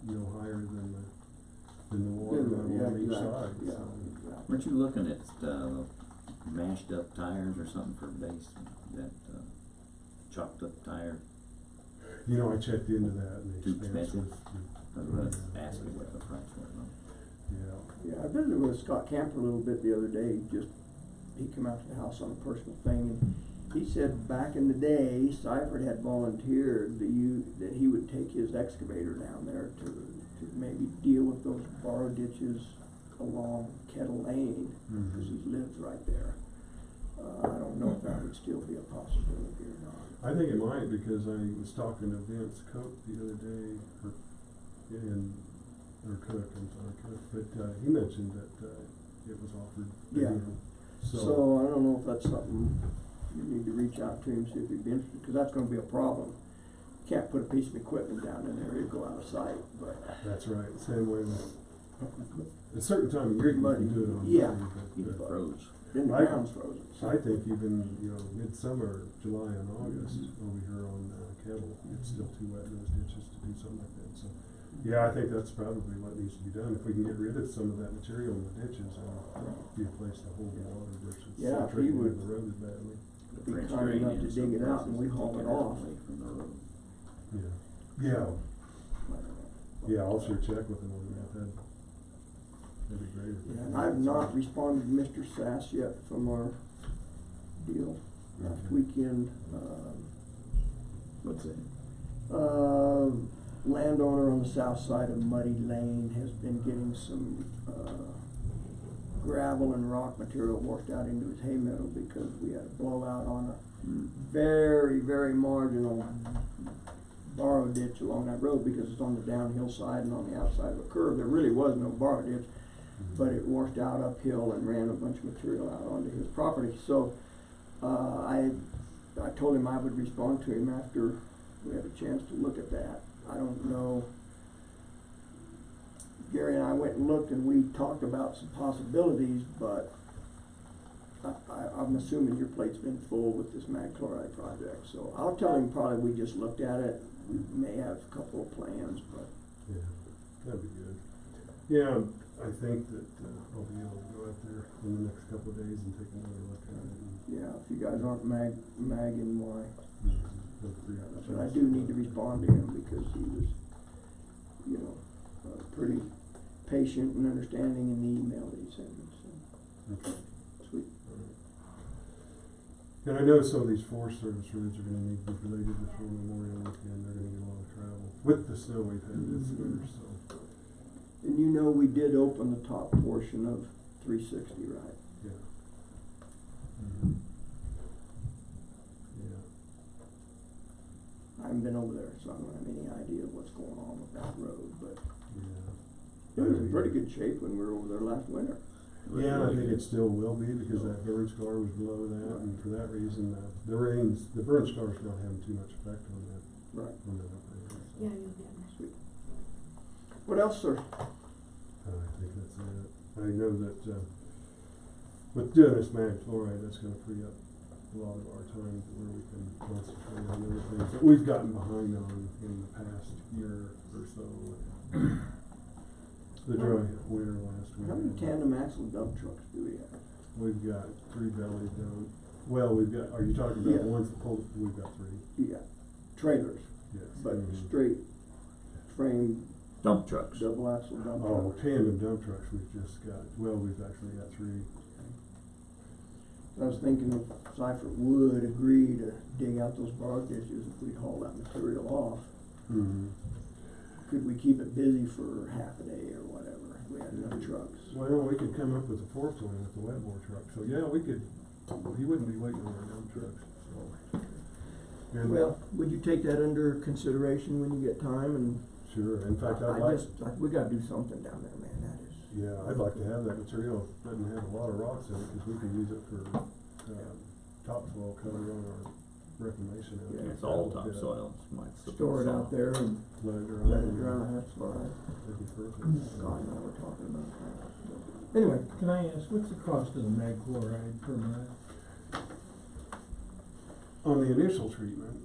no higher than the in the water level on each side, Yeah, so. exactly. Weren't you looking at, mashed up tires or something for base, that, chopped up tire? You know, I checked into that and the Too expense expensive? was. I was gonna ask you what the price was, no? Yeah, Yeah, I visited with Scott Camper a little bit the other day, he came out to the house on a personal thing, and he said back in the day, Seifert had volunteered that he would take his excavator down there to maybe deal with those borrow ditches along Kettle Lane, because he lives right there. I don't know if that would still be a possibility or not. I think it might, because I was talking to Vince Cook the other day, or Cook, but, he mentioned that, it was offered to Yeah. him, So I don't know if that's something you need to reach out to him, see if he'd be interested, because that's gonna be a problem. Can't put a piece of equipment down in there, it'd go out of sight, but. That's right, same way with, a certain time of year you can do it on Yeah. Monday, Even but, froze. Then the I- ground's frozen. so- I think even, midsummer, July and August, over here on, Kettle, it's still too wet in those ditches to do something like that, so. Yeah, I think that's probably what needs to be done, if we can get rid of some of that material in the ditches, it'll be a place to hold the water versus Yeah, if he trickling would- in the road badly. The Be French kind enough drain to in dig it some out and we places haul to it get off. away from the road. Yeah, yeah, I'll sure check with him on that, that'd be great. Yeah, and I've not responded to Mr. Sass yet from our deal last Okay. weekend. What's that? Landowner on the south side of Muddy Lane has been getting some, gravel and rock material washed out into his hay meadow because we had a blowout on a very, very marginal borrow ditch along that road, because it's on the downhill side and on the outside of a curve. There really was no borrow ditch, but it washed out uphill and ran a bunch of material out onto his property. So, I told him I would respond to him after we had a chance to look at that. I don't know. Gary and I went and looked and we talked about some possibilities, but I'm assuming your plate's been full with this mag chloride project, so I'll tell him probably we just looked at it. We may have a couple of plans, but. Yeah, that'd be good. Yeah, I think that, I'll be able to go out there in the next couple of days and take another look at it. Yeah, if you guys aren't magging, why? But I But do need to respond to him because he was, pretty patient and understanding in the email that he sent me, so. Okay. Sweet. And I know some of these Forest Service roads are gonna need to be related before Memorial Weekend, they're gonna get a lot of travel with the snow we've had this year, so, And we did open the top portion of 360, right? yeah. Mhm. Yeah. I haven't been over there, so I don't have any idea what's going on with that road, but Yeah. it was in pretty good shape when we were over there last winter. Yeah, and I think it still will be because that burn scar was below that, and for that reason, the burn scar's not having too much effect on that, Right. on that up there. So, Yeah, you'll get it. Sweet. What else, sir? I think that's it. I know that, with doing this mag chloride, that's gonna free up a lot of our time to where we can concentrate on other things that we've gotten behind on in the past year or so. The dry winter last winter. How many tandem axle dump trucks do we have? We've got 3 belly dump. Well, are you talking about Yeah. the ones that pull? We've got 3, Yeah, trailers, yes. but Mhm. straight frame Dump trucks. double axle dump Oh, trucks. tandem dump trucks, we've just got, we've actually got 3. I was thinking if Seifert would agree to dig out those borrow ditches if we haul that material off, Mm-hmm. could we keep it busy for half a day or whatever, if we had enough trucks? Well, we could come up with a 4th one with the wet bore truck, so yeah, he wouldn't be waiting on our dump trucks, so. And- Well, would you take that under consideration when you get time? And Sure, in fact, we gotta do something down there, man, that is. yeah, I'd like to have that material, doesn't have a lot of rocks in it, cause we can use it for, topsoil cover on our reclamation out there. It's all topsoil, it's my. Store it out there and Let it dry. let it dry, that's fine. That'd be perfect. God, now we're talking about that. Anyway, Can I ask, what's the cost of the mag chloride per mile? On the initial treatment,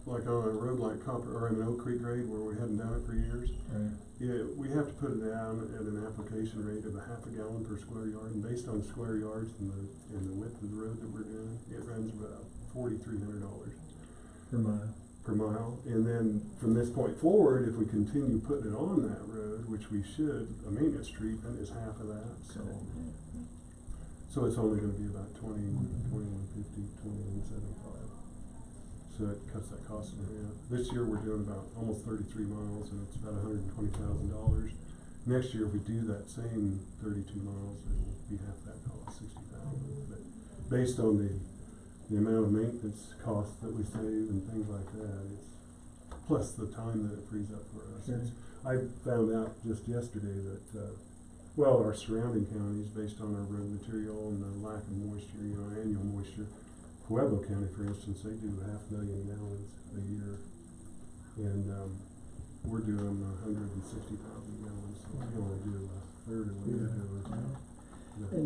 like on a road like Copper, or in Oak Creek grade where we hadn't done it for years, Right. yeah, we have to put it down at an application rate of a half a gallon per square yard, and based on square yards and the width of the road that we're doing, it runs about $4,300 Per mile. per mile. And then from this point forward, if we continue putting it on that road, which we should, a maintenance treatment is half of that, so. So it's only gonna be about 2150, 2175. So it cuts that cost in half. This year, we're doing about almost 33 miles, and it's about $120,000. Next year, if we do that same 32 miles, it'll be half that cost, 60,000. But based on the amount of maintenance costs that we save and things like that, it's, plus the time that it frees up for us. Sure. I found out just yesterday that, well, our surrounding counties, based on our road material and the lack of moisture, annual moisture, Pueblo County, for instance, they do 500,000 gallons a year, and we're doing 160,000 gallons, so we only do a third of what they're doing. Yeah.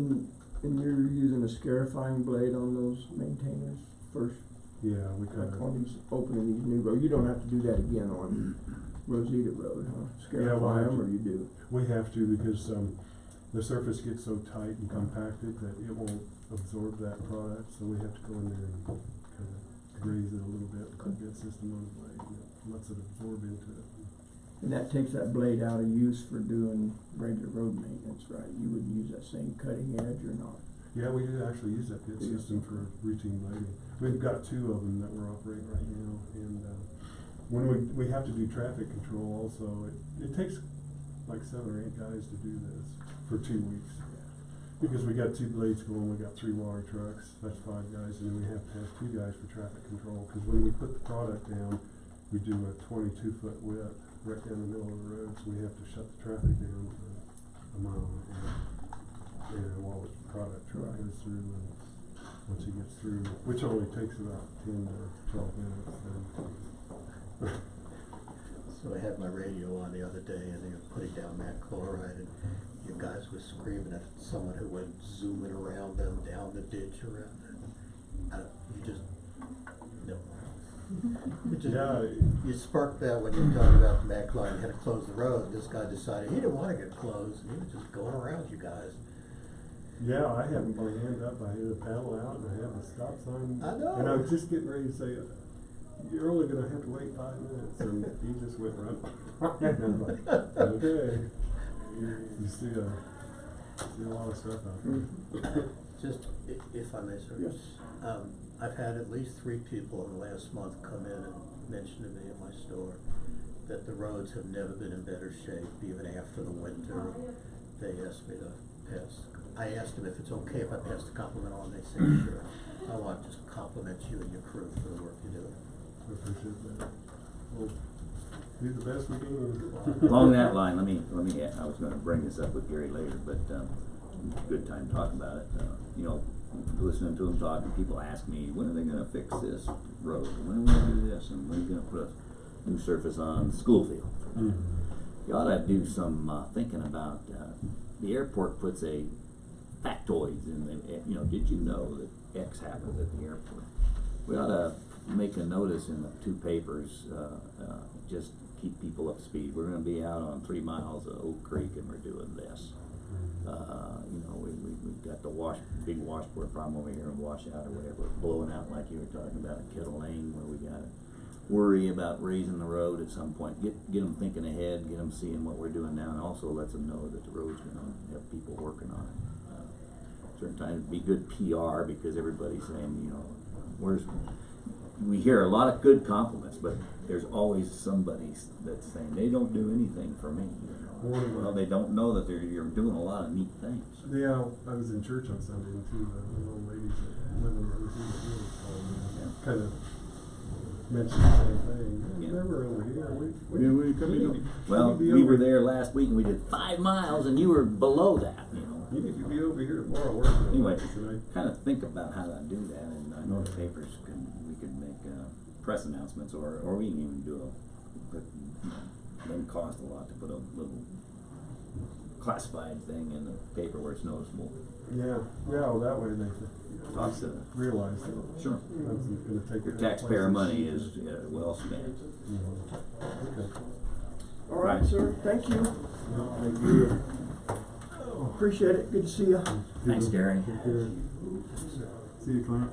And you're using a scarifying blade on those maintainers first, Yeah, we like kind on these, opening these new roads. You don't have to do that again on Rosita Road, huh? Yeah, we'll Scarify have them, to. or you do? we have to, because the surface gets so tight and compacted that it won't absorb that product, so we have to go in there and kind of graze it a little bit with that bit system on the blade, and it lets it absorb into it. And that takes that blade out of use for doing regular road maintenance, right? You wouldn't use that same cutting edge or not? Yeah, we do actually use that bit Yeah. system for routine blading. We've got 2 of them that we're operating right now, and when we have to do traffic control also, it takes like 7 or 8 guys to do this for 2 weeks. Because we got 2 blades going, we got 3 water trucks, that's 5 guys, and then we have to have 2 guys for traffic control, because when we put the product down, we do a 22-foot width right down the middle of the road, so we have to shut the traffic down for a mile and while the product truck goes through, and once he gets through, which only takes about 10 to 12 minutes, then. So I had my radio on the other day, and they were putting down that chloride, and you guys were screaming at someone who went zooming around them, down the ditch around it. You just, no. It just, Yeah. You sparked that when you were talking about the back line, had to close the road. This guy decided he didn't wanna get closed, and he was just going around you guys. Yeah, I had my hand up, I had a paddle out, and I had the stop sign. I know. And I was just getting ready to say, you're only gonna have to wait 5 minutes, and he just went right by. And I'm like, okay. You see a lot of stuff out there. Just, if I may, sir. Yes. I've had at least 3 people in the last month come in and mention to me at my store that the roads have never been in better shape, even after the winter. They asked me to pass, I asked them if it's okay if I pass the compliment on, they said, sure. I want to just compliment you and your crew for the work you do. I appreciate that. We'll do the best we can. Along that line, let me, I was gonna bring this up with Gary later, but, good time to talk about it. Listening to him talk, and people ask me, when are they gonna fix this road? When are we gonna do this? And when are you gonna put a new surface on the school field? Mhm. You ought to do some, thinking about, the airport puts a factoids in the, did you know that X happens at the airport? We ought to make a notice in the 2 papers, just keep people up to speed. We're gonna be out on 3 miles of Oak Creek, and we're doing this. We've got the big washboard problem over here in Washout or whatever, blowing out like you were talking about at Kettle Lane, where we gotta worry about raising the road at some point. Get them thinking ahead, get them seeing what we're doing now, and also lets them know that the road's gonna have people working on it. Certain times it'd be good PR, because everybody's saying, we hear a lot of good compliments, but there's always somebody that's saying they don't do anything for me. Well, they don't know that you're doing a lot of neat things. Yeah, I was in church on Sunday, and 2 old ladies that live in the field called me, kind of mentioned the same thing. Yeah. Remember over here, We were there last week, and we did 5 miles, and you were below that, You need to be over here tomorrow working. Anyway, kind of think about how to do that, and I know the papers we could make press announcements, or we can even do doesn't cost a lot to put a little classified thing in the paper where it's noticeable. Yeah, well, that way they could Talk to realize that Sure. that's gonna take. Your taxpayer money is well spent. Okay. All right, Right. sir, thank you. Thank you. Appreciate it, good to see you. Thanks, Gary. Take care. See you, Clint.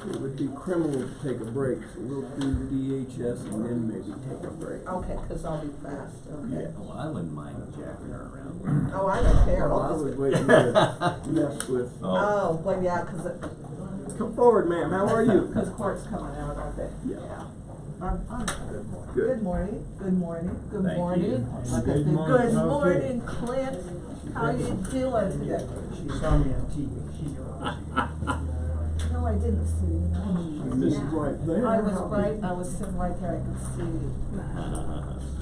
It would be criminal to take a break, so we'll do DHS and then maybe take a break. Okay, cause I'll be fast, okay. Well, I wouldn't mind jacking her around. Oh, I don't care. Well, I was waiting to mess with. Oh, well, yeah, cause it, Come forward, ma'am, how are you? cause court's coming out, aren't they? Yeah. I'm Good. good morning, good morning, good Thank morning. you. Like Good I said, morning. good Okay. morning, Clint. How you doing today? She saw me on TV. No, I didn't see you. This is right there. I was sitting right there, I could see you.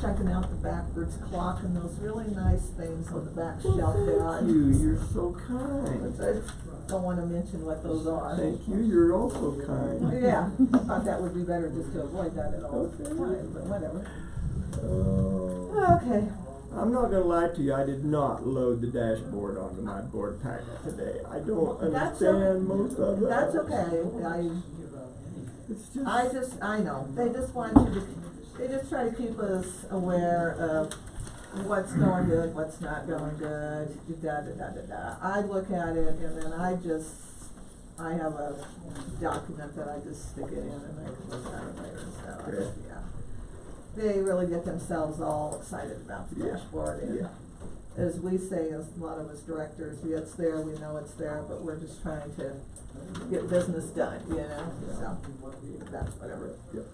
Checking out the backwards clock and those really nice things on the back shelf there. Thank you, you're so kind. I don't wanna mention what those are. Thank you, you're also kind. Yeah, I thought that would be better just to avoid that at all time, but whatever. Okay. I'm not gonna lie to you, I did not load the dashboard onto my board packet today. I don't That's understand most of it. That's okay, It's just. I know, they just want you to, they just try to keep us aware of what's going good, what's not going good, da. I look at it and then I have a document that I just stick it in and I can look at it later, so, Okay. yeah. They really get themselves all excited about the Yeah. dashboard and Yeah. as we say, as a lot of us directors, yeah, it's there, we know it's there, but we're just trying to get business done, you know, so, that's whatever. Yep.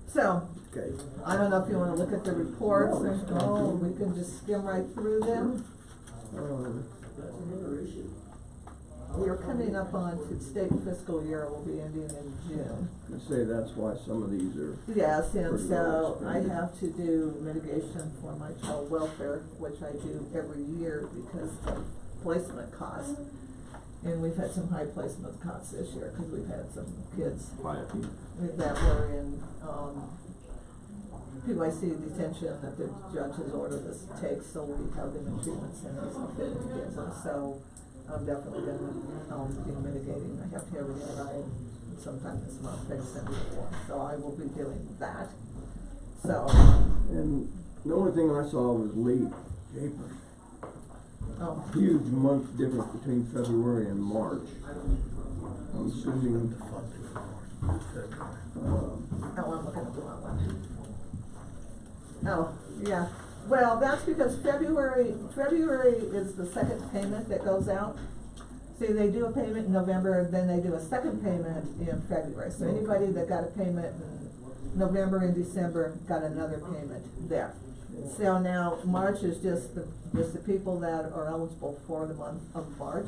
So, Okay. I don't know if you wanna look at the reports, or we can just skim right through them. You're coming up on to state fiscal year will be ending in June. I say that's why some of these are. Yes, and Pretty so well I expanded. have to do mitigation for my child welfare, which I do every year because of placement costs. And we've had some high placement costs this year, cause we've had some kids that were in, PYC detention that the judges ordered us to take, so we have them in treatment centers and fitting kids, and so I'm definitely gonna, be mitigating, I have to have it right sometime this month, they sent me the form, so I will be doing that. So, And the only thing I saw was late April. oh, Huge month difference between February and March. I'm assuming, oh, I'm looking at the wrong one. Oh, yeah, well, that's because February is the second payment that goes out. See, they do a payment in November, then they do a second payment in February, so anybody that got a payment in November and December got another payment there. So now, March is just the people that are eligible for the month of March,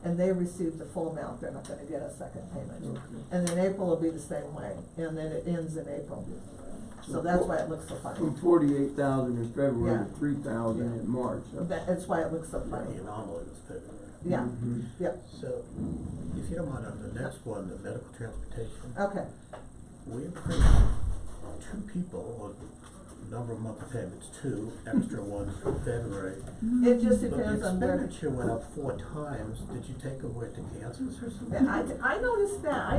and they receive the full amount, they're not gonna get a second payment. And then April will be the same way, and then it ends in April. So that's why it looks so funny. from 48,000 in February Yeah. to 3,000 in March. That's why it looks so The funny. anomaly was February. Yeah, Mhm. yep, So, if you don't mind, on the next one, the medical transportation, okay. we approved 2 people, or number of monthly payments, 2 extra ones for February. It just But depends the on where. expenditure went up 4 times, did you take away to Kansas or something? And I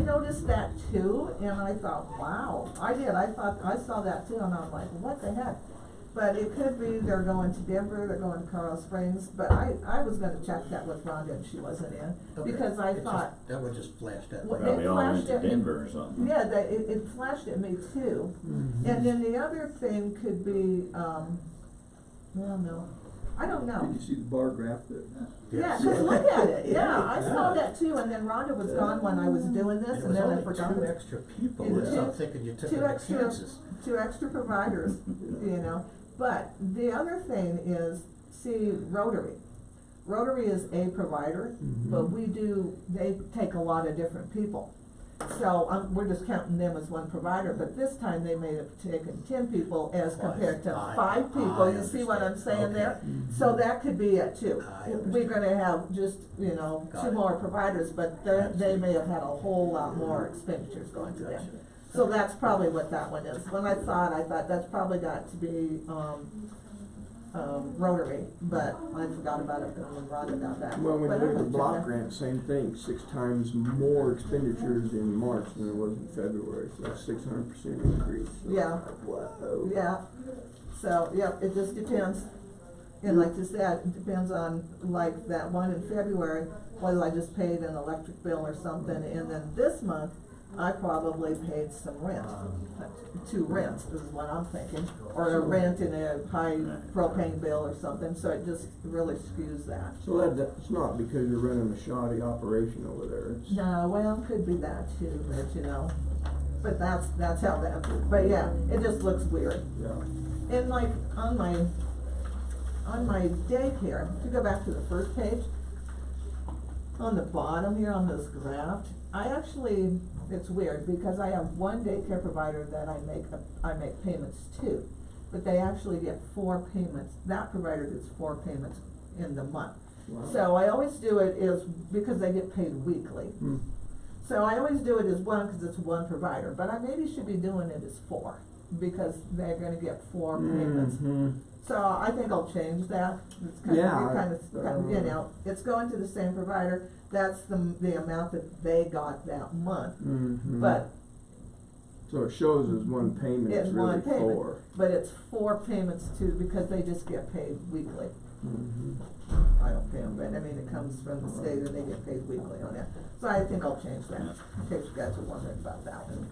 noticed that too, and I thought, wow, I saw that too, and I'm like, what the heck? But it could be they're going to Denver, they're going to Colorado Springs, but I was gonna check that with Rhonda and she wasn't in, Okay. because I It just- thought, that one just flashed at me. Well, Well, it we all went flashed to at me. Denver or something. yeah, it flashed at me too. And then the other thing could be, well, no, I don't know. Did you see the bar graph that? Yeah, 'cause look at it, yeah, I saw that too, and then Rhonda was gone when I was doing this, It and was then I only forgot. 2 extra people, It was so I'm two- thinking you took two it to extra- Kansas. 2 extra providers, you know, but the other thing is, see, Rotary is a provider, but they take a lot of different people. So, we're just counting them as one provider, but this time they may have taken 10 people as compared to 5 people, you see what I'm saying there? So that could be it too. I understand. We're gonna have just, Got 2 it. more providers, but they may have had a whole lot more expenditures going to them. Gotcha. So that's probably what that one is. When I thought that's probably got to be, Rotary, but I forgot about it when we brought about that. Well, when But you I look at will the check block that. grant, same thing, 6 times more expenditures in March than it was in February, so that's 600% increase. So, Yeah. whoa. Yeah, so, yeah, it just depends. And like you said, it depends on, like, that one in February, whether I just paid an electric bill or something, and then this month, I probably paid some rent. 2 rents, is what I'm thinking, or a rent and a high propane bill or something, so it just really skews that. So that's not because you're running a shoddy operation over there, it's. No, well, could be that too, but you know, but that's how that, but yeah, it just looks weird. Yeah. And like, on my daycare, if you go back to the first page, on the bottom here on this graph, it's weird, because I have one daycare provider that I make payments to, but they actually get 4 payments, that provider gets 4 payments in the month. Wow. So I always do it is, because they get paid weekly. Hmm. So I always do it as one, cause it's one provider, but I maybe should be doing it as 4, because they're gonna get 4 payments. Mhm. So I think I'll change that. It's kind Yeah, of, you know, it's going to the same provider, that's the amount that they got that month. Mhm. But, So it shows as one payment, it's It's really one payment. 4. but it's 4 payments too, because they just get paid weekly. Mhm. I don't pay them, but I mean, it comes from the state and they get paid weekly on that. So I think I'll change that, in case you guys are wondering about that one.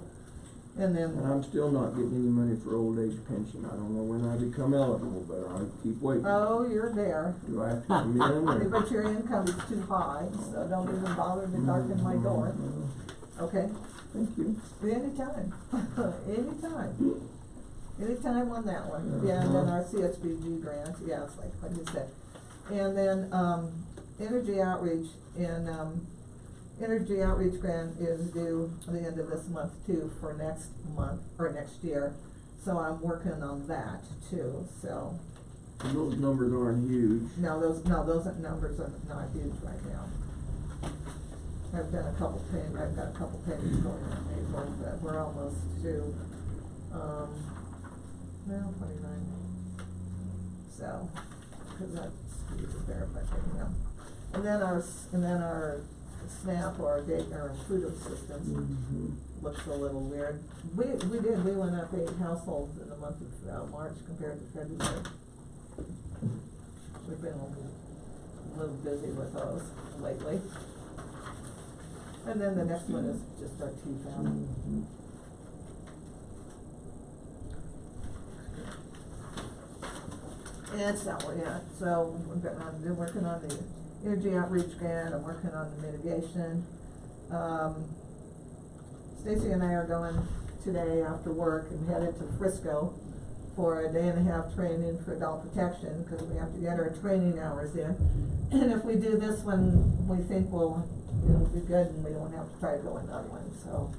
And then, And I'm still not getting any money for old age pension, I don't know when I become eligible, but I keep waiting. oh, you're there. Do I have to come in or? But your income is too high, so don't even bother to darken my door, okay? Thank you. Anytime, anytime on that one, yeah, and then our CSBG grant, yeah, it's like what you said. And then, energy outreach, and, energy outreach grant is due at the end of this month too, for next month, or next year. So I'm working on that too, so, And those numbers aren't huge. those numbers are not huge right now. I've got a couple payments going on in April, but we're almost to, 29. So, cause that's there, but you know. And then our SNAP or our food assistance Mhm. looks a little weird. We went up 8 households in the month of March compared to February. We've been a little busy with those lately. And then the next one is just our TFAB. Mhm. And that's not where yet, so I've been working on the energy outreach grant, I'm working on the mitigation. Stacy and I are going today after work and headed to Frisco for a 1.5 day training for adult protection, cause we have to get our training hours in. And if we do this one, we think it'll be good and we don't have to try to go another one, so.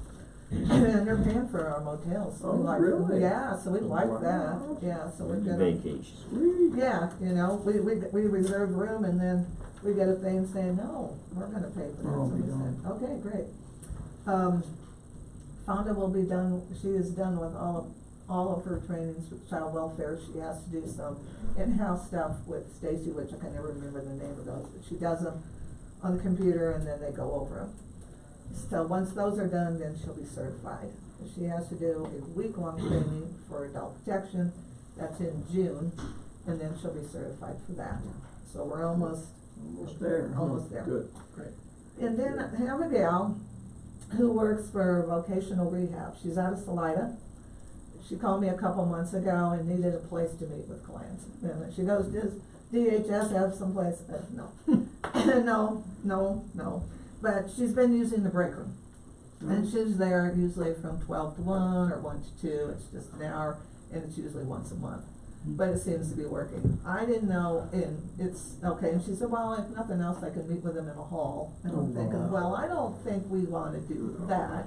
And they're paying for our motels, so we Oh, like, really? yeah, so we like Wow. that, yeah, so we're gonna. Vacation. Sweet. Yeah, you know, we reserved room and then we get a thing saying, no, we're gonna pay for that, Oh, so we we said, don't. okay, great. Fonda will be done, she is done with all of her trainings with child welfare, she has to do some in-house stuff with Stacy, which I can never remember the name of those, but she does them on the computer and then they go over them. So once those are done, then she'll be certified. She has to do a week-long training for adult protection, that's in June, and then she'll be certified for that. So we're almost there. Almost there. Good, great. And then I have a gal who works for vocational rehab. She's out of Salida. She called me a couple months ago and needed a place to meet with clients. And she goes, does DHS have someplace? No. No. But she's been using the break room. And she's there usually from 12 to 1 or 1 to 2. It's just an hour and it's usually once a month. But it seems to be working. I didn't know, and it's, okay, and she said, well, if nothing else, I can meet with them in a hall. And I'm thinking, well, I don't think we wanna do that.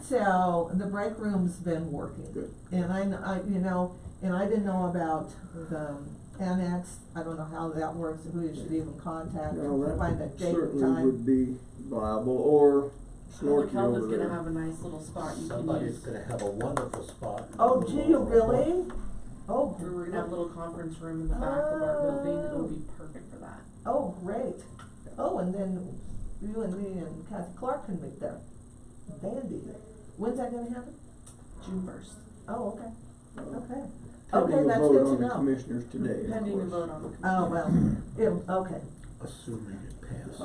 So, the break room's been working. Good. And I you know, and I didn't know about the annex, I don't know how that works, who you should even contact Now, to find a that date and certainly time. would be viable, or Snorky Kelvin's over gonna there. have a nice little spot you can Somebody's use. gonna have a wonderful spot. Oh, gee, you really? Oh. Where we're gonna have a little conference room in the back of our building, it'll be perfect for that. Oh, great. Oh, and then you and me and Kathy Clark can meet there. Dandy. When's that gonna happen? June first. Oh, okay. Okay. Pending Okay, a that's vote good on to the know. commissioners today, of Pending a course. vote on the. Oh, well, okay. Assuming it passes.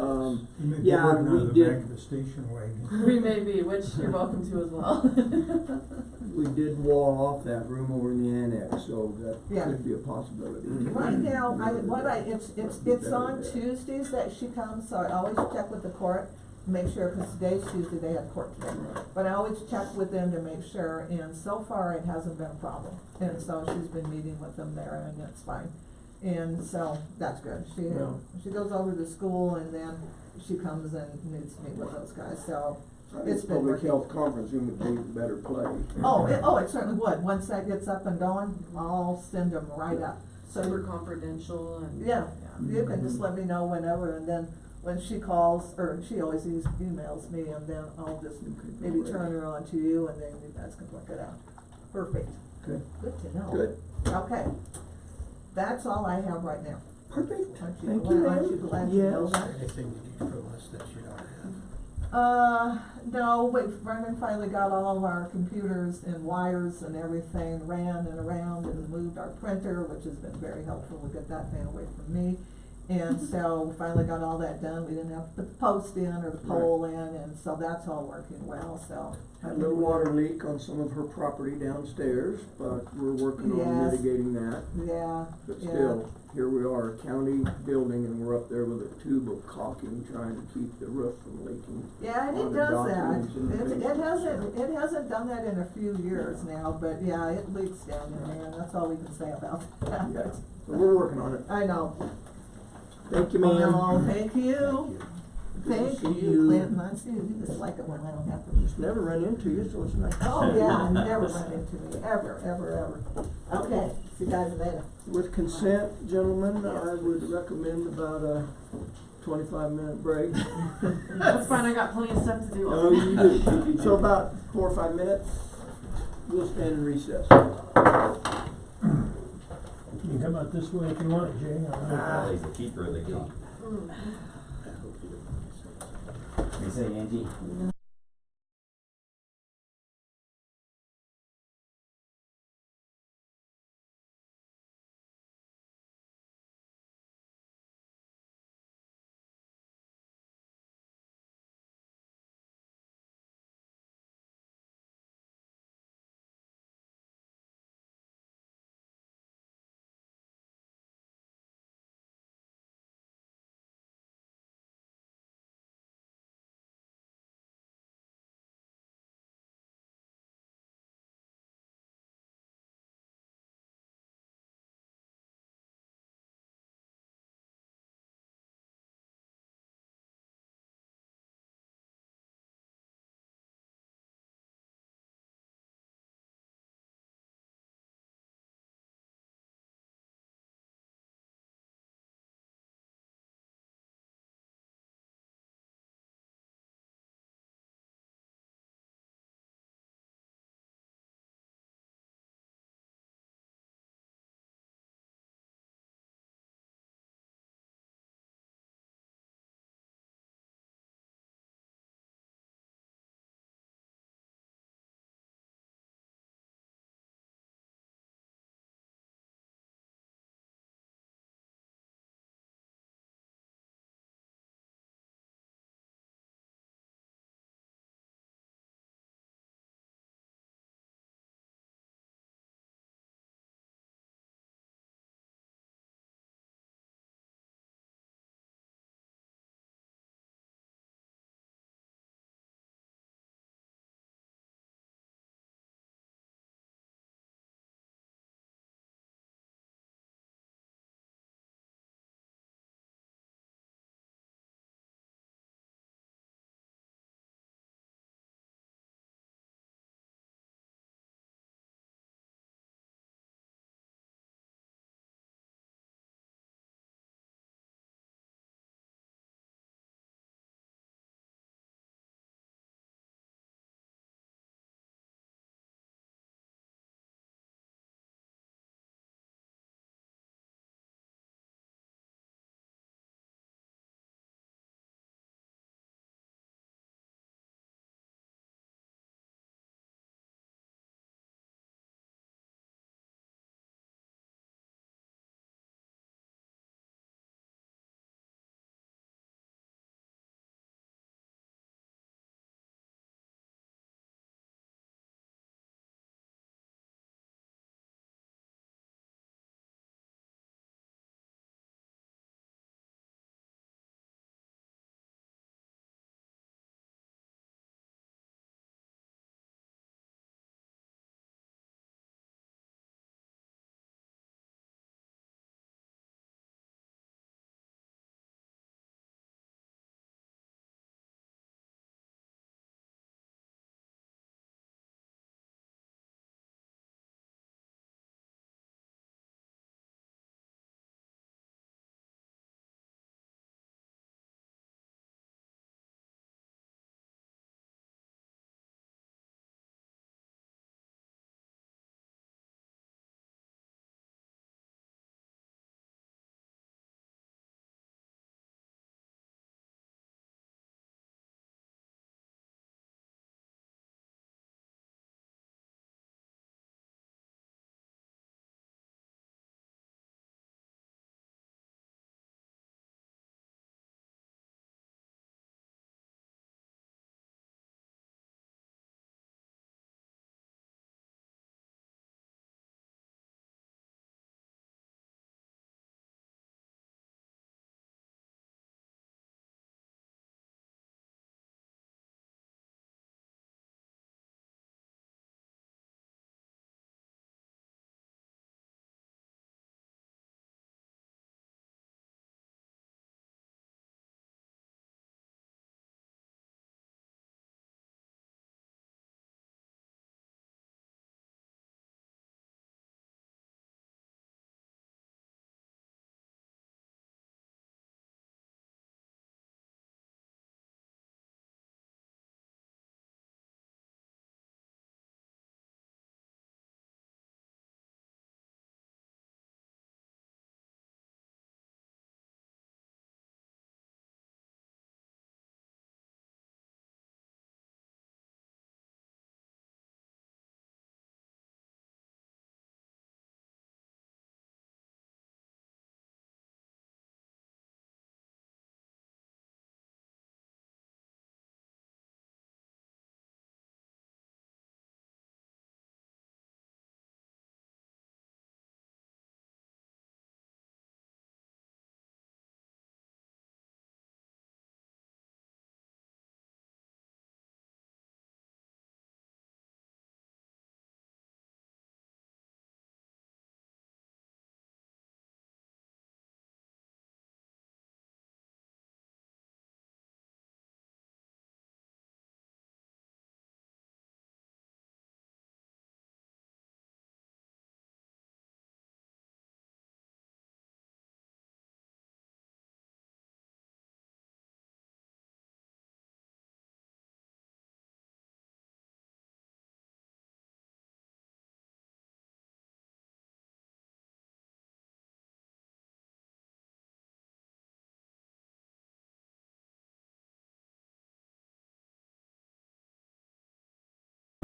You may be Yeah, working we out of the did- back of the station wagon. We may be, which you're welcome to as well. We did wall off that room over in the annex, so that Yeah. could be a possibility. Right now, it's Better on there. Tuesdays that she comes, so I always check with the court, make sure, cause today's Tuesday, they had court today. But I always check with them to make sure, and so far it hasn't been a problem. And so she's been meeting with them there and it's fine. And so, that's good. Yeah. She goes over to school and then she comes and meets me with those guys, so. I It's think been public working. health conference room would be a better play. Oh, it certainly would. Once that gets up and going, I'll send them right up. So Super confidential and. yeah, you can just let me know whenever, and then when she calls, or she always emails me, and then I'll just maybe turn her on to you, and then you guys can work it out. Perfect. Okay. Good to know. Good. Okay. That's all I have right now. Perfect. Aren't you Thank glad- you, aren't you ma'am. glad you know Yes. that? Anything you need from us that you don't have? No, Brendan finally got all of our computers and wires and everything ran and around and moved our printer, which has been very helpful to get that thing away from me. And so we finally got all that done. We didn't have to put the post in or the pole in, and so that's all working well, so. Had a little water leak on some of her property downstairs, but we're working on Yes. mitigating that. Yeah, But yeah. still, here we are, a county building, and we're up there with a tube of caulking, trying to keep the roof from leaking. Yeah, and on it the does that. documents and things. It hasn't done that in a few years now, but yeah, it leaks down in there, and that's all we can say about that. Yeah, so we're working on it. I know. Thank you, ma'am. Oh, thank you. Thank See you, you. Clinton. I see you just like it when I don't have to. Just never run into you, so it's nice. Oh, yeah, never run into me, ever. Okay, see you guys later. With consent, gentlemen, I would recommend about a 25-minute break. That's fine, I got plenty of stuff to do. Oh, you do. So about 4 or 5 minutes, we'll stand in recess. You can come out this way if you want, Jay. He's the keeper of the gate. I hope you don't. You say, Angie?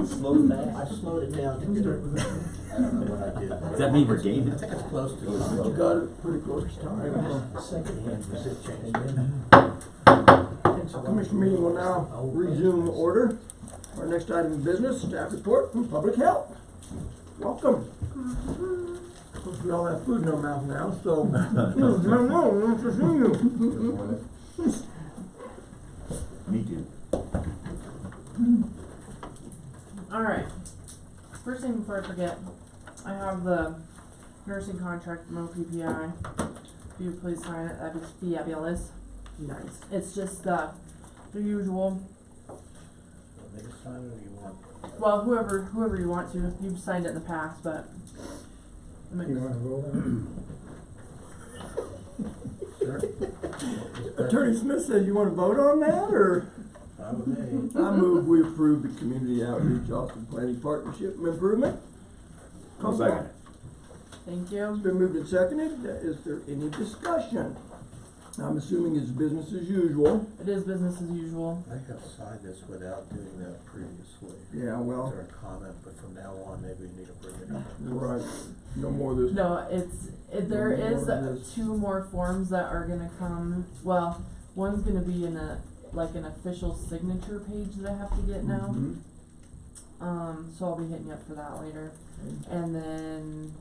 Slow I fast? slowed it down to get it, I don't know what I did. Does that mean we're gaming? I think it's close to You time. got it pretty close to time. Second hand was it changed. Commission meeting will now resume order. Our next item of business, staff report from public health. Welcome. Of course, we all have food in our mouth now, so. No, nice to see you. Me too. Alright, first thing before I forget, I have the nursing contract from OPPI. If you would please sign it, that'd be fabulous. Nice. It's just the usual, Make a sign or you want? well, whoever you want to, you've signed it in the past, but. You wanna roll that? Sure. Attorney Smith says you wanna vote on that, or? Fine with me. I move we approve the Community Outreach Austin Planning Partnership Improvement. I'll second it. Thank It's you. been moved and seconded. Is there any discussion? I'm assuming it's business as usual. It is business as usual. I have signed this without doing that previously. Yeah, well, During comment, but from now on, maybe we need to bring it up. right, no more of this. No, there No is more of this. 2 more forms that are gonna come, well, one's gonna be in an official signature page that I have to get now. Mhm. So I'll be hitting you up for that later. And then,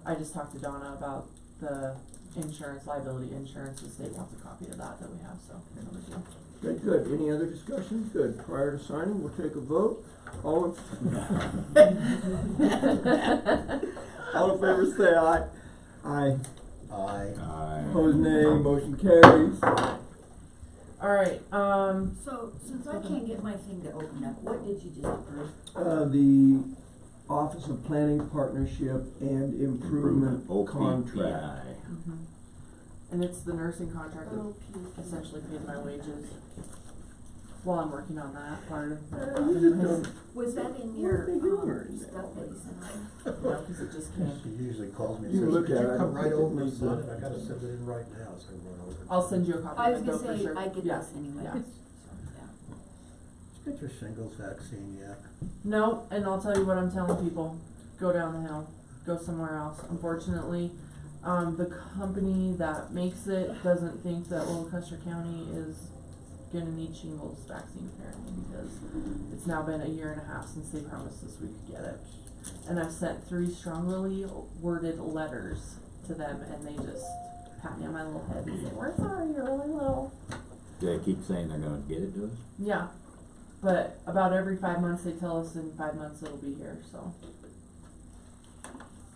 I just talked to Donna about the insurance, liability insurance, the state wants a copy of that we have, so, no big deal. Good, good. Any other discussion? Good. Prior to signing, we'll take a vote. All in all in favor say aye. Aye. Aye. Opposed nay. Motion carries. Alright, So, since I can't get my thing to open up, what did you just approve? The Office of Planning Partnership and Improvement OPPI. Contract. and it's the nursing contract that Oh, essentially pays my wages while I'm working on that part of it. Was that in your, What the humor in stuff that you sent me? No, cause it just She came. usually calls me and You says, look could at you it, I come don't right think it over and needs sign to- it? I gotta send it in right now, so I can run over. I'll send you a copy I of was my gonna bill for say, sure. I get Yeah. this anyway. Yeah. Yeah. Get your shingles vaccine yet? No, and I'll tell you what I'm telling people, go down the hill, go somewhere else. Unfortunately, the company that makes it doesn't think that Old Custer County is gonna need shingles vaccine apparently, because it's now been 1.5 years since they promised us we could get it. And I've sent 3 strongly worded letters to them, and they just pat me on my little head and say, we're sorry, you're really little. Do they keep saying they're gonna get it to us? Yeah, but about every 5 months, they tell us in 5 months it'll be here, so.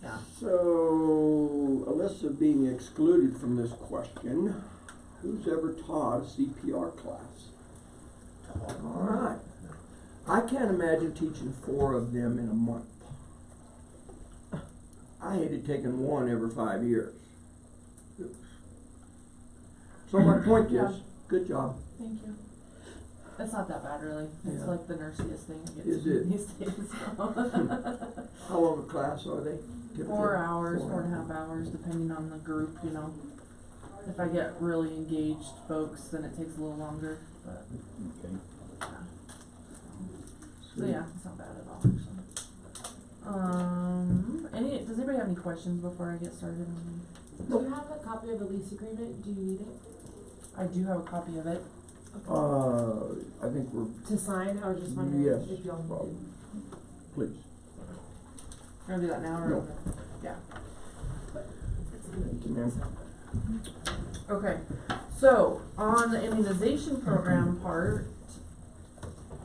Yeah. So, Alyssa being excluded from this question, who's ever taught a CPR class? Alright. I can't imagine teaching 4 of them in a month. I hated taking 1 every 5 years. So my point Yeah. is, good job. Thank you. It's not that bad, really. It's Yeah. like the nursiest thing I get Is to do it? these days. How long a class are they? Give or 4 take? hours, 4 4.5 hours, depending on the group, you know. If I get really engaged folks, then it takes a little longer, but, Okay. yeah. So yeah, it's not bad at all, actually. Does anybody have any questions before I get started? Do you have a copy of the lease agreement? Do you need it I do have a copy of it. I think we're, to sign? I was just wondering Yes, if y'all probably. needed. please. Can I do that now or? No. Yeah. Thank you, ma'am. Okay, so on the immunization program part,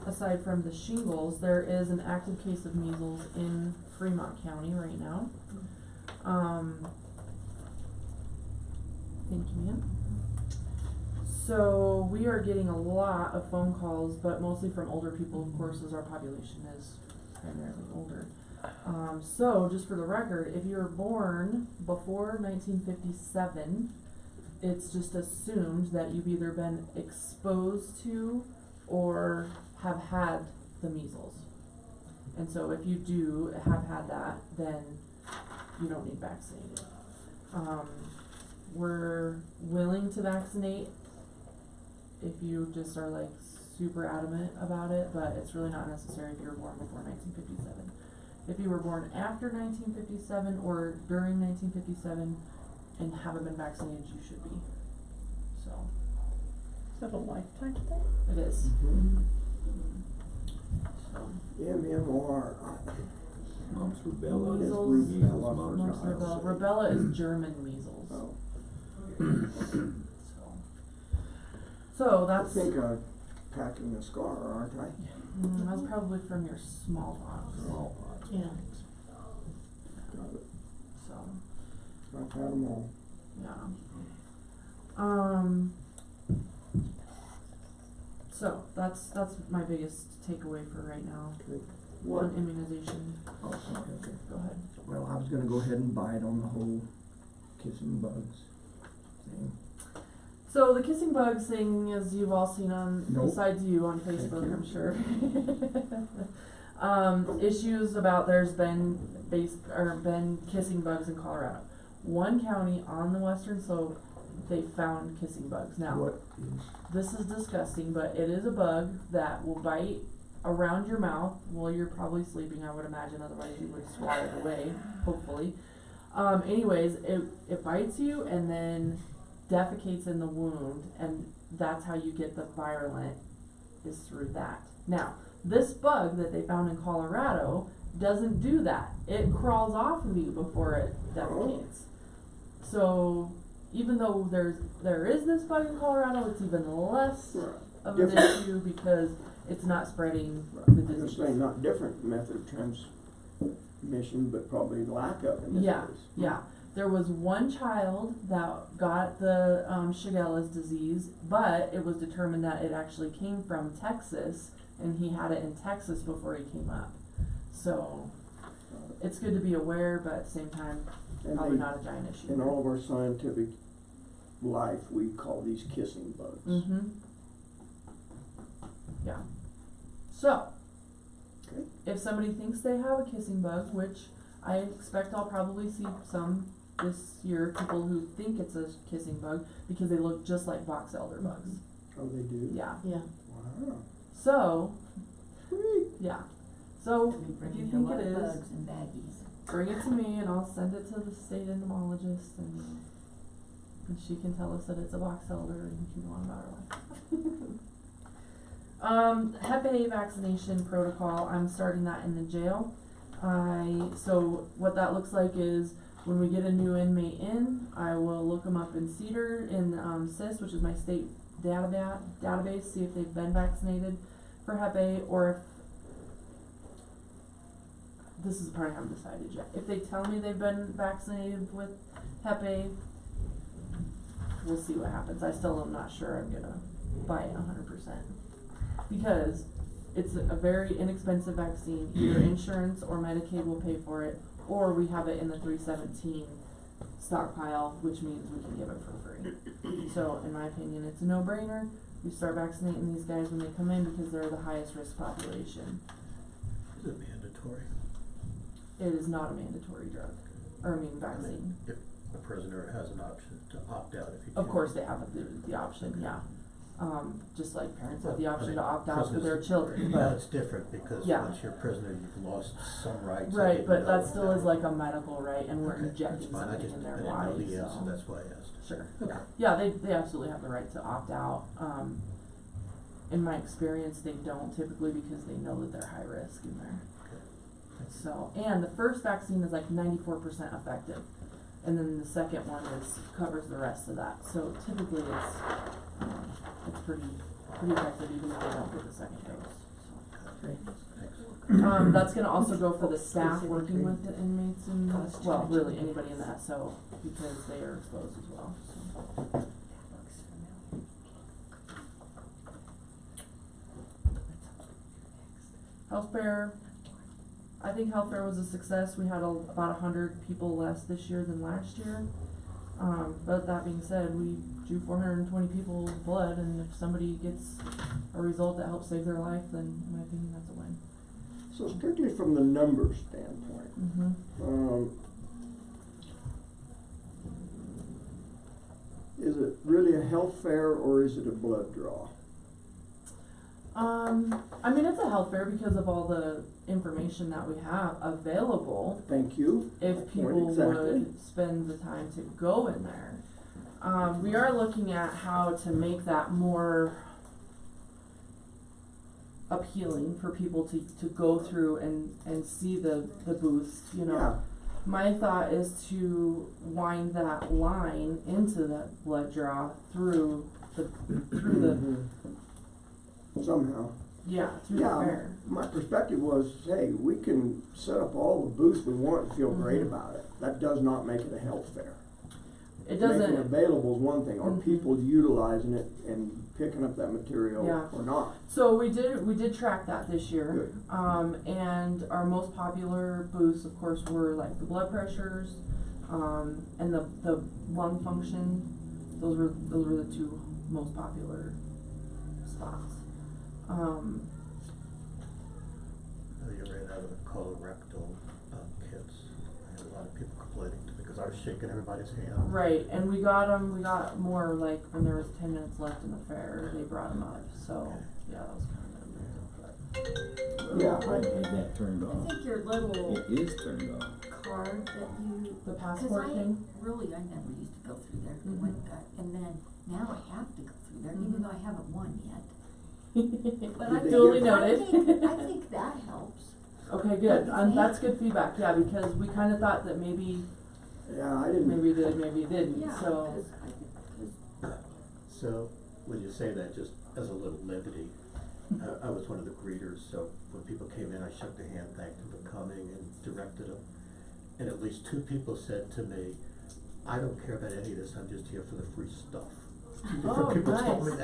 aside from the shingles, there is an active case of measles in Fremont County right now. Thank you, ma'am. So we are getting a lot of phone calls, but mostly from older people, of course, as our population is primarily older. So just for the record, if you were born before 1957, it's just assumed that you've either been exposed to or have had the measles. And so if you do have had that, then you don't need vaccinated. We're willing to vaccinate if you just are like super adamant about it, but it's really not necessary if you were born before 1957. If you were born after 1957 or during 1957 and haven't been vaccinated, you should be. So. Is that a lifetime thing? It is. So. MMR. Mumps, rubella, Measles, measles, mumps, rubella. Rubella is German measles. Oh. So I that's. think I'm packing a scar, aren't I? That's probably from your smallpox. Yeah. Got it. So. I've had them all. Yeah. So that's my biggest takeaway for right now Okay. What? on immunization. Oh, okay. Go ahead. Well, I was gonna go ahead and bite on the whole kissing bugs thing. So the kissing bugs thing, as you've all seen on, Nope. besides you on Facebook, you. I'm sure. Issues about there's been kissing bugs in Colorado. One county on the western slope, they found kissing bugs. Now, What is, this is disgusting, but it is a bug that will bite around your mouth while you're probably sleeping, I would imagine, otherwise you would swat it away, hopefully. Anyways, it bites you and then defecates in the wound, and that's how you get the virulent, is through that. Now, this bug that they found in Colorado doesn't do that. It crawls off of you before it defecates. So, even though there is this bug in Colorado, it's even less of an issue because it's not spreading the I'm disease. saying not different method of transmission, but probably lack of in this Yeah, case. yeah. There was one child that got the Shigella's disease, but it was determined that it actually came from Texas, and he had it in Texas before he came up. So, it's good to be aware, but at the same time, And probably they- not a giant issue. In all of our scientific life, we call these kissing bugs. Mm-hmm. Yeah. So, Okay. if somebody thinks they have a kissing bug, which I expect I'll probably see some this year, people who think it's a kissing bug because they look just like box elder bugs. Oh, they do? Yeah. Yeah. Wow. So, Sweet. yeah. So, I'll be if you bringing a think lot it of is, bugs and baggies. bring it to me and I'll send it to the state entomologist and she can tell us that it's a box elder and we can go on about our life. Hep A vaccination protocol, I'm starting that in the jail. So what that looks like is when we get a new inmate in, I will look them up in CEDAR, in CIS, which is my state database, see if they've been vaccinated for Hep A, or if this is the part I haven't decided yet. If they tell me they've been vaccinated with Hep A, we'll see what happens. I still am not sure I'm gonna buy it 100%. Because it's a very inexpensive vaccine. Either insurance or Medicaid will pay for it, or we have it in the 317 stockpile, which means we can give it for free. So, in my opinion, it's a no-brainer. We start vaccinating these guys when they come in because they're the highest risk population. Is it mandatory? It is not a mandatory drug, vaccine. If a prisoner has an option to opt out if he Of can. course they have the option, yeah. Just like parents have the Well, I option mean, to opt out for prisoners- their children, Well, but, it's different because Yeah. once you're a prisoner, you've lost some rights. right, but that still is like a medical right, and we're Okay, that's injecting fine. I something just, in I their didn't know body, the answer, so. that's why I asked. Sure, Okay. yeah, they absolutely have the right to opt out, in my experience, they don't typically because they know that they're high risk in there. So, and the first vaccine is like 94% effective, and then the second one covers the rest of that, so typically it's pretty effective even if they don't get the second dose, so. Thanks. That's gonna also go for the staff working with the inmates and, well, really anybody in the SO, because they are exposed as well, so. Health fair, I think health fair was a success. We had about 100 people less this year than last year. But that being said, we drew 420 people's blood, and if somebody gets a result that helps save their life, then in my opinion, that's a win. So strictly from the numbers standpoint, is it really a health fair or is it a blood draw? I mean, it's a health fair because of all the information that we have available. Thank you. If people Exactly. would spend the time to go in there. We are looking at how to make that more appealing for people to go through and see the booths, you know. Yeah. My thought is to wind that line into that blood draw through the Somehow. through the Yeah, fair. my perspective was, hey, we can set up all the booths we want and feel great Mhm. about it. That does not make it a health fair. It Making it doesn't. available is one thing, are Mhm. people utilizing it and picking up that material Yeah. or not? So we did track that this year. Good. And our most popular booths, of course, were like the blood pressures, and the lung function. Those were the two most popular spots. You ran out of the colorectal kits. I had a lot of people complaining to me because I was shaking everybody's hand. Right, and we got more like when there was 10 minutes left in the fair, they brought them up. So yeah, that was kind of Yeah. I had that turned I off. think your little It is turned off. card that you, the cause passport thing. really, I never used to go through there, Mhm. went back, and then now I have to go through there, even Mhm. though I haven't won yet. But Did I they Duly give- noted. I think that helps. Okay, good. That's good feedback. Yeah, because we kind of thought that maybe Yeah, I didn't. maybe it did, maybe it didn't. Yeah, So 'cause So, when you say that, just as a little levity, I was one of the greeters, so when people came in, I shook their hand, thanked them for coming, and directed them. And at least 2 people said to me, I don't care about any of this, I'm just here for the free stuff. Oh, People told me nice.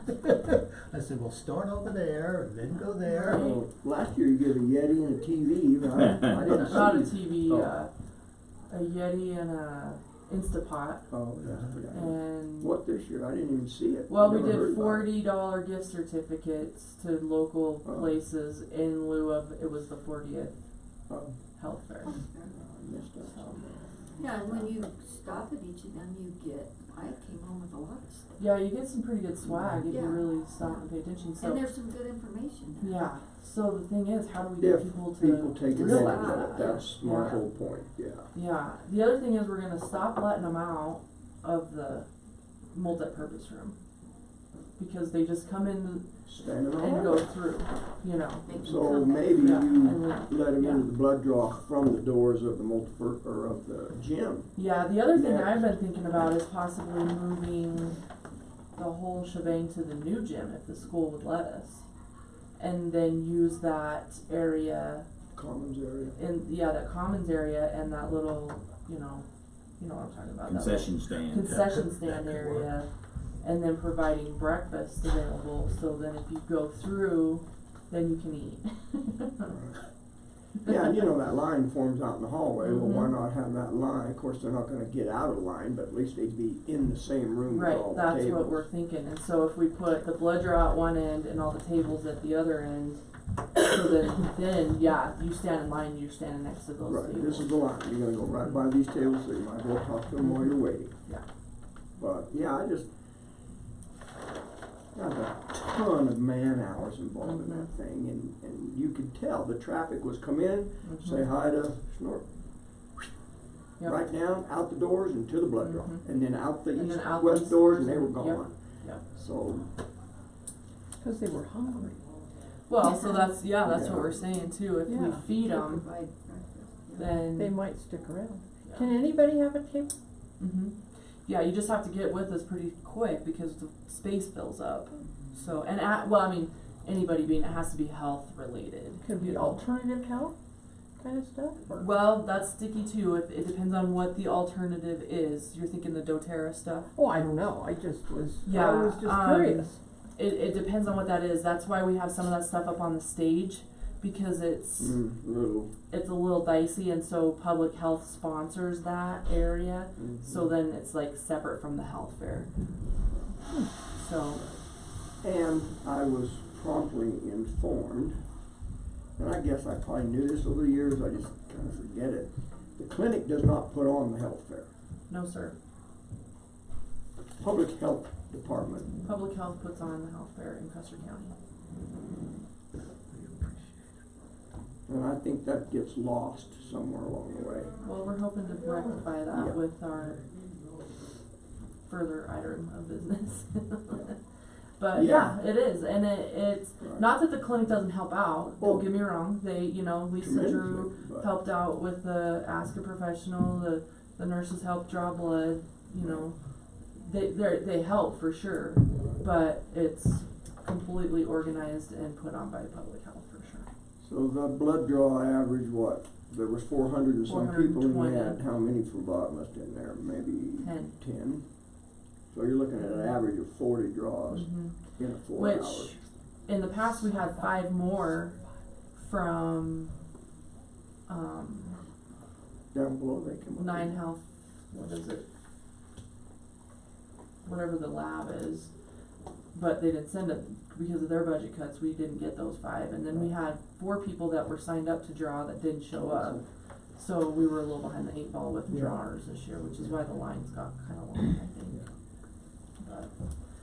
that. I said, well, start over there, and then go there. Right. Well, last year you gave a Yeti and a TV, but I didn't see. not a TV, Oh. a Yeti and a Instapot. Oh, yeah. And What this year? I didn't even see it. well, we Never heard did about it. $40 gift certificates to local Oh. places in lieu of it was the 40th Oh, health fair. I missed that somewhere. yeah, and when you stop at each of them, you get, I came home with a lot of stuff. Yeah, you get some pretty good swag if Yeah. you really stop and pay attention. So And there's some good information there. yeah. So the thing is, how do we get If people to people take to advantage stop? of it, that's my Yeah. whole point, yeah. Yeah. The other thing is we're gonna stop letting them out of the multi-purpose room because they just come in Standing and on go it. through, you know. They can So come back. maybe Yeah, you and let them yeah. into the blood draw from the doors of the or of the gym. Yeah, the other thing Yeah. I've been thinking about is possibly moving the whole shebang to the new gym if the school would let us. And then use that area Commons area. that commons area and that little, you know what I'm talking about. that little Concession stand. concession That stand could work. area, and then providing breakfast available, so then if you go through, then you can eat. Yeah, and you know that line forms out in the hallway, well, why Mhm. not have that line? Of course, they're not gonna get out of line, but at least they'd be in the same room with all Right, the that's tables. what we're thinking, and so if we put the blood draw at one end and all the tables at the other end, so then yeah, you stand in line, you're standing next to those Right, tables. this is the line, you're gonna go right by these tables, so you might as well talk to them while you're waiting. Yeah. But, yeah, I just, got a ton of man hours involved in that thing, and you could tell, the traffic was come in, say Mhm. hi to Snort. Yep. Right down, out the doors and to the blood draw, Mhm. and then out the And then east, out west these doors, and they doors were and- yep. gone. Yep. So, Cause they were hungry. Well, so that's what Yeah. we're saying too, if we Yeah. feed They them, provide breakfast, yeah. then. They might stick around. Yeah. Can anybody have a table? Mhm. Yeah, you just have to get with us pretty quick because the space fills up. So, anybody being, it has to be health related. Could you be know. alternative health kind of stuff, or? Well, that's sticky too. It depends on what the alternative is. You're thinking the doTERRA stuff? Oh, I don't know, I just was Yeah, curious. It depends on what that is. That's why we have some of that stuff up on the stage because it's little. it's a little dicey, and so public health sponsors that area. So then it's like separate from the health fair. So And I was promptly informed, and I guess I probably knew this over the years, I just kind of forget it. The clinic does not put on the health fair. no, sir. Public health department. Public health puts on the health fair in Custer County. And I think that gets lost somewhere along the way. Well, we're hoping to rectify Yeah. that with our further item of business. But Yeah. yeah, it is, and it's Right. not that the clinic doesn't help out. Oh. Don't get me wrong. They, you know, Lisa Drew Tremendously, but- helped out with the Ask a Professional. The nurses helped draw blood. You know, they help for sure, but it's completely organized and put on by public health for sure. So the blood draw average, what? There was 400 and some people, and you 420. had how many phlebotomists in there? Maybe 10. 10? So you're looking at an average of 40 draws in a 4 Which, hours. in the past, we had 5 more from Down below they come up. 9 Health. What is it? Whatever the lab is, but they didn't send it because of their budget cuts. We didn't get those 5, and then we had 4 people that were signed up to draw that didn't show up. So we were a little behind the 8 ball with Yeah. drawers this year, which is why the lines got kind of long, I think.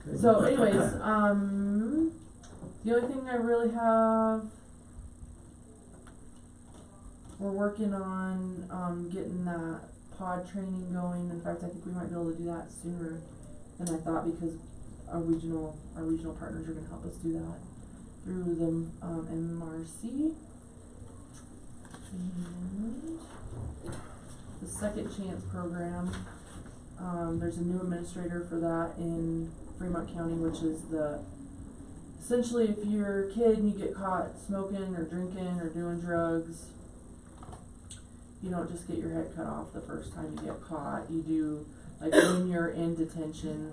But, so, anyways, the only thing I really have, we're working on getting that pod training going. In fact, I think we might be able to do that sooner than I thought because our regional partners are going to help us do that through the MRC. And the Second Chance program, there's a new administrator for that in Fremont County, which is essentially if you're a kid and you get caught smoking or drinking or doing drugs, you don't just get your head cut off the first time you get caught. You do, like when you're in detention,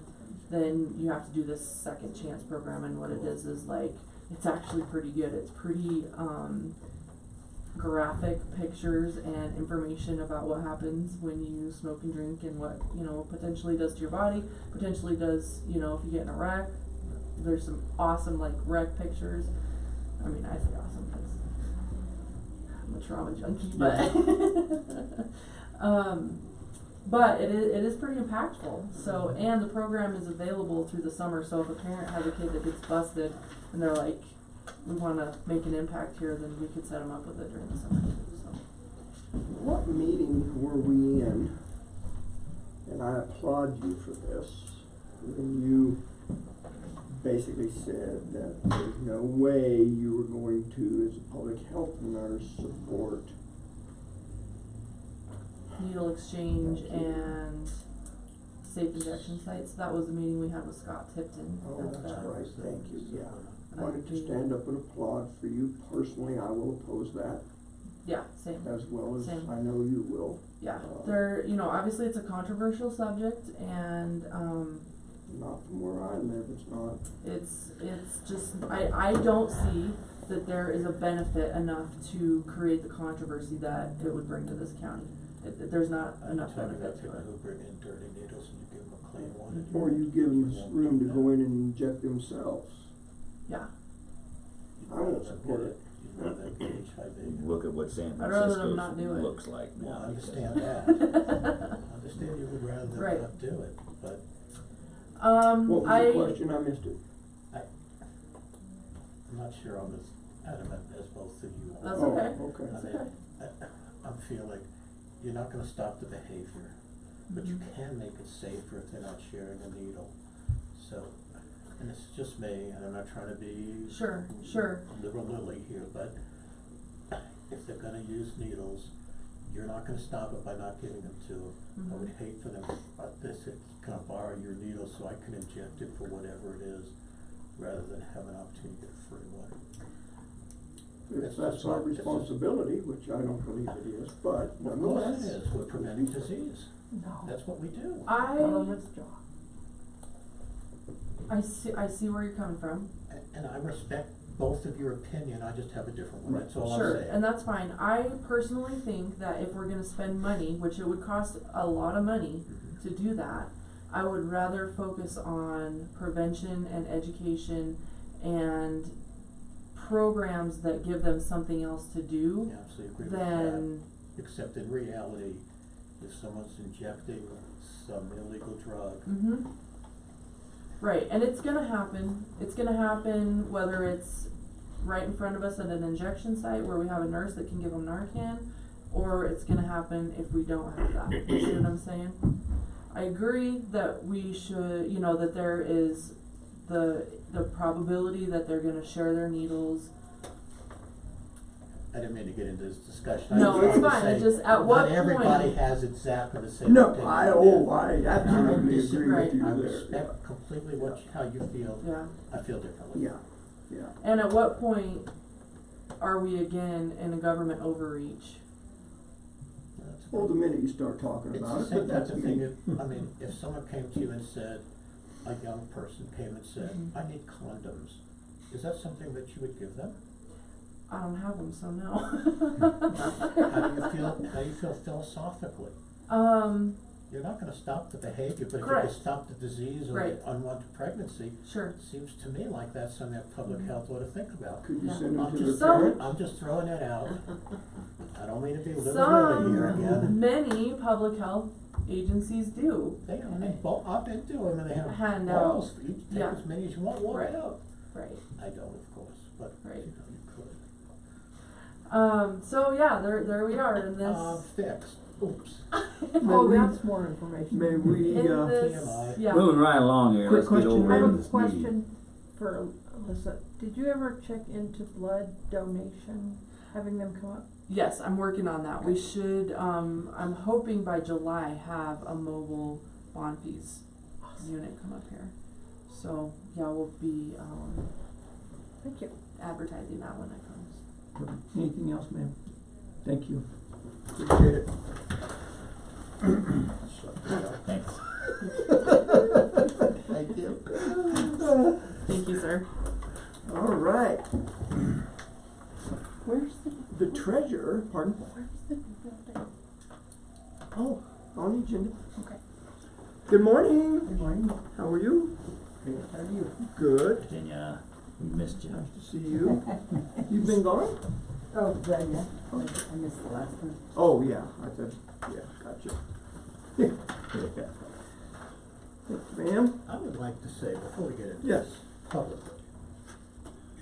then you have to do this Second Chance program, and what it is like, it's actually pretty good. It's pretty graphic pictures and information about what happens when you smoke and drink and what, you know, potentially does to your body, potentially does, you know, if you get in a wreck. There's some awesome, like, wreck pictures. I mean, I say awesome because I'm a trauma junkie, but it is pretty impactful. So, and the program is available through the summer, so if a parent has a kid that gets busted and they're like, we want to make an impact here, then we could set them up with it during the summer too. So. What meeting were we in? And I applaud you for this. When you basically said that there's no way you were going to, as a public health nurse, support Needle exchange and safe injection sites. That was the meeting we had with Scott Tipton. Oh, at that's the- right, thank you, yeah. at Wanted to the- stand up and applaud for you personally. I will oppose that Yeah, same. as well as Same. I know you will. Yeah, there, you know, obviously it's a controversial subject, and Not from where I live, it's not. it's just, I don't see that there is a benefit enough to create the controversy that it would bring to this county. There's not enough benefit to people it. who bring in dirty needles and you give them a clean one. Or you give them room to go in and inject themselves. Yeah, I won't support it. You know that get HIV. Look at what San I'd rather them Francisco not do it. looks like now. Well, I because- understand that. I understand you would rather them Right. not do it, but What was the I, question? I missed it. I'm not sure I'm as adamant as both of you are. That's Oh, okay. okay. I That's mean, okay. I'm feeling you're not gonna stop the behavior, but you can make it safer if they're not sharing a needle. So, and it's just me, and I'm not trying to be Sure. liberal Lily here, but if they're gonna use needles, you're not gonna stop it by not giving them to them. I would hate for them, can I borrow your needle so I can inject it for whatever it is, rather than have an opportunity to get a free one. If that's our responsibility, which I don't believe it is, but Of course nonetheless. it is, we're preventing disease. That's what we do. I see where you're coming from. And I respect both of your opinion, I just have a different one, that's all I'm Sure, saying. and that's fine. I personally think that if we're gonna spend money, which it would cost a lot of money to do that, I would rather focus on prevention and education and programs that give them something else to do Yeah, absolutely agree with that. than, Except in reality, if someone's injecting some illegal drug, Right, and it's gonna happen. It's gonna happen whether it's right in front of us at an injection site where we have a nurse that can give them Narcan, or it's gonna happen if we don't have that. You see what I'm saying? I agree that we should, you know, that there is the probability that they're gonna share their needles. I didn't mean to get into this discussion. No, I it's just wanted fine. to It's say, just at what not everybody point- has exactly the same No, opinion. I absolutely agree with you I there. respect completely how you feel. Yeah. I feel differently. Yeah, yeah. And at what point are we again in a government overreach? That's Well, the minute you start talking It's about the it, same but type that's of me. thing, I mean, if someone came to you and said, a young person came and said, I need condoms, is that something that you would give them? I don't have them, so no. How do you feel philosophically? You're not gonna stop the behavior, but if you Correct. can stop the disease or Right. the unwanted pregnancy, Sure. it seems to me like that's something that public health ought to think about. Could you Yeah. send them I'm to just the Some- parents? I'm just throwing that out. I don't mean to be little here again. Many public health agencies do. They don't, I've been to them and they have Hand bottles out. for each, take Yeah. as many as you want, water Right. out. Right. I don't, of course, but you know, Right. you could. So yeah, there we are in this. Fixed, oops. Oh, that's more information. May we, In this, TMI. yeah. Moving right along here, Quick let's get question, over I have into a this meeting. question for Alyssa. Did you ever check into blood donation, having them come up? Yes, I'm working on that. We should, I'm hoping by July have a mobile bond fees unit come up here. So, yeah, we'll be, Thank you. advertising that when it comes. anything else, ma'am? Thank you. Appreciate it. Thanks. Thank you. Thank you, sir. All right, Where's the treasurer, pardon? where's the building? Oh, on the agenda. Okay. Good morning. Good morning. How are you? Good. How are you? Good. Virginia, we missed you. Nice to see you. You've been gone? Oh, yeah. I missed the last one. Oh, yeah, I said, yeah, gotcha. Ma'am? I would like to say, before we get into Yes. this publicly,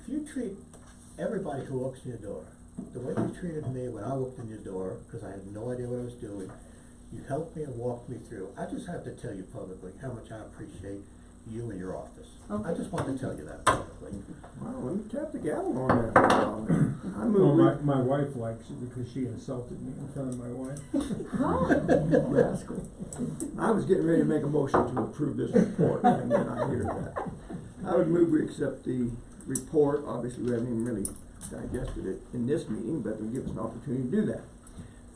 if you treat everybody who walks in your door, the way you treated me when I walked in your door, because I had no idea what I was doing, you helped me and walked me through, I just have to tell you publicly how much I appreciate you and your office. I just want to tell you that publicly. Well, let me tap the gavel on that. I Well, move my wife likes it because she insulted me in front of my wife. rascal. I was getting ready to make a motion to approve this report, and then I hear that. I would move we accept the report. Obviously, we haven't even really digested it in this meeting, but it'll give us an opportunity to do that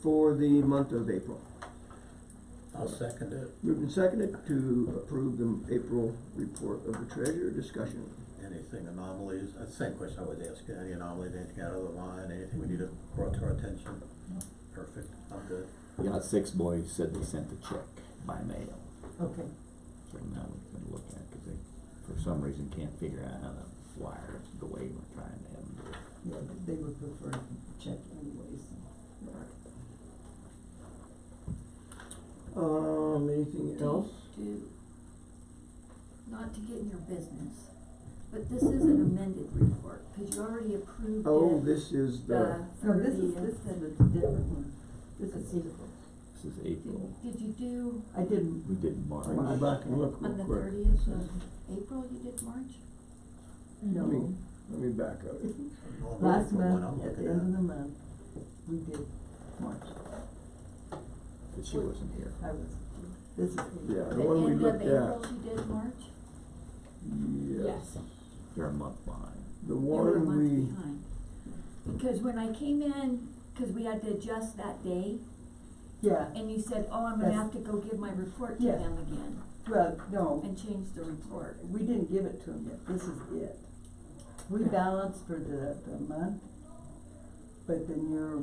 for the month of April. I'll second it. Moved and seconded to approve the April report of the treasurer. Discussion. Anything anomalies, same question I was asking, any anomalies, anything out of the line, anything we need to brought to our attention? Perfect, I'm good. Yacht Six boys said they sent the check by mail, Okay. so now we can look at it, cause they, for some reason, can't figure out how to wire it the way we're trying to have them do it. Yeah, they would prefer to check anyways. Anything else? Not to get in your business, but this is an amended report, cause you already approved Oh, it this is the, No, this is 30th. a different one. This is April. This is April, Did you do I didn't, we did March. I can go back and look on real the quick. 30th of April, you did March? no. Let me back up. Well, I'm Last ready for what I'm month, at the looking end of at. the month, we did March. But she wasn't here. I was, this is April. Yeah, The the one we end of looked April, at. you did March? Yes. They're a month behind. The You were a one month we, behind. Because when I came in, cause we had to adjust that day, Yeah, and you said, oh, I'm gonna Yes. have to go give my report to Yeah. them again, well, no, and change the report. we didn't give it to them yet, this is it. We balanced for the month, but then your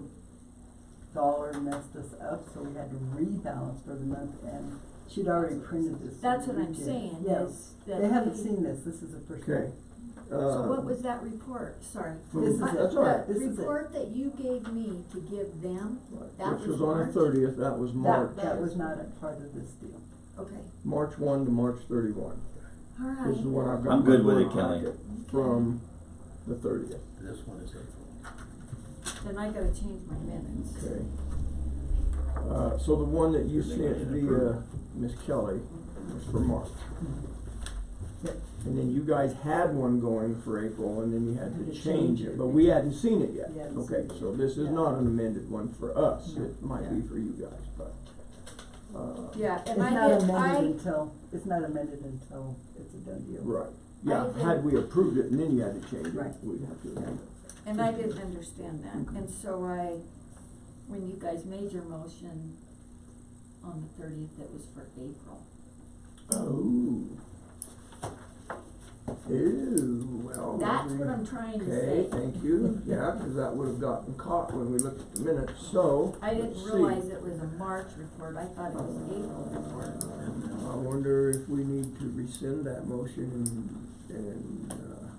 dollar messed us up, so we had to rebalance for the month, and she'd already printed this. That's so what we I'm did. saying, Yeah, is that. they haven't seen this is the first one. okay. So what was that report? Sorry. This is it. That's all right. This is it. The report that you gave me to give them, that Which was was on the March? 30th, that was March, That was not a part of this deal. Okay, March 1 to March 31. alright. This is the one I've got. I'm good in my with it, Kelly. packet From the 30th. This one is April. Then I gotta change my minutes. Okay. So the one that you sent via Miss Kelly was for March. And then you guys had one going for April, and then you had to change it, but we hadn't seen it yet. We hadn't Okay, seen it. so this is Yeah. not an amended one for us, No. it might be for you guys, but, Yeah, It's and not I amended until, it's not amended until it's a done deal. right. Yeah, I had did- we approved it and then you had to change it, Right. we'd have to amend it. And I didn't understand that, and so when you guys made your motion on the 30th, it was for April. Oh. Ew, well. That's what I'm trying to Okay, say. thank you, yeah, cause that would've gotten caught when we looked at the minutes, so. I didn't let's see. realize it was a March report, I thought it was April report. I wonder if we need to rescind that motion and,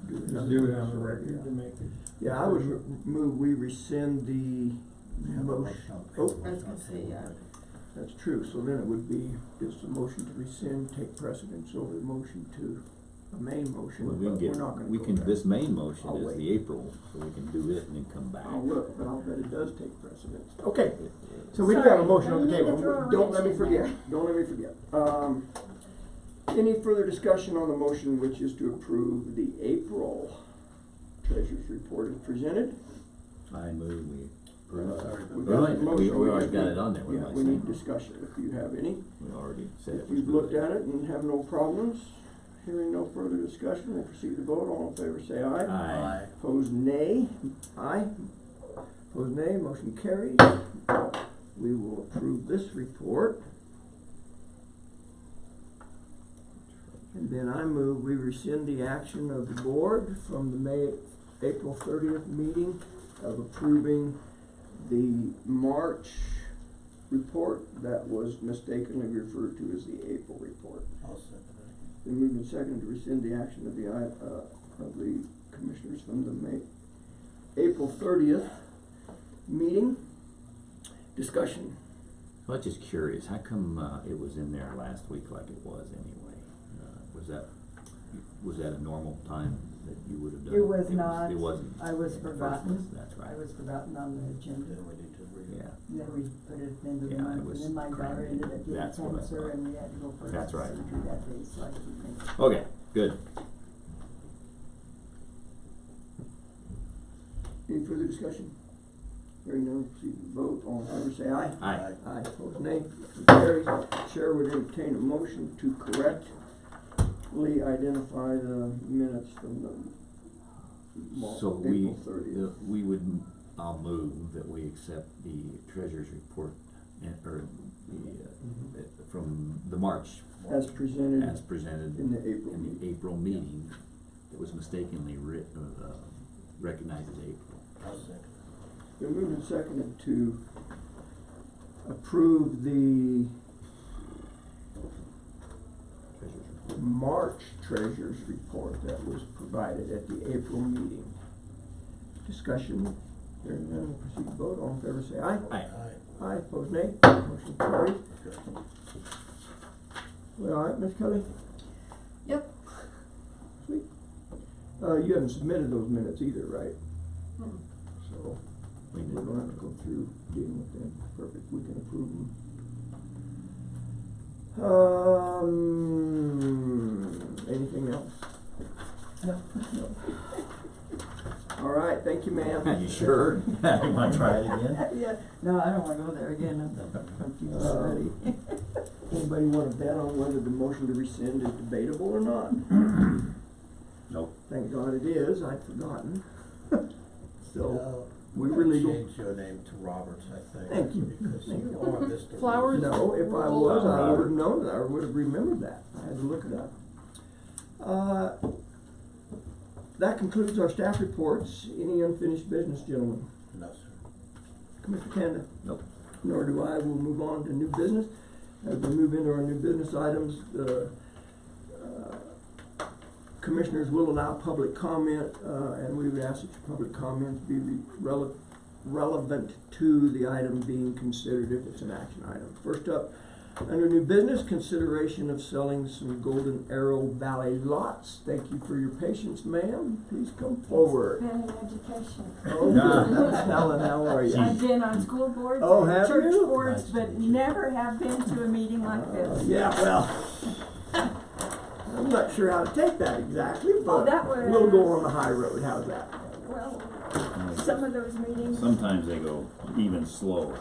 do it. Just do it on the record to make it. Yeah, I would move we rescind the motion. Oh, I was gonna say, yeah. that's true, so then it would be, is the motion to rescind take precedence over the motion to, a main motion, Well, but we can we're get, not gonna we go can, there. this main motion I'll is wait. the April, so we can do it and then come back. I'll look, but I'll bet it does take precedence. Okay, so we do have a Sorry, motion on the I need to table, throw a don't let me wrench in forget, there. don't let me forget. Any further discussion on the motion, which is to approve the April treasurer's report as presented? I move we approve. We've We got a already- motion, we already just got need- it on there, what am Yeah, I we need saying? discussion, if you have any. We already said it If was. you've looked at it and have no problems, hearing no further discussion, we'll proceed to vote. All in favor say aye. Aye. Opposed, nay. Aye. Opposed, nay. Motion carries. We will approve this report. And then I move we rescind the action of the board from the April 30th meeting of approving the March report that was mistakenly referred to as the April report. I'll second it. Been moved and seconded to rescind the action of the commissioners from the April 30th meeting. Discussion. So I'm just curious, how come, it was in there last week like it was anyway? Was that a normal time that you would have done? It was not. It wasn't. I was at first, forgotten. That's right. I was forgotten on the agenda. Then we need to Yeah, Then we put it into the Yeah, it month, was and then my daughter crazy. ended up getting That's what I cancer, thought. and we had to go for That's right. surgery that day, so I couldn't make it. okay, good. Any further discussion? Hearing none, proceed to vote. All in favor say aye. Aye. Aye, opposed nay. Motion carries. Chair would entertain a motion to correctly identify the minutes from the So we, April 30th. we would, I'll move that we accept the treasurer's report, or the, from the March, As presented as presented in the April in meeting. the April meeting, that was mistakenly recognized as April. I'll second it. Been moved and seconded to approve the Treasurer's report. March treasurer's report that was provided at the April meeting. Discussion, hearing none, we'll proceed to vote. All in favor say aye. Aye. Aye. Aye, opposed nay. Motion carries. Good. We all right, Ms. Kelly? Yep. Sweet. You haven't submitted those minutes either, right? Hmm. So, We we're did. gonna have to go through dealing with them. Perfect, we can approve them. Anything else? No. No. All right, thank you, ma'am. You sure? You wanna try it again? Yeah, no, I don't wanna go there again, I'm confused already. Anybody wanna bet on whether the motion to rescind is debatable or not? Nope. Thank God it is, I'd forgotten. So, Now, we might really don't. change your name to Roberts, I think. Thank you. Because Thank you you. are Mr. Flowers. No, if I was, I would have known that, I would have remembered that, I had to look it up. That concludes our staff reports. Any unfinished business, gentlemen? No, sir. Commissioner Kanda? Nope. Nor do I. We'll move on to new business. As we move into our new business items, the commissioners will allow public comment, and we would ask that your public comments be relevant to the item being considered if it's an action item. First up, Under new business, consideration of selling some Golden Arrow Valley lots. Thank you for your patience, ma'am. Please come forward. Been an education. Oh, goodness. Helen, how are you? I've been on school boards Oh, and have church you? boards, but never have been to a meeting like this. Yeah, well, I'm not sure how to take that exactly, but that was- we'll go on the high road. How's that? Well, some of those meetings. Sometimes they go even slower.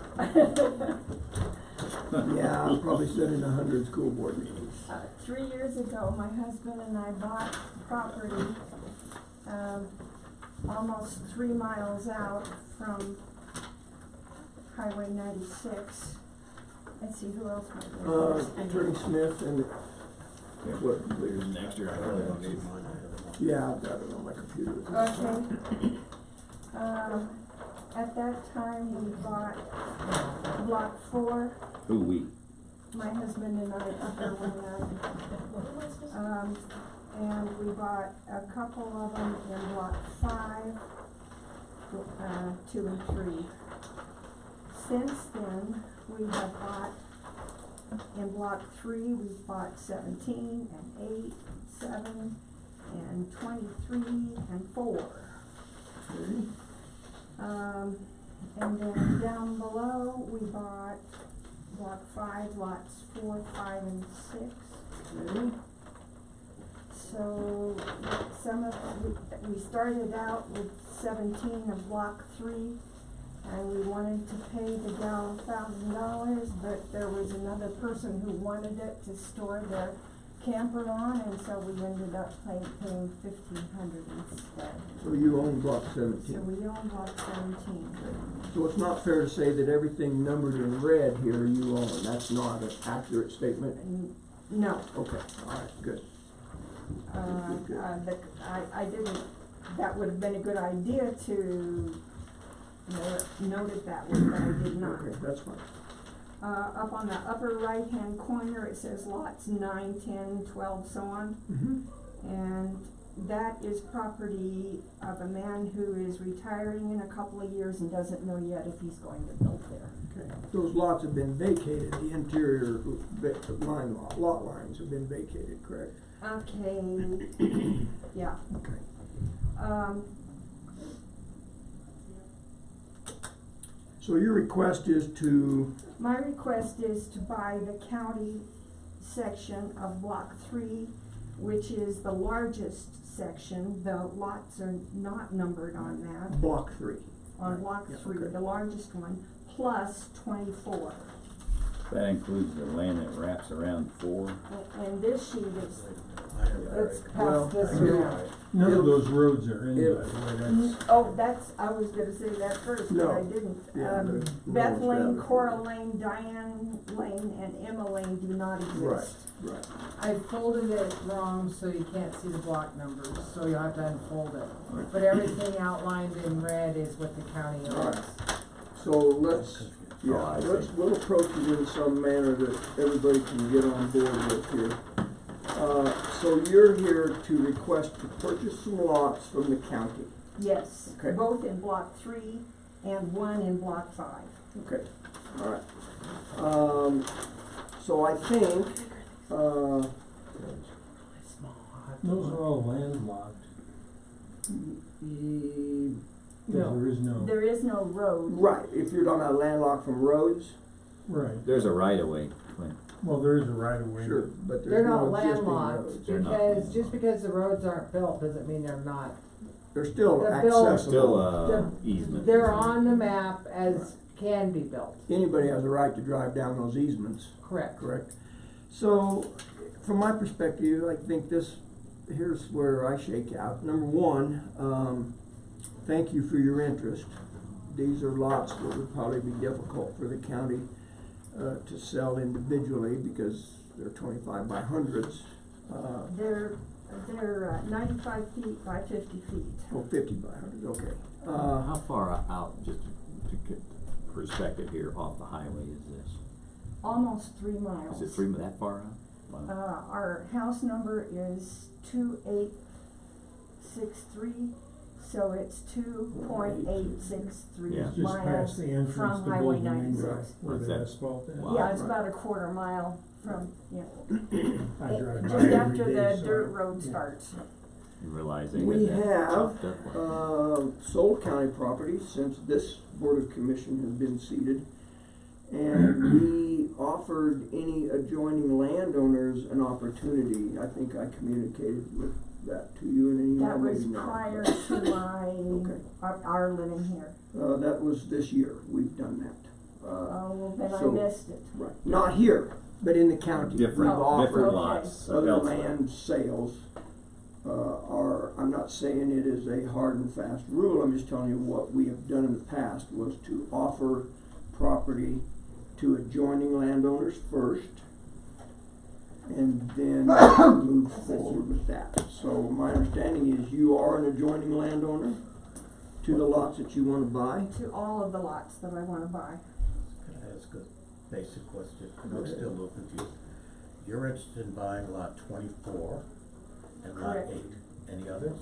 Yeah, I've probably stood in 100 school board meetings. 3 years ago, my husband and I bought property, almost 3 miles out from Highway 96. Let's see, who else might be. Attorney Smith and what? Next year, Yeah, I've got it on my computer. Okay. At that time, we bought Block 4, Who we? my husband and I, up there one night. And we bought a couple of them in Block 5, 2 and 3. Since then, we have bought, in Block 3, we've bought 17 and 8, 7, and 23 and 4. Okay. And then down below, we bought Block 5, lots 4, 5, and 6. Okay. So we started out with 17 of Block 3, and we wanted to pay the gal $1,000, but there was another person who wanted it to store their camper on, and so we ended up paying $1,500 instead. So you own Block So 17. we own Block 17. So it's not fair to say that everything numbered in red here you own. That's not an accurate statement? No. Okay, all right, good. I didn't, that would have been a good idea to note it that way, but I did not. Okay, that's fine. Up on the upper right-hand corner, it says lots 9, 10, 12, so on. Mm-hmm. And that is property of a man who is retiring in a couple of years and doesn't know yet if he's going to build there. Okay. Those lots have been vacated. The interior lot lines have been vacated, correct? Okay, yeah. Okay. So your request is to, My request is to buy the county section of Block 3, which is the largest section. The lots are not numbered on that. Block 3. On Block Yeah, 3, okay. the largest one, plus 24. That includes the land that wraps around 4. And this sheet is, It's Well, past this yeah. round. None of those roads are in, by Yeah. the way, that's. I was gonna say that first, but No. I didn't. Yeah, the Beth lowest Lane, down. Cora Lane, Diane Lane, and Emma Lane do not exist. Right. I folded it wrong so you can't see the block numbers, so you'll have to unfold it. But everything outlined in red is what the county owns. Alright. So we'll approach it in some manner that everybody can get on board with here. So you're here to request to purchase some lots from the county. Yes, Okay. both in Block 3 and 1 in Block 5. Okay, all right. So I think, Those are all landlocked, No. there is no. There is no road. right, if you're talking about landlocked from roads, Right, There's a right of way, Clint. well, there is a right of way. sure, but They're there's not no existing landlocked, roads. They're not because, landlocked. just because the roads aren't built doesn't mean they're not. They're still They're built- accessible. Still, easement. They're on the map as can be built, Anybody has a right to drive down those easements. correct. Correct. So, from my perspective, I think here's where I shake out. Number one, thank you for your interest. These are lots that would probably be difficult for the county to sell individually because they're 25 by hundreds. They're 95 feet by 50 feet. Oh, 50 by 100, okay. How far out, just to get perspective here, off the highway is this? Almost 3 miles. Is it that far out? Wow. Our house number is 2863, So it's 2.863 Yeah. Just past miles the entrance from to Highway Bull Run, 96. where What's the that? asphalt is. Wow. Yeah, it's about a quarter mile from, yeah, I drive by just every after day, the so dirt I- road yeah. starts. Realizing We that have, chopped up. sold county property since this Board of Commission has been seated. And we offered any adjoining landowners an opportunity. I think I communicated with that to you in an email, That was maybe not. prior to my, Okay. our living here. That was this year, we've done that. Oh, well, then I so- missed it. Right, not here, but in the county. Different, We've offered different okay. lots other elsewhere. land sales. I'm not saying it is a hard and fast rule, I'm just telling you what we have done in the past was to offer property to adjoining landowners first, and then move forward with that. So my understanding is you are an adjoining landowner to the lots that you wanna buy? To all of the lots that I wanna buy. Can I ask a basic question? Go I'm ahead. still a little confused. You're interested in buying lot 24 and lot Correct. 8. Any others?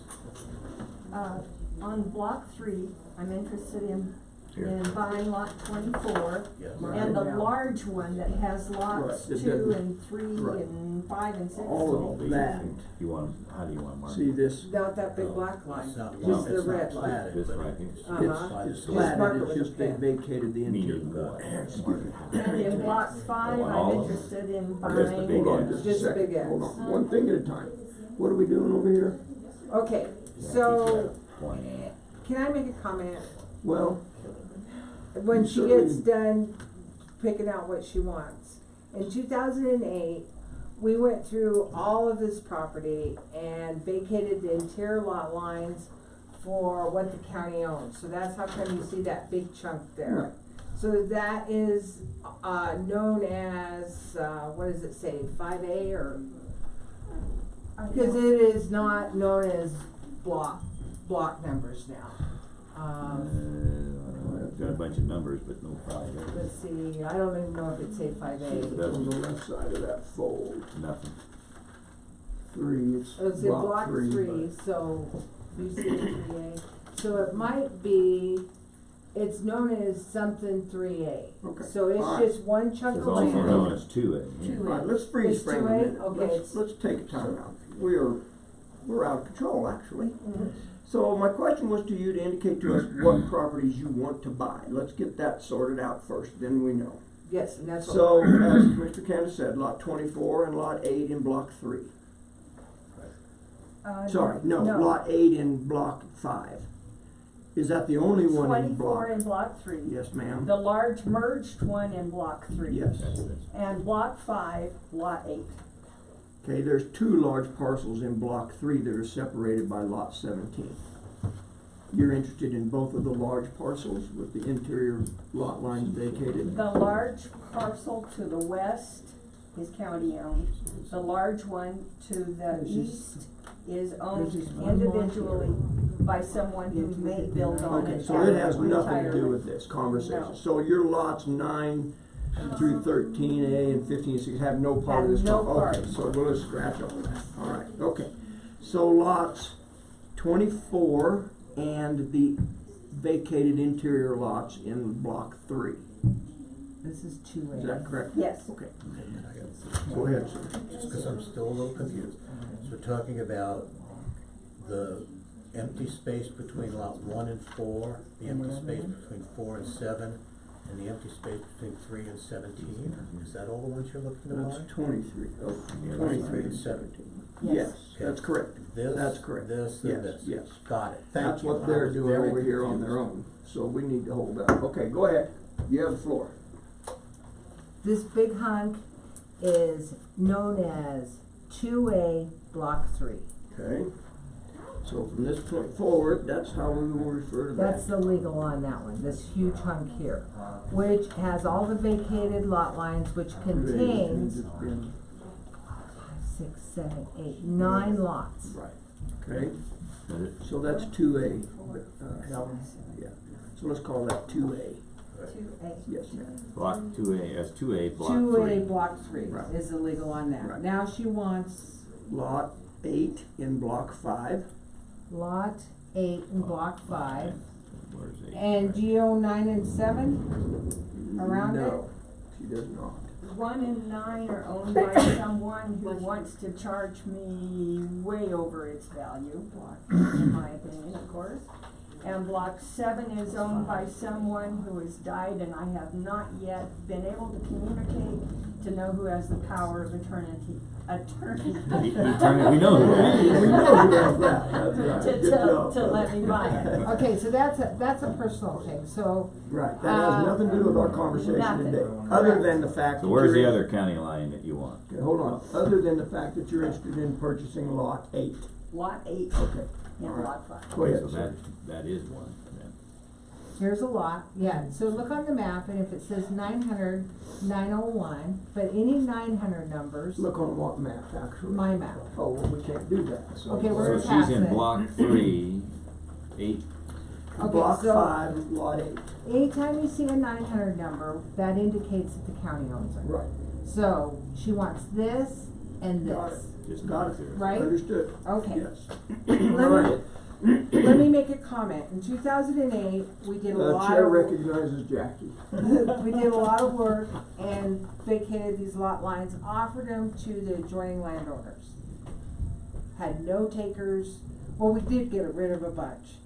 On block 3, I'm interested in Here. buying lot 24. Yes. And the large one that has lots Right, it 2 doesn't- and 3 right. and 5 and 6. All of that. You want, how do you want to mark See it? this, Not that big black line. It's not, Just it's the not red line. platted, This but right here. it's Uh-huh. by the it's side. platted, mark it it's with just a they pen. vacated the Meaning interior. what? And in block 5, All I'm of them? interested in Or just the buying. big Hold on X? just a Just the second, big hold X. on, one thing at a time. What are we doing over here? Okay, so, One. can I make a comment? Well, When You she certainly- gets done picking out what she wants. In 2008, we went through all of this property and vacated the interior lot lines for what the county owns. So that's how come you see that big chunk there. Right. So that is, known as, what does it say, 5A or? Because it is not known as block numbers now. I've got a bunch of numbers, but no five. Let's see, I don't even know if it say 5A. It on doesn't, the left side of that fold, nothing. 3, it's It's in block 3, so you see 3A. So it might be, it's known as something 3A. Okay. So it's All right. just one chunk It's of also known land. as 2A. yeah. All right, let's freeze It's frame a 2A? minute. Okay, Let's, it's- let's take a time out. We're out of control, actually. Mhm. So my question was to you to indicate to us what properties you want to buy. Let's get that sorted out first, then we know. Yes, and that's what. So, as Mr. Candace said, lot 24 and lot 8 in block 3. Sorry, no, lot 8 in block 5. Is that the only one in 24 block? in block 3. Yes, ma'am. The large merged one in block 3. Yes. That's this. And block 5, lot 8. Okay, there's 2 large parcels in block 3 that are separated by lot 17. You're interested in both of the large parcels with the interior lot lines vacated? The large parcel to the west is county owned. The large one to the There's just- east is owned there's just one lot individually by someone who may build on Okay, it so it has after nothing to do retirement. with this conversation. No. So your lots 9 through 13A and 15 and 16 have no part of Have this? no Okay, part. so we'll just scratch all that. All right, okay. So lots 24 and the vacated interior lots in block 3. This is 2A. Is that correct? Yes. Okay. Go ahead, sir. Just because I'm still a little confused. So we're talking about the empty space between lot 1 and 4, the empty space between 4 and 7, and the empty space between 3 and 17? Is that all the ones you're looking to buy? That's 23. Oh, Yeah, 23 and 17. Yes. Yes, that's correct. This, That's correct. this, Yes, and this? yes. Got it, thank you. That's what I they're was doing very over here on their confused. own, so we need to hold up. Okay, go ahead. You have the floor. This big hunk is known as 2A Block 3. Okay? So from this point forward, that's how we will refer to that. That's the legal on that one, this huge hunk here, which has all the vacated lot lines, which contains 5, 6, 7, 8, 9 lots. Right, okay? Is it? So that's 2A. Helen? Yeah. So let's call that 2A. 2A. Yes, ma'am. Block 2A, that's 2A, block 3. 2A Block 3 Right. is the legal on that. Right. Now she wants, Lot 8 in block 5. lot 8 in block 5. Where's eight? And do you own 9 and 7 around it? No, she does not. 1 and 9 are owned by someone who wants to charge me way over its value, in my opinion, of course. And block 7 is owned by someone who has died, and I have not yet been able to communicate to know who has the power of attorney. We know who that is. We know who does that, that's right. Good job, To let me buy it. Okay, so that's a personal thing, so, Right, that has nothing to do with our conversation Nothing. today, other than the fact. So that where's you're the in- other county line that you want? Okay, hold on, other than the fact that you're interested in purchasing lot 8. Lot 8 Okay. and All right. lot 5. Go ahead, So sir. that is one, then. here's a lot, yeah, so look on the map, and if it says 900, 901, but any 900 numbers, Look on what map, actually? my map. Oh, well, we can't do that, so. Okay, So we're she's past in it. block 3, 8, Okay, Block so- 5, lot 8, Anytime you see a 900 number, that indicates that the county owns it. right. So, she wants this and Got this, just Got not it. zero. right? Understood, Okay. yes. Let me make a comment. In 2008, we did a The lot chair of recognizes Jackie. we did a lot of work and vacated these lot lines, offered them to the adjoining landowners. Had no takers. Well, we did get rid of a bunch.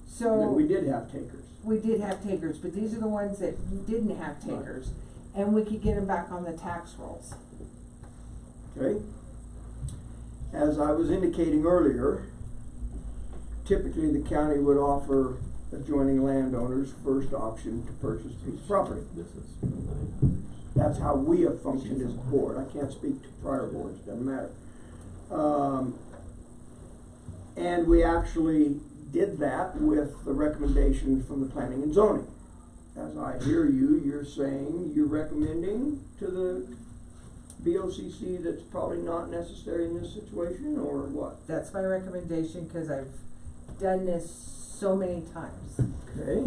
So We did have takers. we did have takers, but these are the ones that didn't have takers, and we could get them back on the tax rolls. Okay? As I was indicating earlier, typically the county would offer adjoining landowners first option to purchase a piece of property. This is 900. That's how we have functioned as a board. I can't speak to prior boards, doesn't matter. And we actually did that with the recommendation from the planning and zoning. As I hear you, you're saying you're recommending to the BOCC that's probably not necessary in this situation, or what? That's my recommendation, because I've done this so many times. Okay.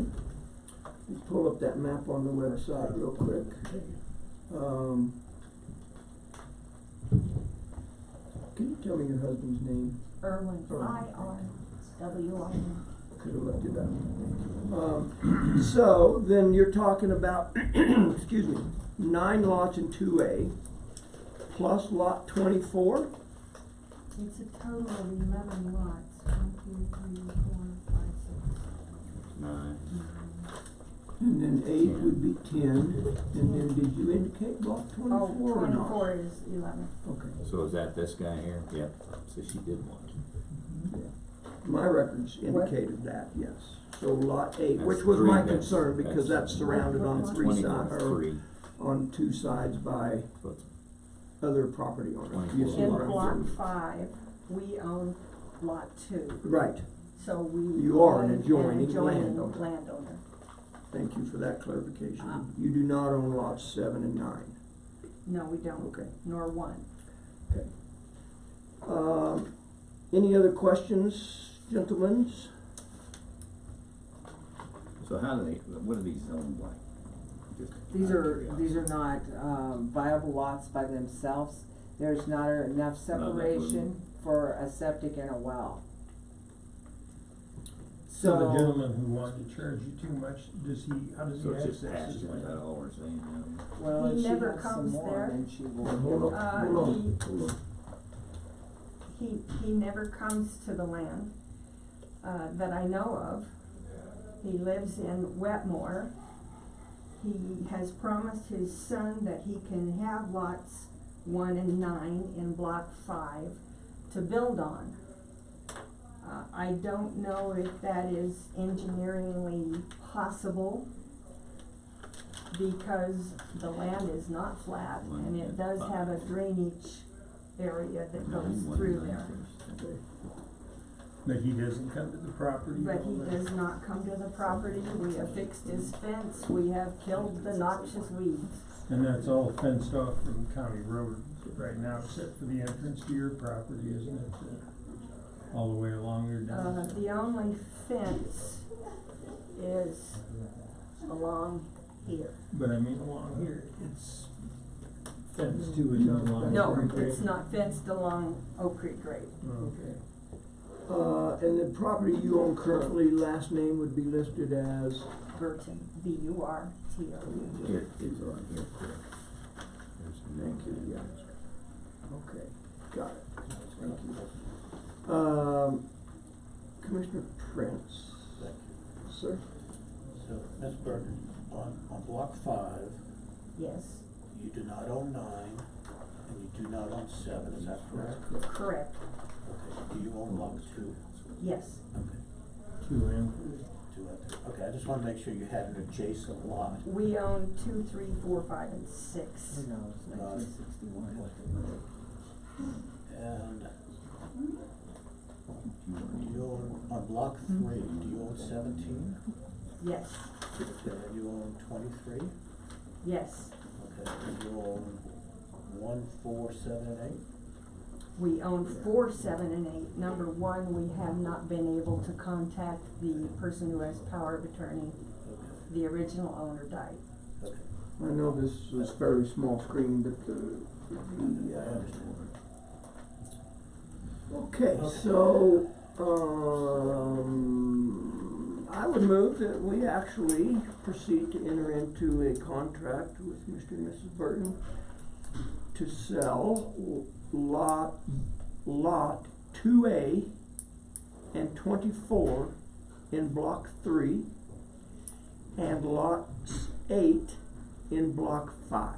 Let's pull up that map on the website real quick. Can you tell me your husband's name? Irwin, I-R-W-I-N. Could have looked it up. So then you're talking about, excuse me, 9 lots in 2A plus lot 24? It's a total of 11 lots. 1, 2, 3, 4, 5, 6, 9. 9. And then 8 would be 10. And then did you indicate block 24 Oh, or not? 24 is 11. Okay. So is that this guy here? Yep, so she did one. My records indicated that, yes. So lot 8, That's which was three, my that's- concern because that's surrounded on That's 3 sides, 24, or 3. on 2 sides by So it's other property owners. 24 You see In what I'm block saying? 5, we own lot 2. Right, So we. You are an own adjoining landowner. landowner. thank you for that clarification. Ah. You do not own lots 7 and 9. No, we don't. Okay. Nor 1. Okay. Any other questions, gentlemen? So how do they, what are these zoned like? Just These out of are, curiosity. these are not, viable lots by themselves. There's not enough enough separation for a septic and a well. So the gentleman who wanted to charge you too much, how does he So it's just access pasture, his is that land? all we're saying now? Well, He if she never has some comes more, there. then she will. Hold on, hold on, hold on. He never comes to the land, that I know of. He lives in Wetmore. He has promised his son that he can have lots 1 and 9 in block 5 to build on. I don't know if that is engineeringly possible, because the land is not flat, and it does have a drainage area that goes through there. But he doesn't come to the property? But he does not come to the property. We have fixed his fence. We have killed the noxious weeds. And that's all fenced off from county road right now, except for the entrance to your property, isn't it? All the way along there down? The only fence is along here. But I mean along here, it's fenced to it along. No, it's not fenced along Oak Creek Grade. Okay. And the property you own currently, last name would be listed as? Burton, B-U-R-T-O-N. Here, it's on here. Thank you. Yeah. Okay, got it. Thank you. Commissioner Prince. Thank Sir? So, Ms. Burton, on block 5, Yes, you do not own 9, and you do not own 7, is that correct? correct, Okay, do you own block 2? yes. Okay, 2 and 2 and 3. Okay, I just wanna make sure you had an adjacent lot. We own 2, 3, 4, 5, and 6. No, it's 1961. And do you own, on block 3, do you own 17? Yes, Okay, and you own 23? yes. Okay, and you own 1, 4, 7, and 8? We own 4, 7, and 8. Number 1, we have not been able to contact the person who has power of attorney. Okay, The original owner died. okay. I know this is fairly small screen, but Yeah, I understand. okay, so, I would move that we actually proceed to enter into a contract with Mr. and Mrs. Burton to sell lot 2A and 24 in block 3 and lot 8 in block 5.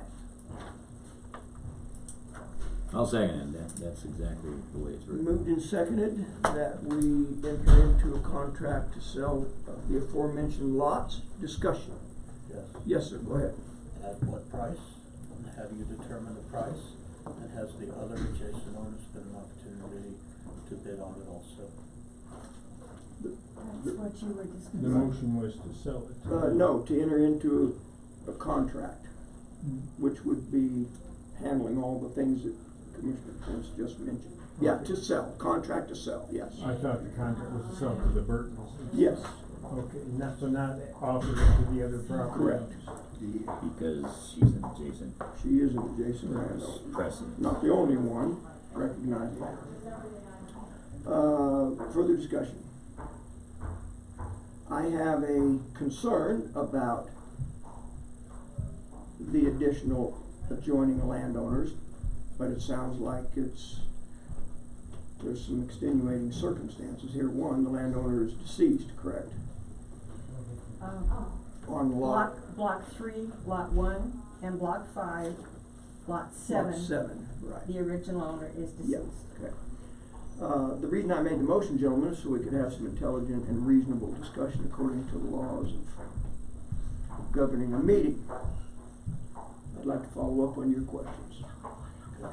I'll second it, that's exactly the way it's written. Moved and seconded that we enter into a contract to sell the aforementioned lots. Discussion. Yes. Yes, sir, go ahead. At what price? And how do you determine the price? And has the other adjacent owners been an opportunity to bid on it also? That's what you were the discussing. motion was to sell it. No, to enter into a contract, which would be handling all the things that Commissioner Prince just mentioned. Yeah, to sell, contract to sell, yes. I thought the contract was to sell to the Burtons. Yes, Okay, so not offer it to the other property. correct. Because she's an adjacent She is an adjacent landowner. precedent. Not the only one, recognize that. Further discussion. I have a concern about the additional adjoining landowners, but it sounds like there's some extenuating circumstances here. One, the landowner is deceased, correct? On lot. Block 3, lot 1, and block 5, lot 7. Lot 7, right. The original owner is Yeah, deceased. okay. The reason I made the motion, gentlemen, is so we could have some intelligent and reasonable discussion according to the laws of governing a meeting. I'd like to follow up on your questions.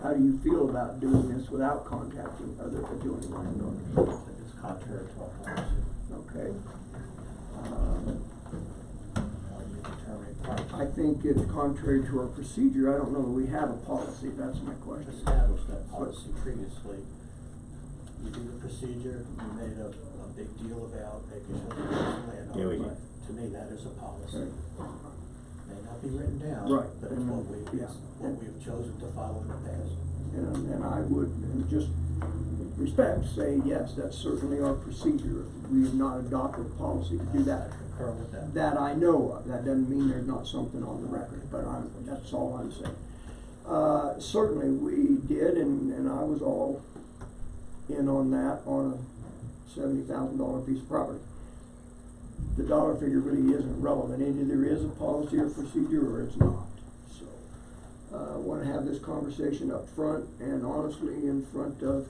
How do you feel about doing this without contacting other adjoining landowners? It's contrary to our policy. Okay. How do you determine price? I think it's contrary to our procedure. I don't know that we have a policy. That's my question. Established that policy previously. You do the procedure, you made a big deal about making sure that there's Yeah, we landowner, did. but to me, that is a policy. Okay. May not be written down, Right. but it's what we've chosen to follow in the past. And I would, in just respect, say, yes, that's certainly our procedure. We have not adopted a policy to do that. I concur with that. That I know of. That doesn't mean there's not something on the record, but that's all I'm saying. Certainly we did, and I was all in on that on a $70,000 piece of property. The dollar figure really isn't relevant. Either there is a policy or procedure or it's not. So, I want to have this conversation up front and honestly in front of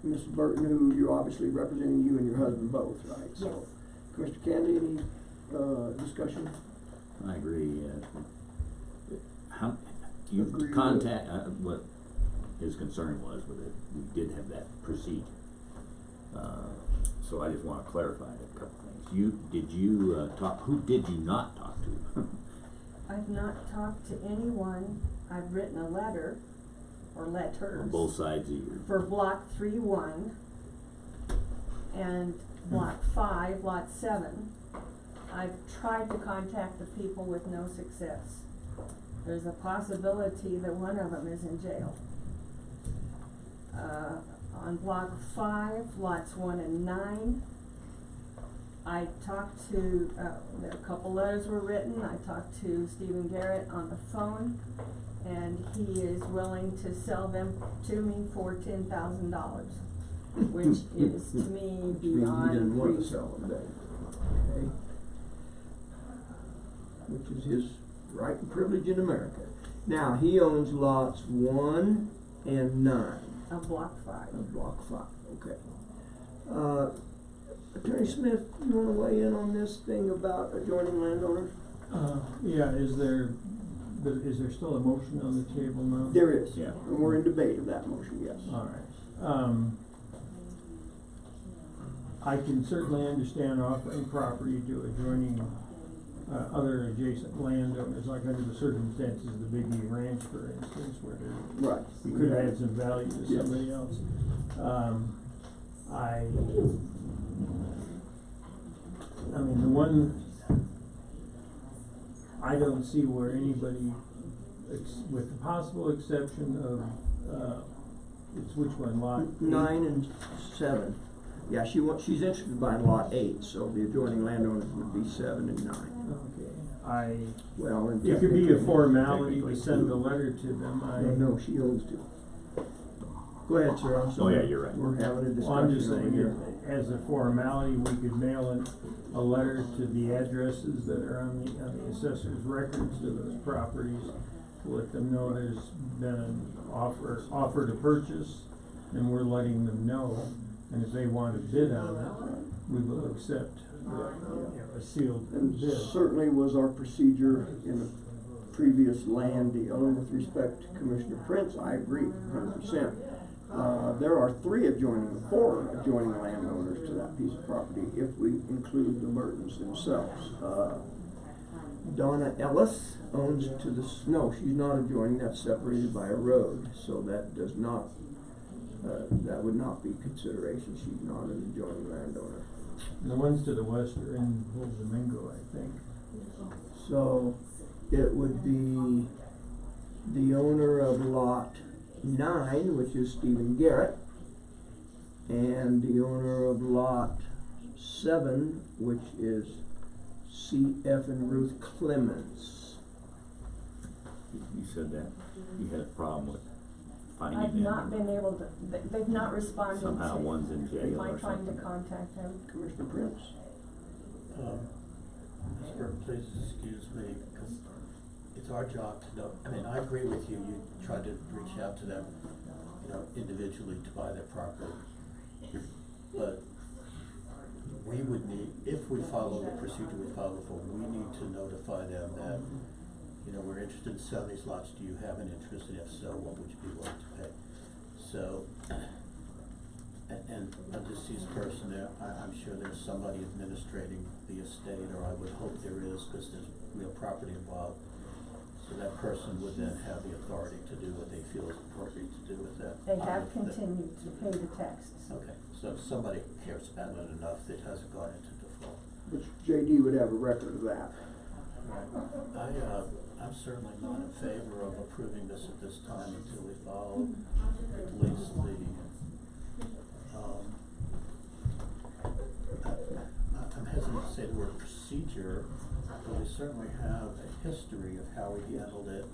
Mrs. Burton, who you're obviously representing, you and your husband both, right? So, Commissioner Candy, any discussion? I agree, how, you Agree contact, what his concern was with it, we did have that procedure. So I just wanna clarify a couple things. Did you talk, who did you not talk to? I've not talked to anyone. I've written a letter, or letters. On both sides of your. For block 3-1 and block 5, lot 7. I've tried to contact the people with no success. There's a possibility that one of them is in jail. on block 5, lots 1 and 9. I talked to, a couple letters were written, I talked to Stephen Garrett on the phone, and he is willing to sell them to me for $10,000, which is to me Which means he beyond didn't want to reasonable. sell them then, okay? Which is his right and privilege in America. Now, he owns lots 1 and 9 Of block 5. of block 5, okay. Attorney Smith, you wanna weigh in on this thing about adjoining landowners? Yeah, is there still a motion on the table now? There is. Yeah. And we're in debate of that motion, yes. All right. I can certainly understand offering property to adjoining, other adjacent landowners, like under the circumstances of the Big E Ranch, for instance, where there, Right. we could add some value to Yes. somebody else. I mean, the one, I don't see where anybody, with the possible exception of, it's which one, lot 9 and 7. Yeah, she's interested in buying lot 8, so the adjoining landowners would be 7 and 9. Okay, Well, and it could be a technically- formality to technically send two. a letter to them, No, she owns 2. Go ahead, sir, I'm Oh, sorry. yeah, you're right. We're having a discussion Well, I'm just over saying, here. as a formality, we could mail a letter to the addresses that are on the assessor's records to those properties, to let them know there's been an offer to purchase, and we're letting them know, and if they want to bid on it, we will accept, a sealed And bid. certainly was our procedure in the previous land deal, and with respect to Commissioner Prince, I agree 100%. There are 4 adjoining landowners to that piece of property, if we include the Mertens themselves. Donna Ellis owns to the, no, she's not adjoining, that's separated by a road, so that does not, that would not be consideration, she's not an adjoining landowner. The ones to the west are in Bull Domingo, I think. So, it would be the owner of lot 9, which is Stephen Garrett, and the owner of lot 7, which is C.F. and Ruth Clemens. You said that, you had a problem with finding I've them. not been able to, they've not responded to. Somehow one's in jail my or trying to something. contact them. Commissioner Prince? Mr. Please excuse me, because it's our job to know, I mean, I agree with you, you tried to reach out to them, individually to buy their property. But we would need, if we follow the procedure we follow before, we need to notify them that, we're interested in selling these lots, do you have an interest, and if so, what would you be willing to pay? So, and a deceased person there, I'm sure there's somebody administrating the estate, or I would hope there is, because there's real property involved. So that person would then have the authority to do what they feel is appropriate to do with that. They have continued to pay the taxes. Okay, so if somebody cares about it enough, it hasn't gone into default. Which J.D. would have a record of that. I'm certainly not in favor of approving this at this time until we follow at least the, I'm hesitant to say the word procedure, but we certainly have a history of how we handled it.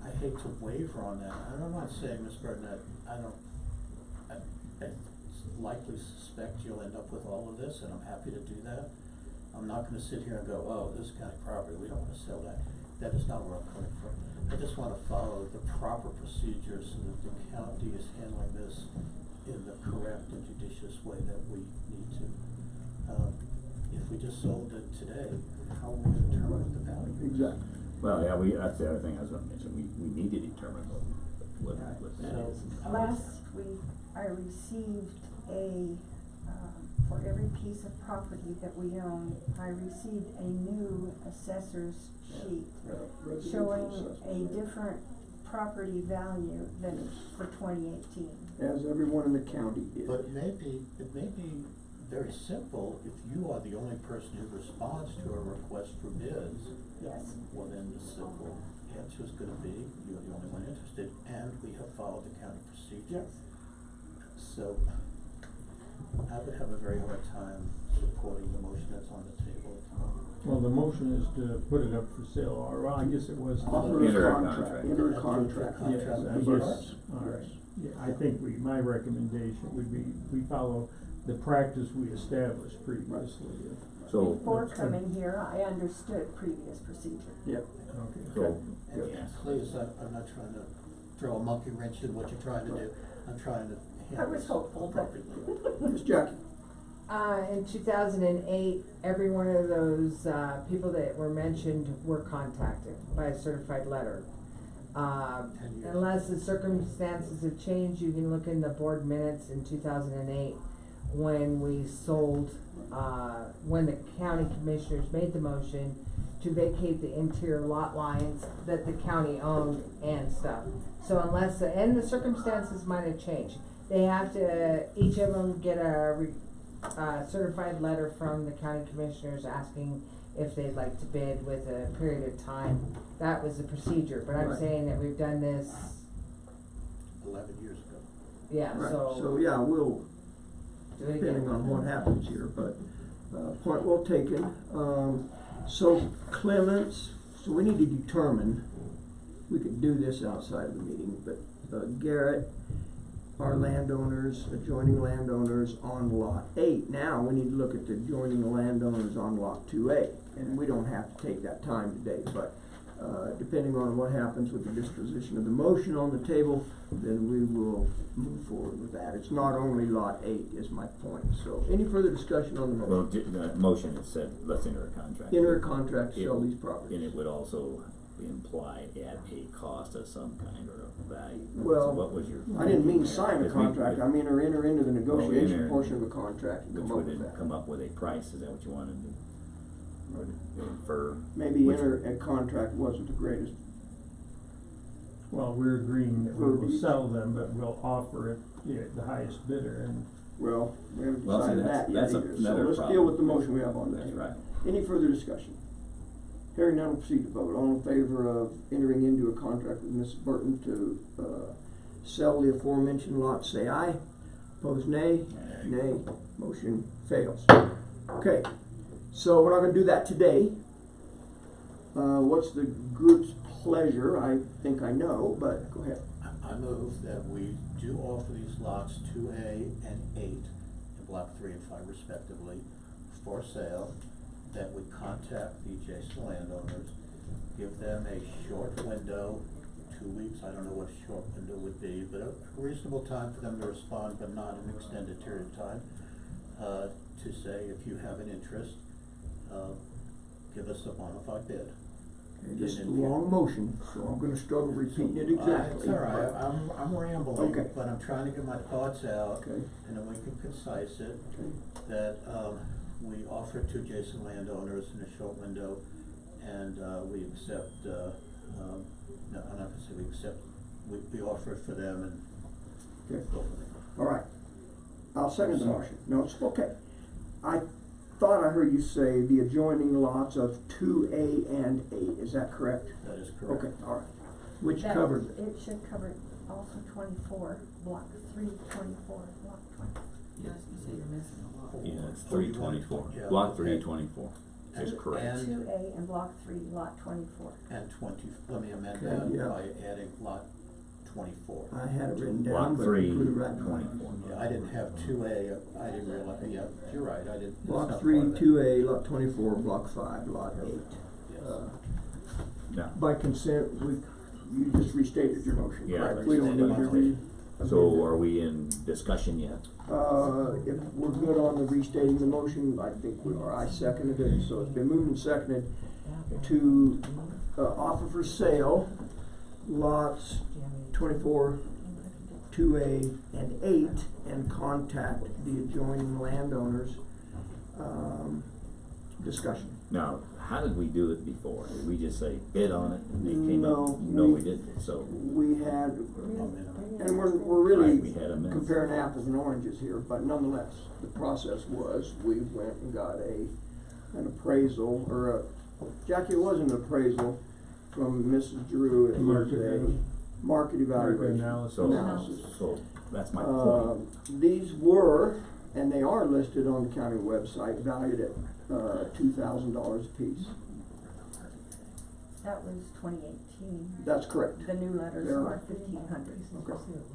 I hate to waver on that, and I'm not saying, Ms. Burton, that I likely suspect you'll end up with all of this, and I'm happy to do that. I'm not gonna sit here and go, oh, this is county property, we don't wanna sell that. That is not where I'm coming from. I just wanna follow the proper procedures so that the county is handling this in the correct and judicious way that we need to. If we just sold it today, how are we gonna determine what the value is? Exactly. Well, yeah, that's the other thing I was gonna mention, we need to determine what that is. Last week, I received for every piece of property that we own, I received a new assessor's sheet showing a different property value than for 2018. As everyone in the county is. But it may be very simple, if you are the only person who responds to a request for bids. Yes. Well, then the simple answer is gonna be, you're the only one interested, and we have followed the county procedure. Yes. So, I would have a very hard time supporting the motion that's on the table at the moment. Well, the motion is to put it up for sale, or, well, I guess it was. Offer Enter a of contract. Enter a contract. Yes, I Contract. guess, all right. Yeah, I think my recommendation would be, we follow the practice we established previously. So, Before coming here, I understood previous procedure. Yeah. Okay. so, And yeah. please, I'm not trying to throw a monkey wrench in what you're trying to do. I'm trying to I handle was this hopeful, but- appropriately. Ms. Jackie? In 2008, every one of those people that were mentioned were contacted by a certified letter. 10 years. Unless the circumstances have changed, you can look in the board minutes in 2008 when we sold, when the county commissioners made the motion to vacate the interior lot lines that the county owned and stuff. So unless, and the circumstances might have changed, they have to, each of them get a certified letter from the county commissioners asking if they'd like to bid with a period of time. That was the procedure, but I'm Right. saying that we've done this, 11 years ago. yeah, Right, so. so yeah, we'll, do it depending again. on what happens here, but, point well taken. So Clements, so we need to determine, we could do this outside of the meeting, but, Garrett, our landowners, adjoining landowners on lot 8. Now, we need to look at the adjoining landowners on lot 2A, and we don't have to take that time today, but, depending on what happens with the disposition of the motion on the table, then we will move forward with that. It's not only lot 8 is my point, so any further discussion on the Well, motion? the motion it said, let's enter a contract. Enter a contract to sell It- these properties. And it would also imply at a cost of some kind or a value. Well, So what was your? I didn't mean sign a Because we- contract, I mean, or enter into the negotiation enter- portion of a contract and Which come up would with that. come up with a price, is that what you wanted to? Or to infer? Maybe which- enter a contract wasn't the greatest. Well, we're agreeing that we For will the- sell them, but we'll offer it, the highest bidder, and Well, we haven't Well, see, decided that's- that yet that's either, so another let's problem. deal with the motion we have on the That's table. right. Any further discussion? Hearing none, we'll proceed to vote. All in favor of entering into a contract with Ms. Burton to, sell the aforementioned lots, say aye. Opposed, nay. Nay. Motion fails. Okay, so we're not gonna do that today. What's the group's pleasure? I think I know, but go ahead. I move that we do offer these lots 2A and 8 in block 3 and 5 respectively for sale, that we contact the adjacent landowners, give them a short window, 2 weeks, I don't know what a short window would be, but a reasonable time for them to respond, but not an extended period of time, to say, if you have an interest, give us a bona fide bid. Okay, this is a long motion, so I'm gonna struggle repeating it exactly. It's all right, I'm rambling, Okay. but I'm trying to get my thoughts out, Okay. and then we can concise it, Okay. that, we offer to adjacent landowners in a short window, and, we accept, no, I'm not gonna say we accept, we offer it for them and Okay. go from there. All right. I'll second the Sorry. motion. No, it's okay. I thought I heard you say the adjoining lots of 2A and 8, is that correct? That is correct. Okay, all right. Which That- covers it? It should cover also 24, block 3, 24, block 20. Yeah, I was gonna say you're missing a lot. Yeah, it's 324, Yeah. block 324, is And- correct. and- 2A and block 3, lot 24. And 20, let me amend Okay, that yeah. by adding lot 24. I had it written down, Block but 3, put it right now. 24. Yeah, I didn't have 2A, I didn't realize, yeah, you're right, I didn't. it's Block not 3, part of it. 2A, lot 24, block 5, lot 8. Yes. Now, By consent, you just restated your motion, Yeah, correct? We don't need to read. so are we in discussion yet? If we're good on the restating the motion, I think we are. I seconded it, so it's been moved and seconded to, offer for sale lots 24, 2A, and 8, and contact the adjoining landowners. Discussion. Now, how did we do it before? Did we just say bid on it and they came No, up? No, we didn't, so. We had, and we're Right, really we had a minute. comparing apples and oranges here, but nonetheless, the process was, we went and got an appraisal, or Jackie, it wasn't an appraisal from Mrs. Drew, it was Market a value. market evaluation. analysis. So, Analysis. so That's my point. These were, and they are listed on the county website, valued at, $2,000 apiece. That was 2018. That's correct. The new letters There are 1,500. Okay,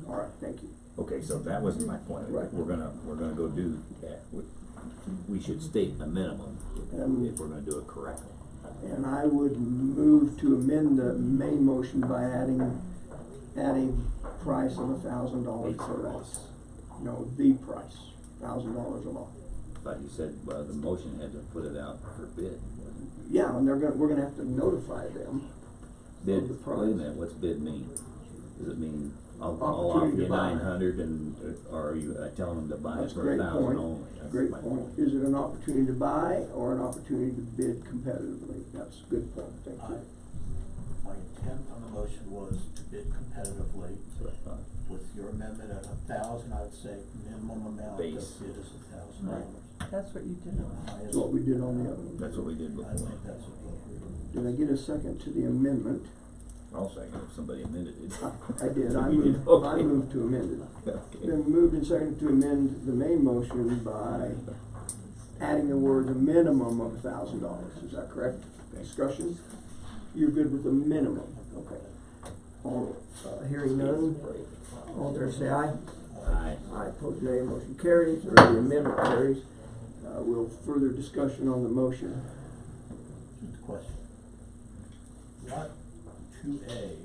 all right, thank you. Okay, so that wasn't my point. Right. We're gonna go do that. We should state a minimum if we're gonna do it correctly. And I would move to amend the main motion by adding price of $1,000 per lot. No, the price, $1,000 a lot. But you said, well, the motion had to put it out for bid, wasn't Yeah, and we're gonna have to notify them. it? Bid, Of the price. wait a minute, what's bid mean? Does it mean I'll Opportunity offer to you buy. 900 and, or are you telling them to buy it That's a for great 1,000 point. only? That's Great my point. Is it an opportunity to buy or an opportunity to bid competitively? That's a good point, thank you. My intent on the motion was to bid competitively. So I thought, With your amendment at 1,000, I would say minimum amount of bid Base. is $1,000. That's what you did. That's what we did on the other one. that's what we did I before. think that's appropriate. Did I get a second to the amendment? I'll second if somebody amended it. I did, I We did, moved, okay. I moved to amend it. Okay. Then moved and seconded to amend the main motion by adding the word a minimum of $1,000. Is that correct? Okay. Discussion? You're good with the minimum? Okay. All, hearing none, all in favor say aye. Aye. Aye, opposed nay, motion carries, or the amendment carries. We'll further discussion on the motion. Just a question. Lot 2A,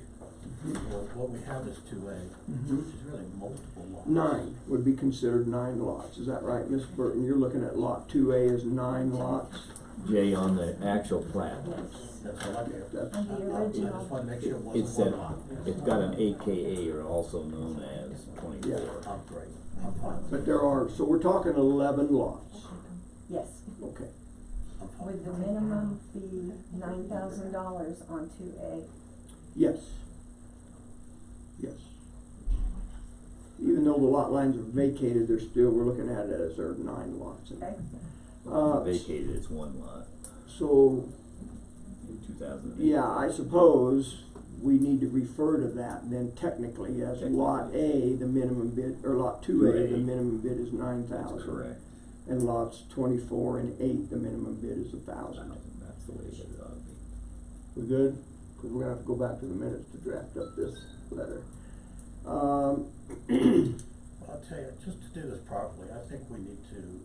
what we have is 2A, which is really multiple lots. 9 would be considered 9 lots, is that right, Ms. Burton? You're looking at lot 2A as 9 lots? Jay, on the actual plat, That's all I get. That's- And the I original. just wanna make sure it it wasn't said, one lot. it's got an AKA, or also known as 24. Yeah. I'm great, I'm fine. But there are, so we're talking 11 lots, Yes, okay. I'm fine. with the minimum fee $9,000 on 2A. Yes. Yes. Even though the lot lines are vacated, we're looking at it as there are 9 lots. Okay. Vacated, it's one lot So, in 2008. yeah, I suppose we need to refer to that then technically as lot A, the minimum bid, or lot 2A, the minimum bid is 9,000. That's correct. And lots 24 and 8, the minimum bid is 1,000. That's the way it ought to be. We good? Because we're gonna have to go back to the minutes to draft up this letter. I'll tell you, just to do this properly, I think we need to,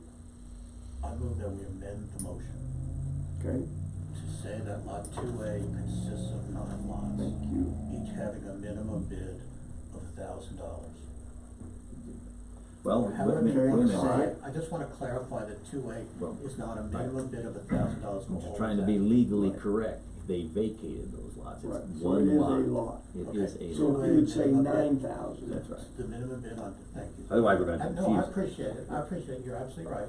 I move that we amend the motion Okay, to say that lot 2A consists of 9 lots, thank you. each having a minimum bid of $1,000. Well, Or however wait a you minute, wanna wait a say minute. it, I just wanna clarify that 2A Well, is not a minimum bid of $1,000 for I'm all just of trying to be that. legally Right. correct. They vacated those lots. Right, It's so one it is lot. a lot. It Okay. is a So lot. we would say minimum bid. 9,000. That's right. The minimum bid on, thank you. Otherwise, we're gonna No, I confuse it. appreciate it, I appreciate it, you're absolutely right.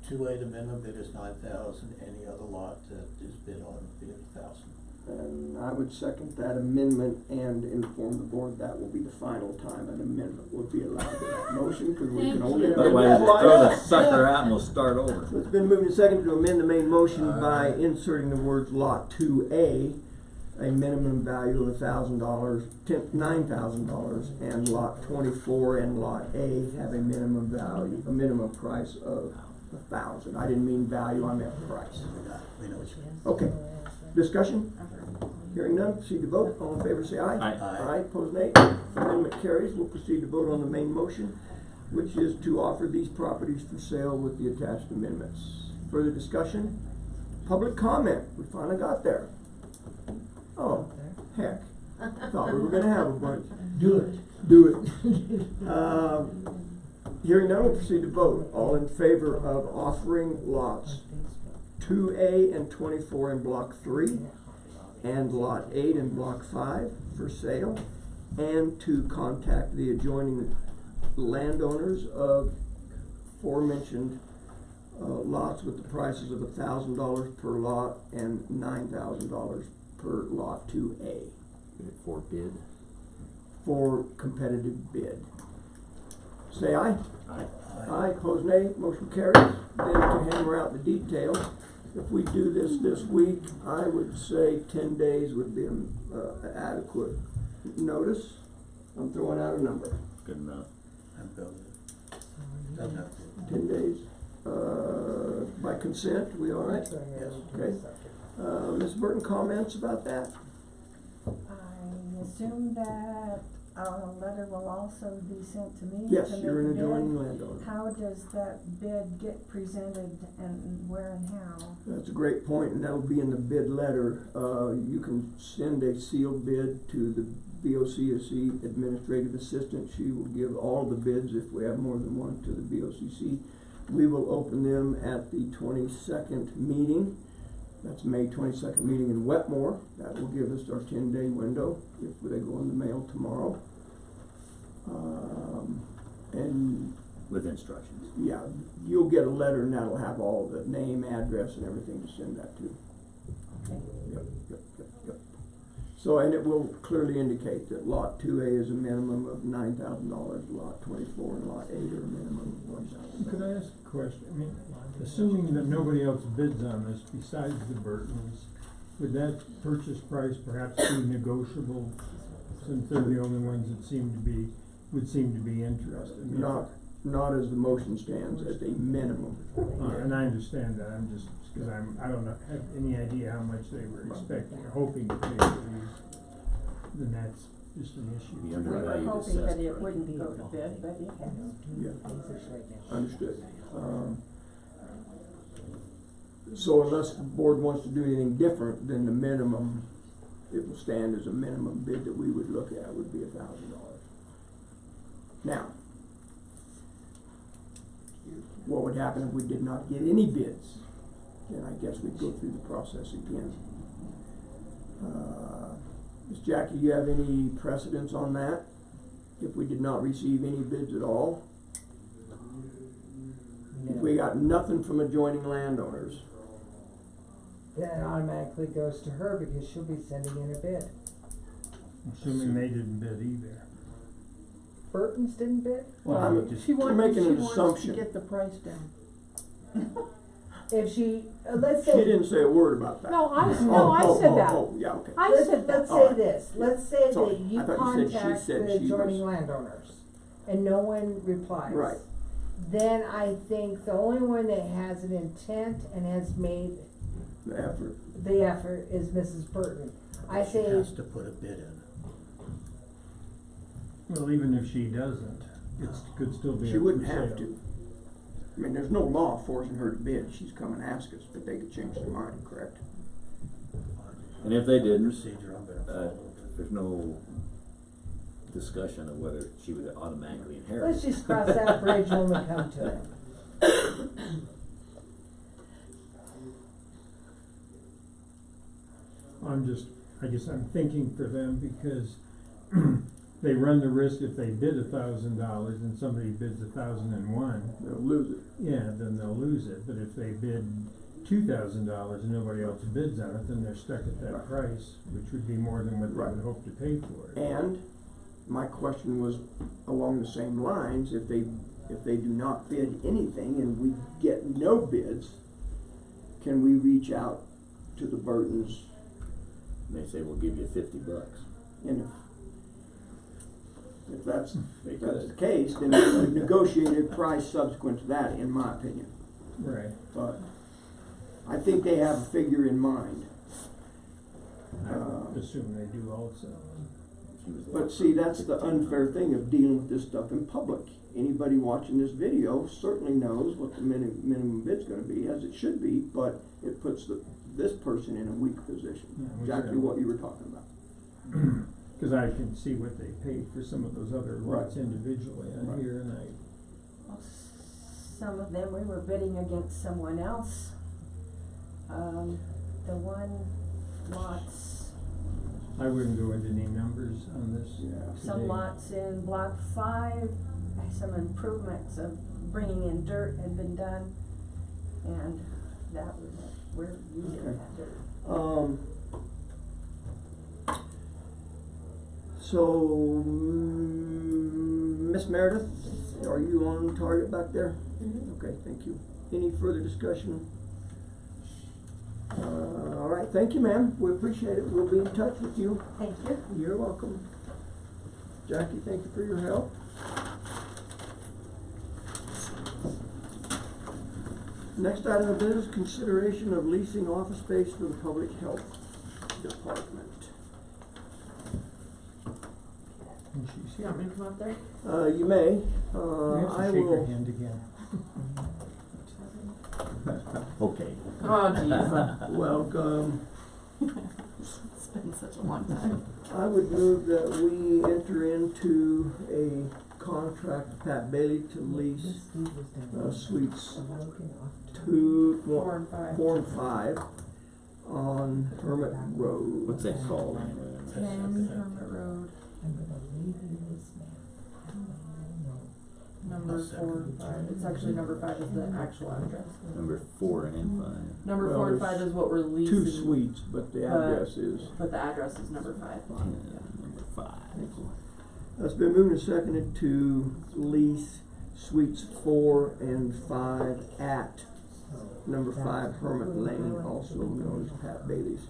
2A, the minimum bid is 9,000, any other lot that is bid on would be 1,000. And I would second that amendment and inform the board that will be the final time an amendment would be allowed to that motion, because we can Thank only you. amend Otherwise, that just throw the twice. sucker out and we'll start over. So it's been moved and seconded to amend the main motion by inserting the words lot 2A, a minimum value of $1,000, $9,000, and lot 24 and lot A have a minimum value, a minimum price of 1,000. I didn't mean value, I meant price. We know what you mean. Okay, discussion? Hearing none, proceed to vote. All in favor say aye. Aye. Aye, opposed nay. Amendment carries. We'll proceed to vote on the main motion, which is to offer these properties for sale with the attached amendments. Further discussion? Public comment. We finally got there. Oh, heck. Thought we were gonna have a bunch. Do it. Do it. Hearing none, we'll proceed to vote. All in favor of offering lots 2A and 24 in block 3 and lot 8 in block 5 for sale, and to contact the adjoining landowners of aforementioned lots with the prices of $1,000 per lot and $9,000 per lot 2A For bid. for competitive bid. Say aye. Aye. Aye, opposed nay, motion carries. Then to hammer out the details, if we do this week, I would say 10 days would be adequate notice. I'm throwing out a number. Good enough. I'm good with it. Doesn't have to. 10 days. By consent, we all right? Yes. Okay. Ms. Burton, comments about that? I assume that a letter will also be sent to me Yes, to make you're a an bid. adjoining landowner. How does that bid get presented and where and how? That's a great point, and that'll be in the bid letter. You can send a sealed bid to the BOCC administrative assistant. She will give all the bids, if we have more than one, to the BOCC. We will open them at the 22nd meeting. That's May 22nd meeting in Wetmore. That will give us our 10-day window if they go in the mail tomorrow. And With instructions. yeah, you'll get a letter and that'll have all the name, address, and everything to send that to. Yep. So, and it will clearly indicate that lot 2A is a minimum of $9,000, lot 24 and lot 8 are a minimum of $1,000. Could I ask a question? I mean, assuming that nobody else bids on this besides the Burtons, would that purchase price perhaps be negotiable, since they're the only ones that would seem to be interested? I mean, Not as the motion stands, as a minimum. and I understand that, I'm just, cause I don't have any idea how much they were expecting, or hoping to pay for these, then that's just an issue. The We were undervalued hoping that assessed it price. wouldn't go to bid, but it has. Yeah, understood. So unless the board wants to do anything different than the minimum, it will stand as a minimum bid that we would look at would be $1,000. Now, what would happen if we did not get any bids? Then I guess we'd go through the process again. Ms. Jackie, you have any precedence on that? If we did not receive any bids at all? If we got nothing from adjoining landowners, Then it automatically goes to her because she'll be sending in a bid. Assuming they didn't bid either. Burton's didn't bid? Well, She we're wants, making she an wants to assumption. get the price down. If she, let's She say. didn't say a word about that. No, I said that. Oh, yeah, okay. I Let's, said that. let's say Alright. this, let's say Sorry, that you I thought you said she contact said the she was- adjoining landowners and no one replies. Right. Then I think the only one that has an intent and has made The effort. the effort is Mrs. Burton. I She say, has to put a bid in. Well, even if she doesn't, it could still be She up wouldn't for have sale. to. I mean, there's no law forcing her to bid. She's come and asked us, but they could change their mind, correct? And if they didn't, Procedure I'm gonna follow. there's no discussion of whether she would automatically inherit. let's just cross that bridge when we come to it. I guess I'm thinking for them because they run the risk if they bid $1,000 and somebody bids 1,001, They'll lose it. yeah, then they'll lose it. But if they bid $2,000 and nobody else bids on it, then they're stuck at that Right. price, which would be more than what they Right. would hope to pay for it. And my question was along the same lines, if they do not bid anything and we get no bids, can we reach out to the Burtons? They say, we'll give you $50. And if that's They the could. case, then it's a negotiated price subsequent to that, in my opinion. Right. But I think they have a figure in mind. I would assume they do also. She was But see, that's the unfair thing of dealing with this stuff in public. Anybody watching this video certainly knows what the minimum bid's gonna be, as it should be, but it puts this person in a weak position. Yeah, which Exactly I- what you were talking about. Cause I can see what they paid for some of those other lots Right. individually on Right. here, and Well, some of them we were bidding against someone else. The one lots, I wouldn't go into any numbers on this Yeah. some today. lots in block 5, some improvements of bringing in dirt had been done, and that was, we're using Okay. that dirt. So, Miss Meredith, are you on target back there? Okay, thank you. Any further discussion? All right, thank you, ma'am. We appreciate it. We'll be in touch with you. Thank you. You're welcome. Jackie, thank you for your help. Next item of business, consideration of leasing office space for the public health department. You want me to come up there? You may, You have to I shake her will, hand again. Okay. Oh, jeez. welcome. It's been such a long time. I would move that we enter into a contract with Pat Bailey to lease suites 4 and 5. 4 and 5 on Hermit Road. What's that called? 10 Hermit Road, number 4 and 5. It's actually number 5 is the actual address. Number 4 and 5. Number Well, 4 and there's 5 is what we're leasing. 2 suites, but the address is. But the address is number 5. Number 5. It's been moved and seconded to lease suites 4 and 5 at number 5 Hermit Lane, also known as Pat Bailey's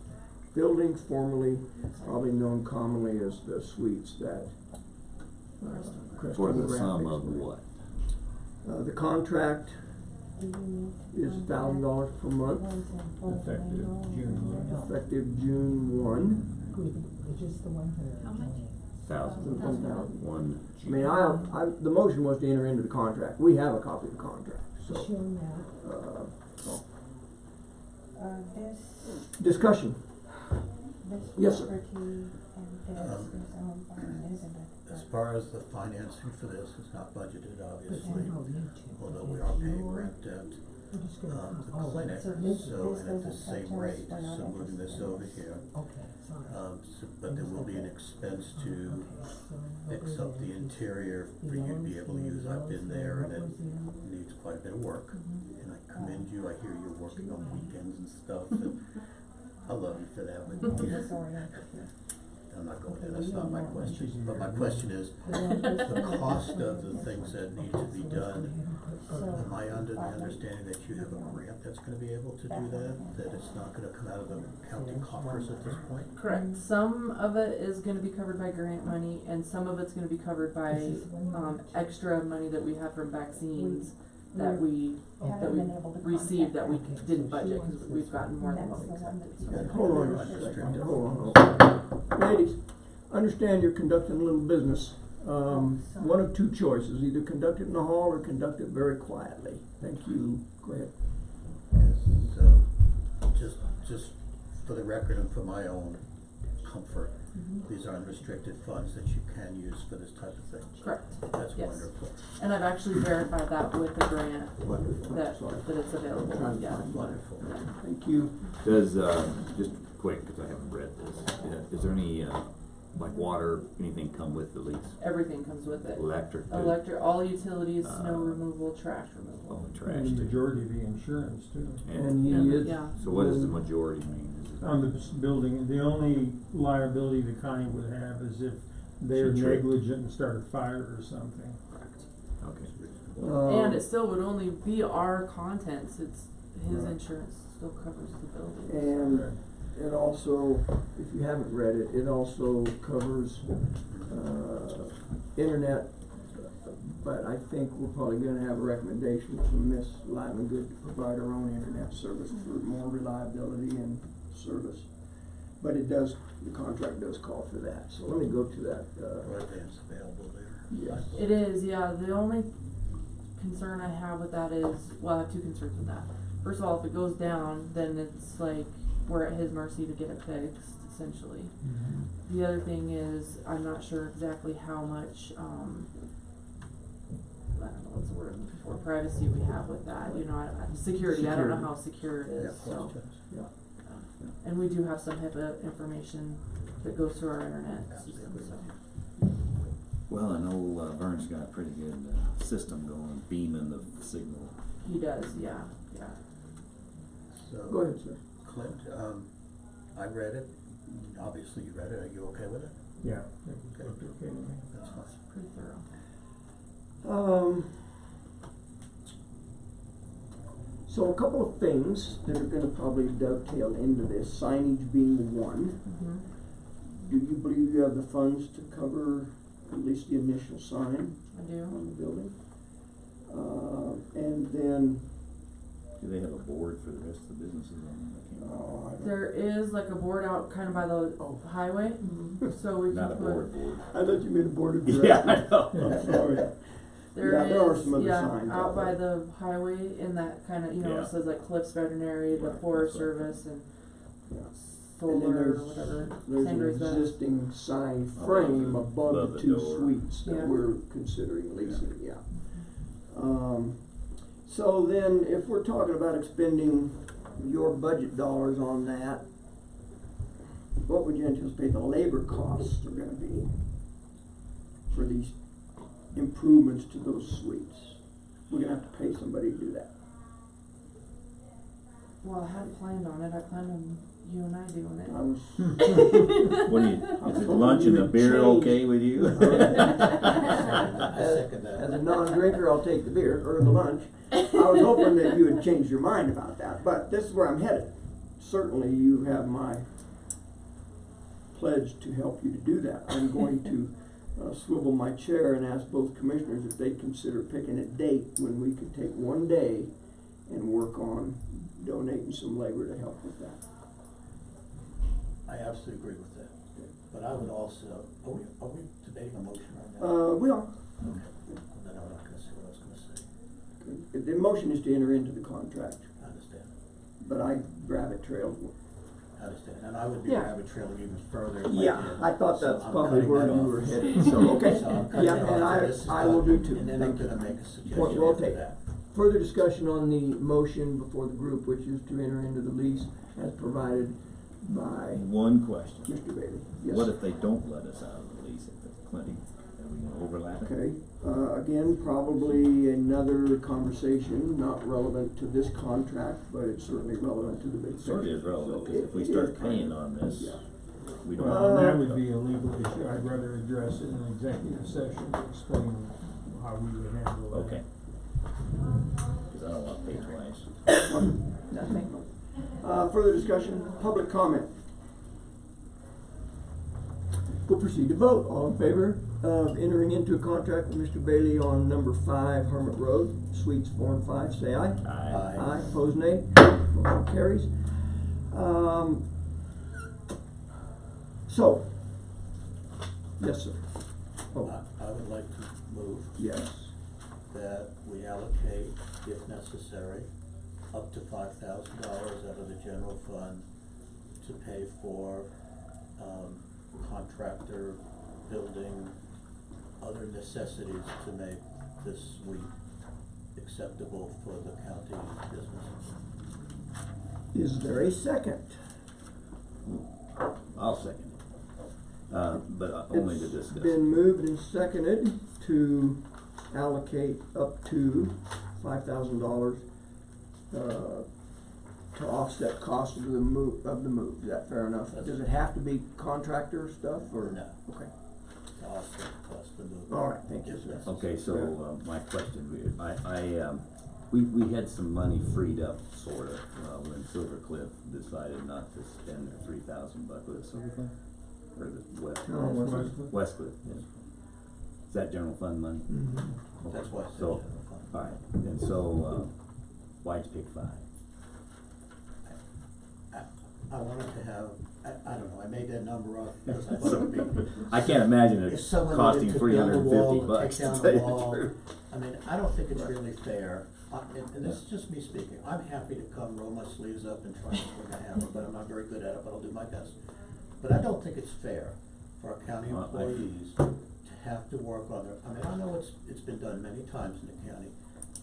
building, formerly probably known commonly as the suites that For the Crestone sum Graphics of made. what? The contract is $1,000 per month, effective June 1. How much? 1,000. One. I mean, the motion was to enter into the contract. We have a copy of the contract, so. Discussion. Yes, sir. As far as the financing for this, it's not budgeted, obviously, although we are paying rent at the clinic, so, and at the same rate, so moving this over here. But there will be an expense to fix up the interior for you to be able to use. I've been there and it needs quite a bit of work. And I commend you, I hear you're working on weekends and stuff, and I love you for that, but I'm not going there, that's not my question. But my question is, the cost of the things that need to be done, am I under the understanding that you have a grant that's gonna be able to do that? That it's not gonna come out of the county coffers at this point? Correct. Some of it is gonna be covered by grant money, and some of it's gonna be covered by, extra money that we have from vaccines that we received that we didn't budget, cause we've gotten more than what we expected, so. Hold on just a second, hold on. Ladies, understand you're conducting a little business. One of two choices, either conduct it in the hall or conduct it very quietly. Thank you. Go ahead. Yes, so, just for the record and for my own comfort, these are unrestricted funds that you can use for this type of thing. Correct. That's Yes. wonderful. And I've actually verified that with the grant, Wonderful. that Sorry. it's available, Trying to yeah. find Wonderful. Thank you. Does, just quick, cause I haven't read this, is there any, like water, anything come with the lease? Everything comes with it. Electric? Electric, all utilities, snow removal, trash removal. Oh, trash And the too. majority of the insurance too. And he is. Yeah. So what does the majority mean? Is it- On the building, the only liability the county would have is if they're Should trip. negligent and start a fire or something. Okay. And it still would only be our contents, it's, his insurance still covers the building. And it also, if you haven't read it, it also covers, internet, but I think we're probably gonna have a recommendation from Ms. Livengood to provide our own internet service for more reliability and service. But it does, the contract does call for that, so let me go to that, Broadband's available there. yes. It is, yeah, the only concern I have with that is, well, I have two concerns with that. First of all, if it goes down, then it's like, we're at his mercy to get it fixed, essentially. The other thing is, I'm not sure exactly how much, I don't know what's the word I'm looking for, privacy we have with that, you know, security, I don't know how secure it Yeah, is, so. questions. And we do have some HIPAA information that goes through our internet system, so. Well, I know, Vern's got a pretty good, system going, beaming the signal. He does, yeah, yeah. So. Go ahead, sir. Clint, I read it, obviously you read it, are you okay with it? Yeah, that looked okay to me. That's fine. Pretty thorough. So a couple of things that are gonna probably dovetail into this, signage being one. Do you believe you have the funds to cover at least the initial sign I do. on the building? And then Do they have a board for the rest of the businesses on it? I can't remember. Oh, I don't- There is like a board out kind of by the highway, so we can Not a put. board. I thought you meant a board of directors. Yeah, I know. I'm sorry. There are some other signs out out by there. the highway in that kind of, Yeah. it says like Cliffs Veterinary, the Right, Forest that's what I Service, and Yeah. Solar, And then or whatever. There's St. an Louis Vet. existing sign Above frame the- above above the the two door. suites that Yeah. we're considering leasing, yeah. So then, if we're talking about expending your budget dollars on that, what would you anticipate the labor costs are gonna be for these improvements to those suites? We're gonna have to pay somebody to do that. Well, I hadn't planned on it. I planned on you and I doing it. I was, What do you, is it lunch and a beer okay with you? I second that. as a non-drinker, I'll take the beer or the lunch. I was hoping that you had changed your mind about that, but this is where I'm headed. Certainly, you have my pledge to help you to do that. I'm going to swivel my chair and ask both commissioners if they'd consider picking a date when we could take one day and work on donating some labor to help with that. I absolutely agree with that. But I would also, are we debating a motion on that? We are. Okay. Well, then I'm not gonna say what I was gonna say. The motion is to enter into the contract, I understand. but I rabbit trailed. I understand. And I would be Yeah. rabbit trailing even further if I Yeah, did. I thought So that's I'm probably cutting where that you off. were headed, so, okay. So I'm cutting Yeah, it and off. This is I will do done. too. And then I'm gonna make a suggestion We'll after take that. further discussion on the motion before the group, which is to enter into the lease as provided by One question. Mr. Bailey. Yes. What if they don't let us out of the lease at the clinic? Are we gonna overlap it? Okay, again, probably another conversation, not relevant to this contract, but it's certainly relevant to the big picture. Sort of is relevant, So because if we it start is kind paying of- on this, yeah. we don't. Well, have that to- would be a legal issue. I'd rather address it in an executive session to explain how we would handle that. Okay. Cause I don't wanna pay twice. Nothing. Further discussion, public comment. We'll proceed to vote. All in favor of entering into a contract with Mr. Bailey on number 5 Hermit Road, Suites 4 and 5, say aye. Aye. Aye, opposed nay. Motion carries. So, yes, sir. Oh, I would like to move yes. that we allocate, if necessary, up to $5,000 out of the general fund to pay for, contractor, building, other necessities to make this suite acceptable for the county business. Is there a second? I'll second it. But only to discuss. It's been moved and seconded to allocate up to $5,000 to offset cost of the move, Is that fair enough? Does it have to be contractor stuff or? No. Okay, To offset the cost of the move. all right, thank you, If sir. necessary. Okay, so, my question, we had some money freed up, sort of, when Silver Cliff decided not to spend their $3,000 with Silver Cliff? Or the West? No, West Cliff, yes. Is that general fund money? Mhm. That's why I said So, general fund. alright, and so, why'd you pick 5? I wanted to have, I don't know, I made that number up because I thought it would be. I can't imagine If it's someone costing needed to build a wall, $350 take to down tell the you the wall, truth. I mean, I don't think it's really fair, and this is just me speaking, I'm happy to come roll my sleeves up and try and swing a hammer, but I'm not very good at it, but I'll do my best. But I don't think it's fair for our county Well, I- employees to have to work on their, I mean, I know it's been done many times in the county.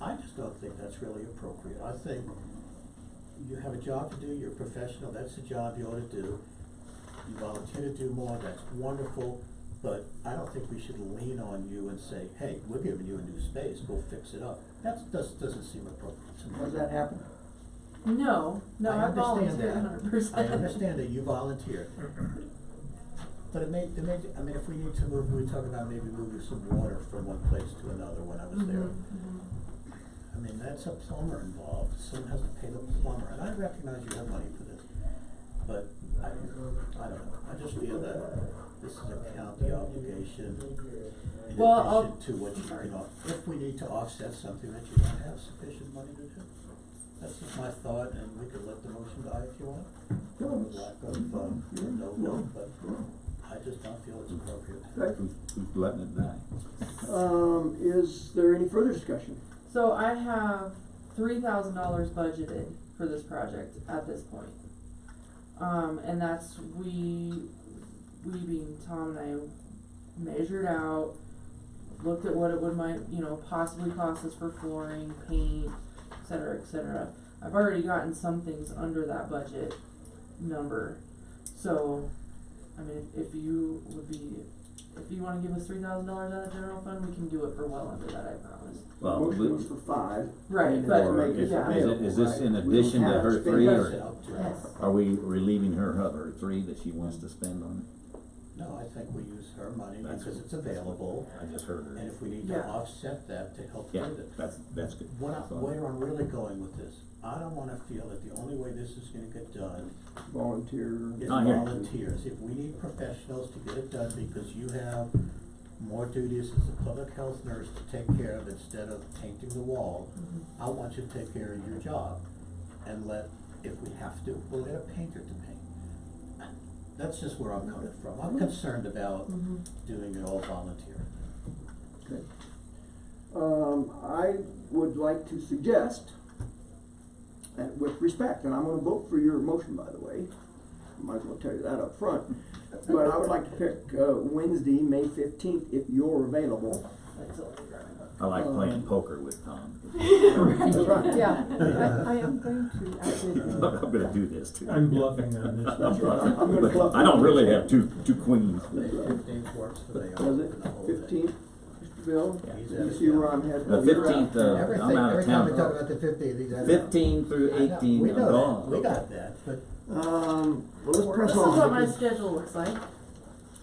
I just don't think that's really appropriate. I think you have a job to do, you're a professional, that's the job you ought to do. You volunteer to do more, that's wonderful, but I don't think we should lean on you and say, hey, we're giving you a new space, go fix it up. Doesn't seem appropriate to me. Does that happen? No, I understand volunteered that. 100%. I understand that you volunteered. But it may, I mean, if we need to move, we were talking about maybe moving some water from one place to another when I was there. I mean, that's a plumber involved, someone has to pay the plumber, and I recognize you have money for this. But I don't know, I just feel that this is a county obligation in Well, addition to what you can, if we need to offset something that you don't have sufficient money to do. That's just my thought, and we could let the motion die if you want. For lack of, no vote, but I just don't feel it's appropriate. Okay. Who's letting it die? Is there any further discussion? So I have $3,000 budgeted for this project at this point. And that's, we being Tom and I measured out, looked at what it might, possibly cost us for flooring, paint, et cetera, et cetera. I've already gotten some things under that budget number. So, I mean, if you wanna give us $3,000 out of general fund, we can do it for well under that, I promise. Well, Motion was for 5. Right, and but- to make it yeah. available, is this right? in We don't addition to have her spend 3, that. or Yes. are we relieving her of her 3 that she wants to spend on it? No, I think we use her money That's- because it's available, I just heard her. and if we need to Yeah. offset that to help Yeah, fund it. that's good. Where I'm really going with this, I don't wanna feel that the only way this is gonna get done Volunteer. is I hear you. volunteers. If we need professionals to get it done because you have more duties as a public health nurse to take care of instead of painting the wall, I want you to take care of your job and if we have to, we'll get a painter to paint. That's just where I'm coming from. I'm concerned about doing it all volunteer. Okay. I would like to suggest, and with respect, and I'm gonna vote for your motion, by the way, might as well tell you that up front, but I would like to pick, Wednesday, May 15th, if you're available. I like playing poker with Tom. That's right. Yeah, I am going to actually. I'm gonna do this too. I'm bluffing on this. That's right, I'm gonna bluff. I don't really have two queens. The 15th works for me. Was it 15th, Mr. Bill? He's You out of see where town. I'm headed? The 15th, I'm out of town. about the 15th, he's out of town. 15 through I know, 18, we I'm know that. gone. We got that, but Well, let's press This is on. what my because- schedule looks like.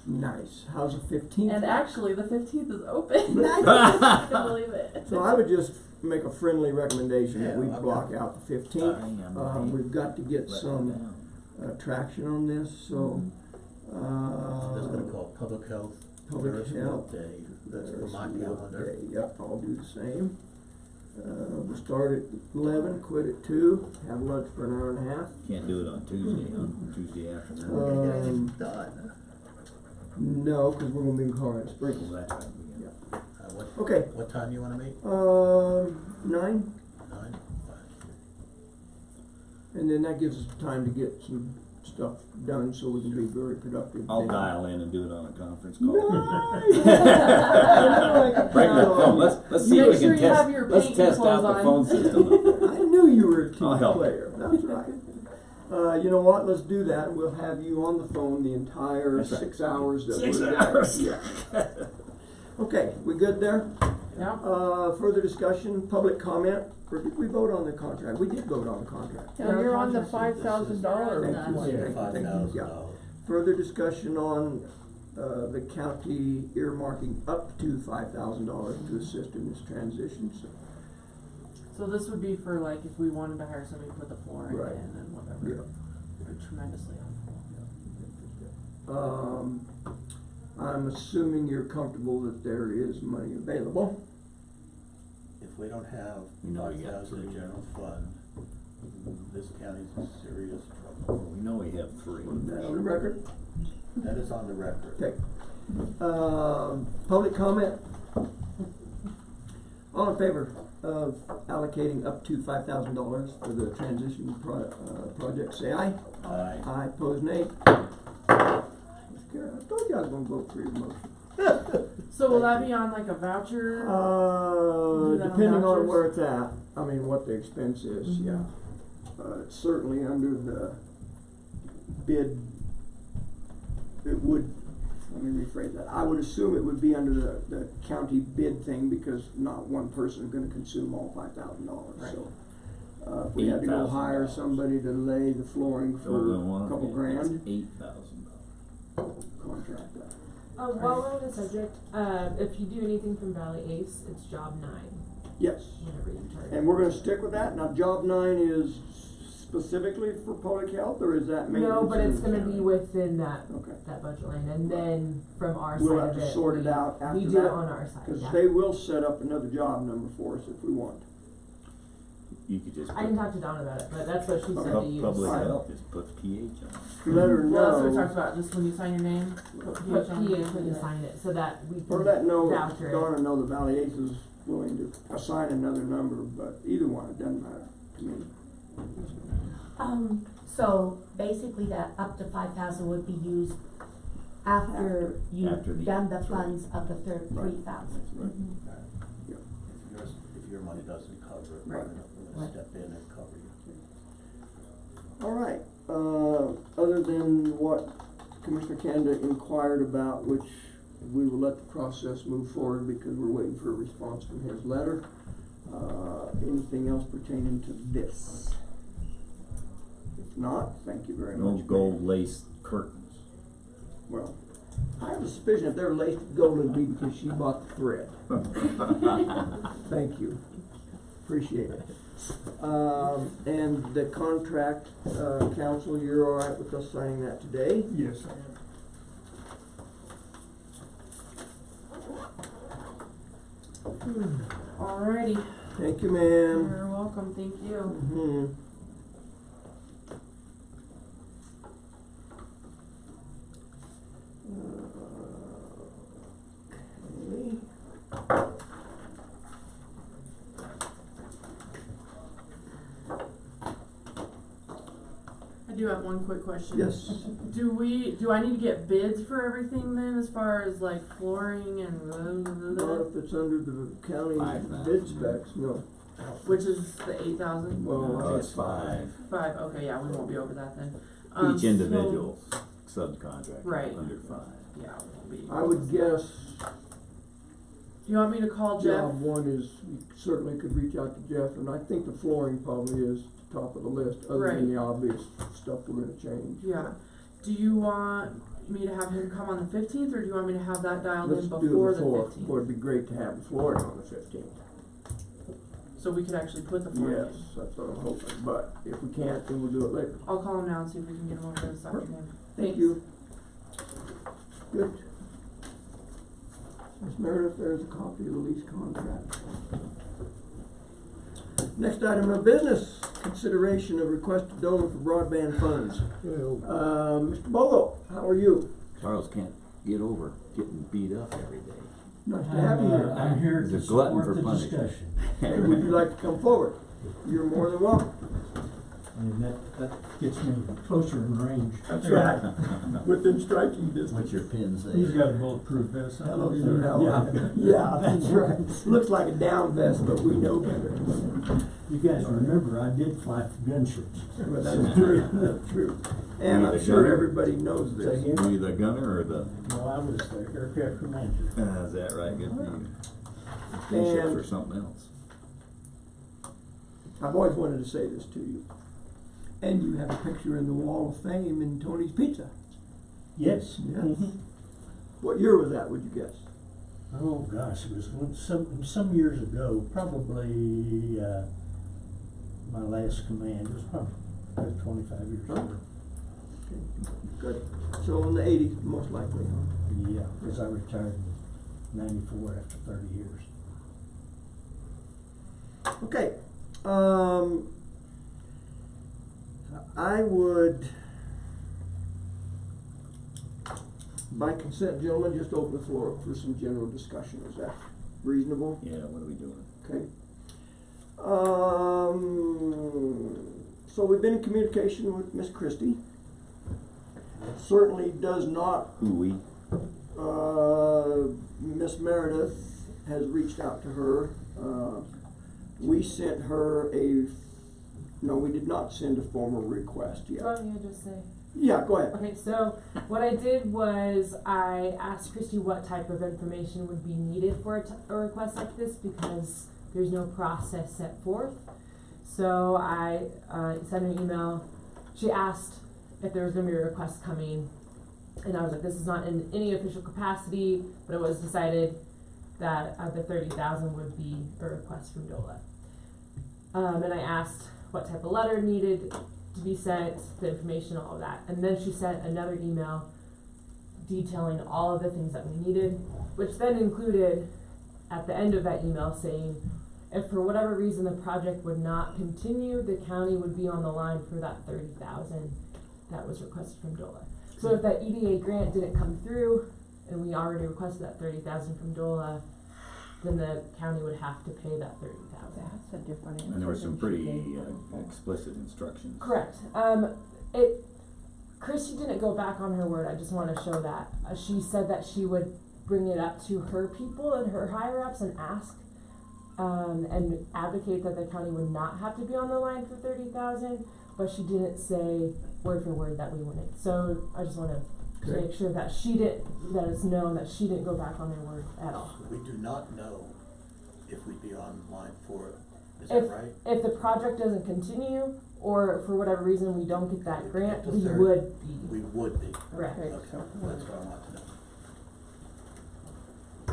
Nice, how's the 15th? And actually, the 15th is open. Nice. I can't believe it. So I would just make a friendly recommendation that we Yeah, okay. block out the 15th. We've got to get some traction on this, so, I'm just gonna call it public health, Public Nurse Health. Work Day, that's for There's my calendar. okay, yep, I'll do the same. We'll start at 11, quit at 2, have lunch for an hour and a half. Can't do it on Tuesday afternoon. We're gonna get anything done. No, because we're gonna be in Colorado Springs. Well, that's right. Okay, What time do you wanna meet? 9, 9? and then that gives us time to get some stuff done so we can be very productive. I'll then. dial in and do it on a conference call. Nice! Bring that phone, let's see if Make we sure can you have test, your let's paint test clothes out the on. phone system. I knew you were a I'll team help. player, that's right. You know what, let's do that, we'll have you on the phone the entire That's right. 6 hours that 6 we're there. hours. Yeah. Okay, we good there? Yeah. Further discussion, public comment, or did we vote on the contract? We did vote on the contract. Yeah, you're on the $5,000. Thank you. $5,000. Further discussion on, the county earmarking up to $5,000 to assist in this transition, so. So this would be for like if we wanted to hire somebody to put the flooring Right. in and whatever. Yeah. It'd be tremendously helpful. I'm assuming you're comfortable that there is money available. If we don't have You know you got 5,000 in three. general fund, this county's in serious trouble. Well, we know we have 3. Put that on the record. That is on the record. Okay. Public comment? All in favor of allocating up to $5,000 for the transition project, say aye. Aye. Aye, pose nay. Ms. Karen, I told you I was gonna vote for your motion. So will that be on like a voucher? Do that on Depending on vouchers? where it's at, I mean, what the expense is, Mhm. yeah. It's certainly under the bid, it would, let me rephrase that, I would assume it would be under the county bid thing, because not one person is gonna consume all $5,000, so. If we had to go hire $8,000. somebody to lay the flooring for a couple grand, $8,000. contract that. While we're on the subject, if you do anything from Valley Ace, it's job 9, Yes. whenever you target. And we're gonna stick with that. Now, job 9 is specifically for public health, or is that maintenance? No, but it's in the gonna county? be within that, Okay. that budget line, and then from our We'll side have of to it. sort it out after We do that, it on our side, Cause yeah. they will set up another job number for us if we want. You could just I can talk to Dawn about it, but that's what she said to use. public Right. health, just put PH on Let her Well, that's what it know, talks about, just when you sign your name, put Put PH on PH when you it. sign it, so that we or can let know, voucher it. Donna know the Valley Ace is willing to assign another number, but either one, it doesn't matter to me. So basically that up to 5,000 would be used after After you've the- done the that's right. funds of the Right. 3,000. If your money doesn't cover it, Right. we're gonna step in and cover you. All right, other than what Commissioner Kanda inquired about, which we will let the process move forward because we're waiting for a response from his letter. Anything else pertaining to this? If not, thank you very it. No much. gold lace curtains. Well, I have a suspicion if they're laced with gold, it'd be because she bought the thread. Thank you, appreciate it. And the contract, council, you're all right with us signing that today? Yes, I am. Alrighty, Thank you, ma'am. you're welcome, thank you. Mhm. Okay. I do have one quick question. Yes, Do I need to get bids for everything then, as far as like flooring and not if it's under the county 5,000. bid specs, no. which is the 8,000? Well, I think It's it's five. 5, okay, yeah, we won't be over that then. Each so- individual subcontractor Right. under 5. Yeah, we won't be. I would guess Do you want me to call Jeff? job one is, you certainly could reach out to Jeff, and I think the flooring probably is top of the list, other than Right. the obvious stuff we're gonna change. Yeah. Do you want me to have him come on the 15th, or do you want me to have that dialed Let's in do before it the before, 15th? well, it'd be great to have the flooring on the 15th. So we could actually put the flooring in. Yes, that's what I'm hoping, but if we can't, then we'll do it later. I'll call him now and see if we can get him over this afternoon. Thank you. Good. Ms. Meredith, there's a copy of the lease contract. Next item of business, consideration of requested donor for broadband funds. Mr. Bogo, how are you? Charles can't get over getting beat up every day. Nice to have you here. I'm here He's to a glutton support for the punishment. discussion. Would you like to come forward? You're more than welcome. And that gets me closer in range. That's right. Within striking distance. What's your pin say? He's got a bulletproof vest. Hello, on. sir. How are you? Yeah, that's right. Looks like a down vest, but we know better. You guys remember, I did fly for gunshots. Well, that's true, that's true. And I'm sure everybody knows Say this. again? Were you the gunner or the, No, I was the aircraft commander. is that right? Good for you. Pinship And- for something else. I've always wanted to say this to you. And you have a picture in the Wall of Fame in Tony's Pizza. Yes. Yes. Mhm. What year was that, would you guess? Oh, gosh, it was some years ago, probably, my last command, it was probably 25 years Huh? ago. Okay, good. So in the 80s, most likely, huh? Yeah, because I retired in 94 after 30 years. Okay, I would, by consent, gentlemen, just open the floor for some general discussion. Is that reasonable? Yeah, what are we doing? Okay. So we've been in communication with Miss Christie. Certainly does not, Who we? Miss Meredith has reached out to her. We sent her no, we did not send a formal request yet. Well, you just say. Yeah, go ahead. Okay, so what I did was I asked Christy what type of information would be needed for a request like this, because there's no process set forth. So I sent an email. She asked if there was going to be a request coming, and I was like, this is not in any official capacity, but it was decided that the 30,000 would be a request from DOLA. And I asked what type of letter needed to be sent, the information, all of that. And then she sent another email detailing all of the things that we needed, which then included at the end of that email saying, if for whatever reason the project would not continue, the county would be on the line for that 30,000 that was requested from DOLA. So if that EDA grant didn't come through, and we already requested that 30,000 from DOLA, then the county would have to pay that 30,000. That's a different answer. And there were some than pretty she gave. explicit instructions. Correct. Christy didn't go back on her word. I just want to show that. She said that she would bring it up to her people and her higher ups and ask and advocate that the county would not have to be on the line for 30,000, but she didn't say word for word that we wouldn't. So I just want to make sure that that it's known that she didn't go back on her word at all. We do not know if we'd be online for it. Is that right? If the project doesn't continue, or for whatever reason we don't get that grant, we Third, would be. We would be. Correct. Okay, that's what I want to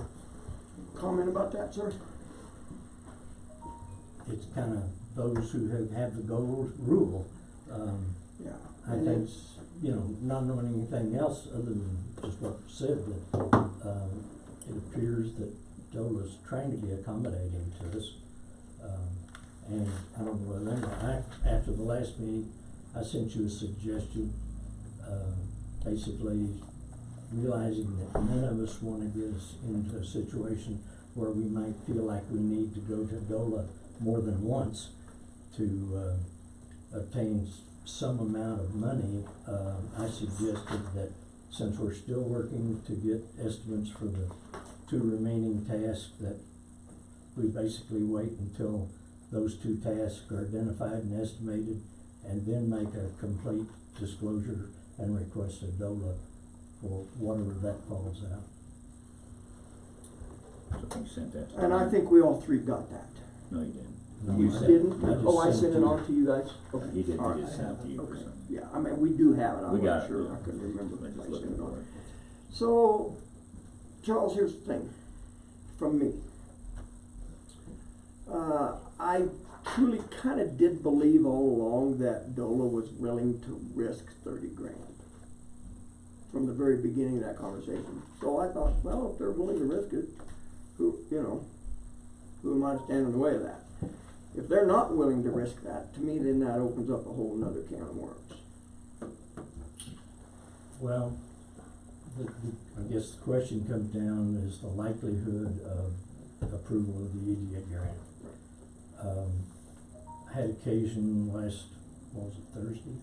know. Comment about that, sir? It's kind of those who have the gold rule. Yeah. I And think, it's- not knowing anything else other than just what was said, that, it appears that DOLA's trying to be accommodating to us. And I don't know whether, after the last meeting, I sent you a suggestion, basically realizing that none of us wanna get us into a situation where we might feel like we need to go to DOLA more than once to, obtain some amount of money. I suggested that since we're still working to get estimates for the 2 remaining tasks, that we basically wait until those 2 tasks are identified and estimated, and then make a complete disclosure and request a DOLA for whatever that falls out. So you sent that to And I me. think we all 3 got that. No, you didn't. No, You I didn't? just Oh, I sent sent it you. on to you guys? Okay. He did, All he right. just sent it to you or Okay. something. Yeah, I mean, we do have it, I We got wasn't it, sure, yeah. I couldn't remember I'm if just I looking sent it for on. it. So, Charles, here's the thing, from me. I truly kinda did believe all along that DOLA was willing to risk 30 grand. From the very beginning of that conversation. So I thought, well, if they're willing to risk it, who am I to stand in the way of that? If they're not willing to risk that, to me, then that opens up a whole nother can of worms. Well, I guess the question comes down is the likelihood of approval of the EDA grant. I had occasion last, Thursday?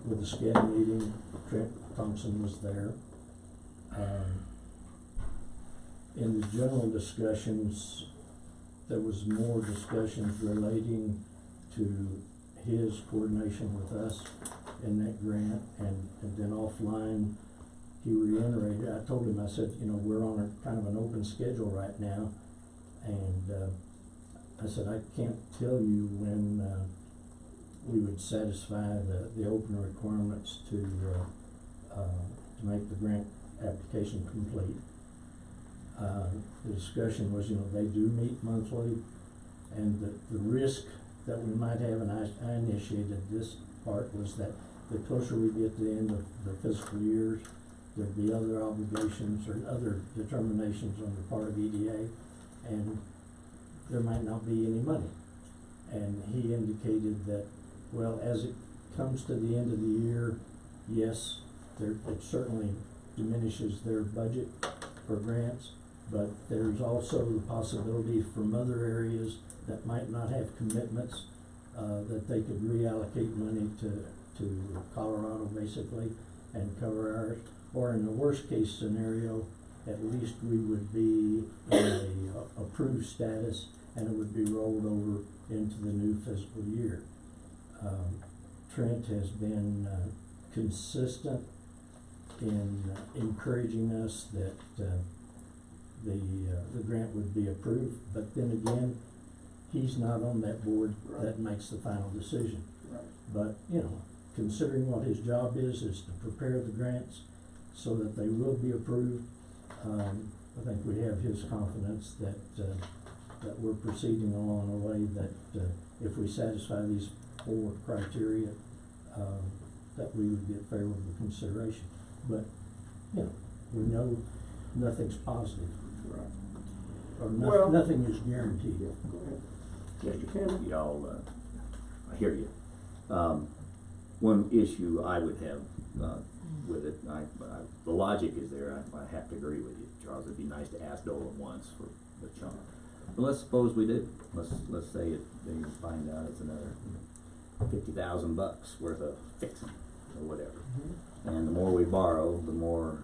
With the SCAD meeting, Trent Thompson was there. In the general discussions, there was more discussions relating to his coordination with us in that grant, and then offline, he reiterated, I told him, I said, we're on a kind of an open schedule right now, and, I said, I can't tell you when, we would satisfy the open requirements to make the grant application complete. The discussion was, they do meet monthly, and the risk that we might have, and I initiated this part, was that the closer we get to the end of the fiscal years, there'd be other obligations or other determinations on the part of EDA, and there might not be any money. And he indicated that, well, as it comes to the end of the year, yes, it certainly diminishes their budget for grants, but there's also the possibility from other areas that might not have commitments, that they could reallocate money to Colorado basically and cover ours. Or in the worst case scenario, at least we would be in a approved status, and it would be rolled over into the new fiscal year. Trent has been consistent in encouraging us that the grant would be approved, but then again, he's not on that board that makes the final decision. Right. But, considering what his job is to prepare the grants so that they will be approved, I think we have his confidence that we're proceeding along a way that, if we satisfy these 4 criteria, that we would get favorable consideration. But, we know nothing's positive. Right. Well- nothing is guaranteed. Yeah, y'all, I hear you. One issue I would have, with it, the logic is there, I have to agree with you, Charles, it'd be nice to ask DOLA once for the chunk. But let's suppose we do, let's say they find out it's another $50,000 worth of fixing, or whatever. And the more we borrow, the more,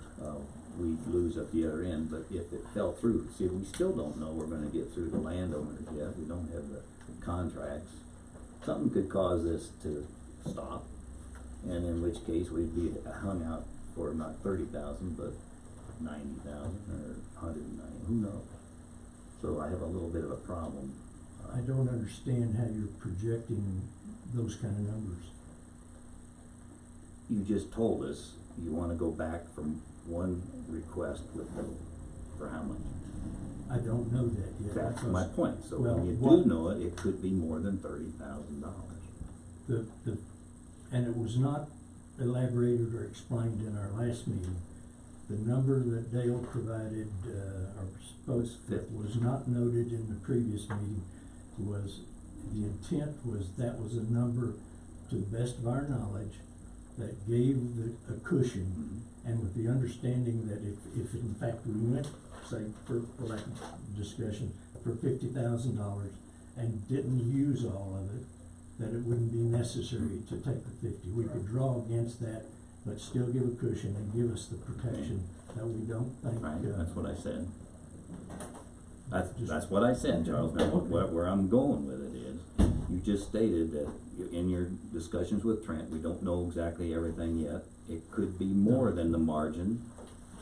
we lose at the other end, but if it fell through, see, we still don't know we're gonna get through the landowners yet, we don't have the contracts. Something could cause this to stop, and in which case we'd be hung out for not 30,000, but 90,000 or 190, who knows? So I have a little bit of a problem. I don't understand how you're projecting those kind of numbers. You just told us you wanna go back from one request with them, for how much? I don't know that yet. That's because- my point, so well, when you what- do know it, it could be more than $30,000. And it was not elaborated or explained in our last meeting. The number that Dale provided, that was not noted in the previous meeting, was, the intent was that was a number, to the best of our knowledge, that gave a cushion, and with the understanding that if in fact we went, say, for lack of discussion, for $50,000 and didn't use all of it, that it wouldn't be necessary to take the 50. We could draw against that, but still give a cushion and give us the protection that we don't think. Right, that's what I said. That's what I said, Charles. Now, where I'm going with it is, you just stated that in your discussions with Trent, we don't know exactly everything yet. It could be more than the margin.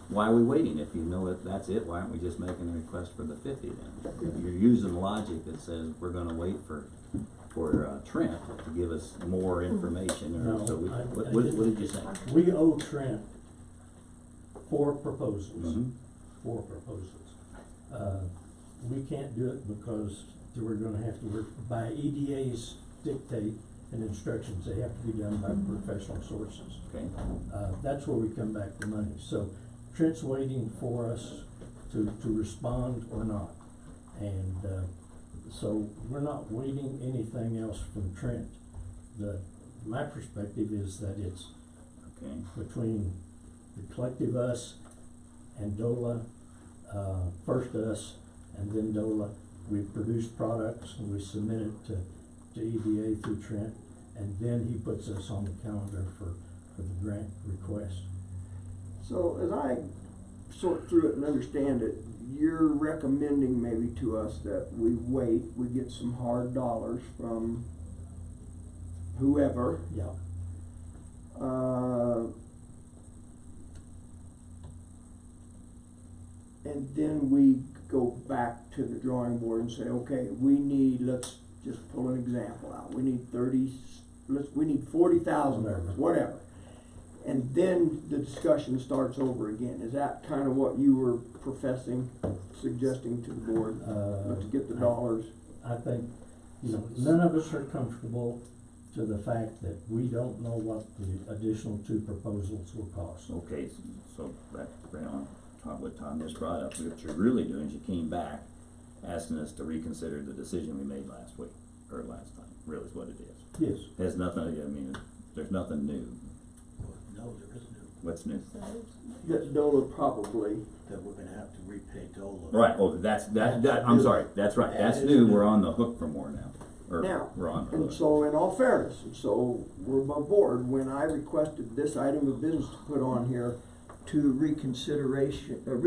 Why are we waiting? If you know that's it, why aren't we just making a request for the 50 then? You're using logic that says we're gonna wait for Trent to give us more information, or No, so we, I what did you say? We owe Trent 4 proposals. Mhm. 4 proposals. We can't do it because we're gonna have to work by EDA's dictate and instructions. They have to be done by professional sources. Okay. That's where we come back to money. So Trent's waiting for us to respond or not. And, so we're not waiting anything else from Trent. My perspective is that it's Okay. between the collective us and DOLA, first us and then DOLA. We produce products and we submit it to EDA through Trent, and then he puts us on the calendar for the grant request. So as I sort through it and understand it, you're recommending maybe to us that we wait, we get some hard dollars from whoever. Yeah. And then we go back to the drawing board and say, okay, let's just pull an example out, we need $40,000, whatever. And then the discussion starts over again. Is that kind of what you were suggesting to the board? Let's get the dollars. I think, none of us are comfortable to the fact that we don't know what the additional 2 proposals will cost. Okay, so that, what Tom just brought up, what you're really doing is you came back asking us to reconsider the decision we made last week, or last time, really is what it is. Yes. There's nothing, there's nothing new. No, there is new. What's new? That DOLA probably. That we're gonna have to repay DOLA. Right, oh, I'm sorry, that's right, that's new, we're on the hook for more now. Now, We're on the and hook. so in all fairness, and so we're above board, when I requested this item of business to put on here to reconsideration of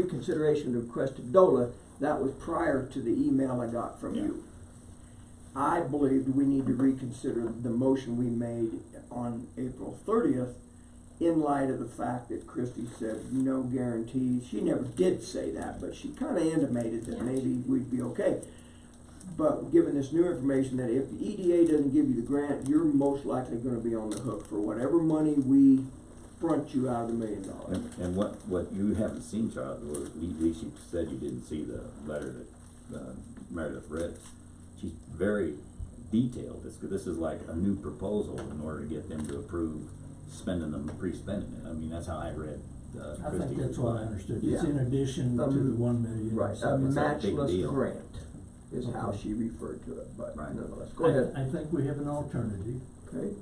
requested DOLA, that was prior to the email I got from you. I believed we need to reconsider the motion we made on April 30th in light of the fact that Christie said no guarantees. She never did say that, but she kind of intimated that maybe we'd be okay. But given this new information that if the EDA doesn't give you the grant, you're most likely going to be on the hook for whatever money we front you out of the $1 million. And what you haven't seen, Charles, or at least you said you didn't see the letter that Meredith read. She's very detailed. This is like a new proposal in order to get them to approve spending them, pre-spending it. I mean, that's how I read I Christie think that's what I understood, it's Yeah. in addition to the 1 million. Right, a It's a big matchless deal. grant is how Okay. she referred to it, but Right. nonetheless, go ahead. I think we have an alternative. Okay,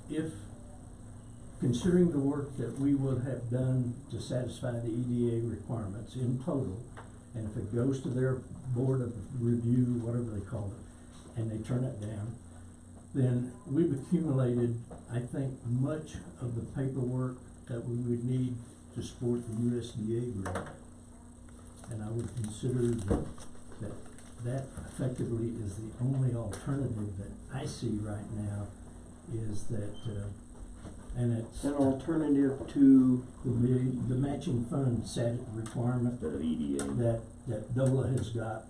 If, considering the work that we would have done to satisfy the EDA requirements in total, and if it goes to their board of review, whatever they call it, and they turn it down, then we've accumulated, I think, much of the paperwork that we would need to support the USDA grant. And I would consider that effectively is the only alternative that I see right now, is that, and it's an alternative to, the matching fund set requirement Instead of EDA. that DOLA has got.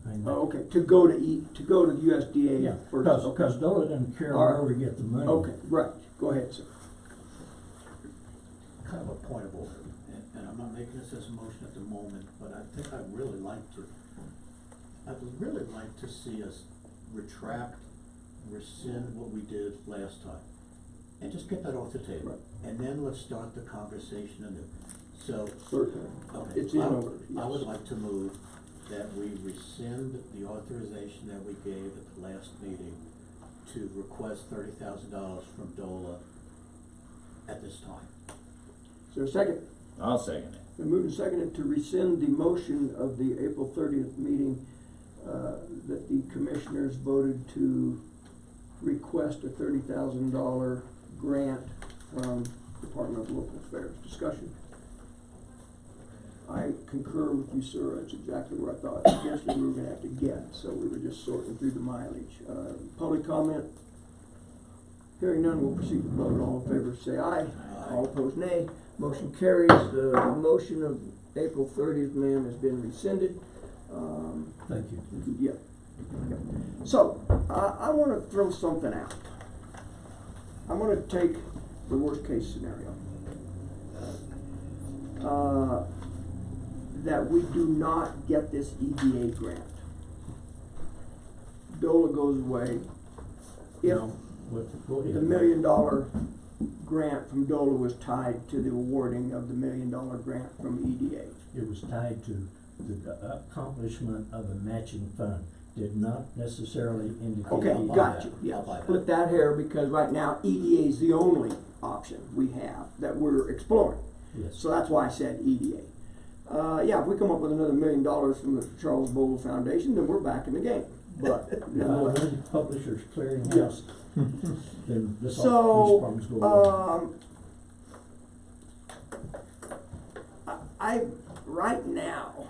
I know. okay, to go to USDA Yeah, first. because DOLA doesn't care All where right. we get the money. Okay, right, go ahead, sir. Kind of a point of order, and I'm not making this as a motion at the moment, but I think I'd really like to see us retract, rescind what we did last time, and just get that off the table. Right. And then let's start the conversation anew. So, Certainly, okay, it's in I- order, I would yes. like to move that we rescind the authorization that we gave at the last meeting to request $30,000 from DOLA at this time. Is there a second? I'll second it. Been moved and seconded to rescind the motion of the April 30th meeting, that the commissioners voted to request a $30,000 grant from Department of Local Affairs. Discussion. I concur with you, sir, that's exactly where I thought eventually we were gonna have to get, so we were just sorting through the mileage. Public comment? Hearing none, we'll proceed to vote. All in favor, say aye. All opposed, nay. Motion carries. The motion of April 30th, ma'am, has been rescinded. Thank you. Yeah. Okay. So, I wanna throw something out. I'm gonna take the worst case scenario. That we do not get this EDA grant. DOLA goes away. If No, go ahead. the $1 million grant from DOLA was tied to the awarding of the $1 million grant from EDA. It was tied to the accomplishment of a matching fund, did not necessarily indicate. Okay, EDA. got you, yeah, split that hair, because right now EDA is the only option we have that we're exploring. Yes. So that's why I said EDA. Yeah, if we come up with another $1 million from the Charles Bogle Foundation, then we're back in the game, but If I nonetheless. run Publishers Clearinghouse, then these So, problems go away. I right now,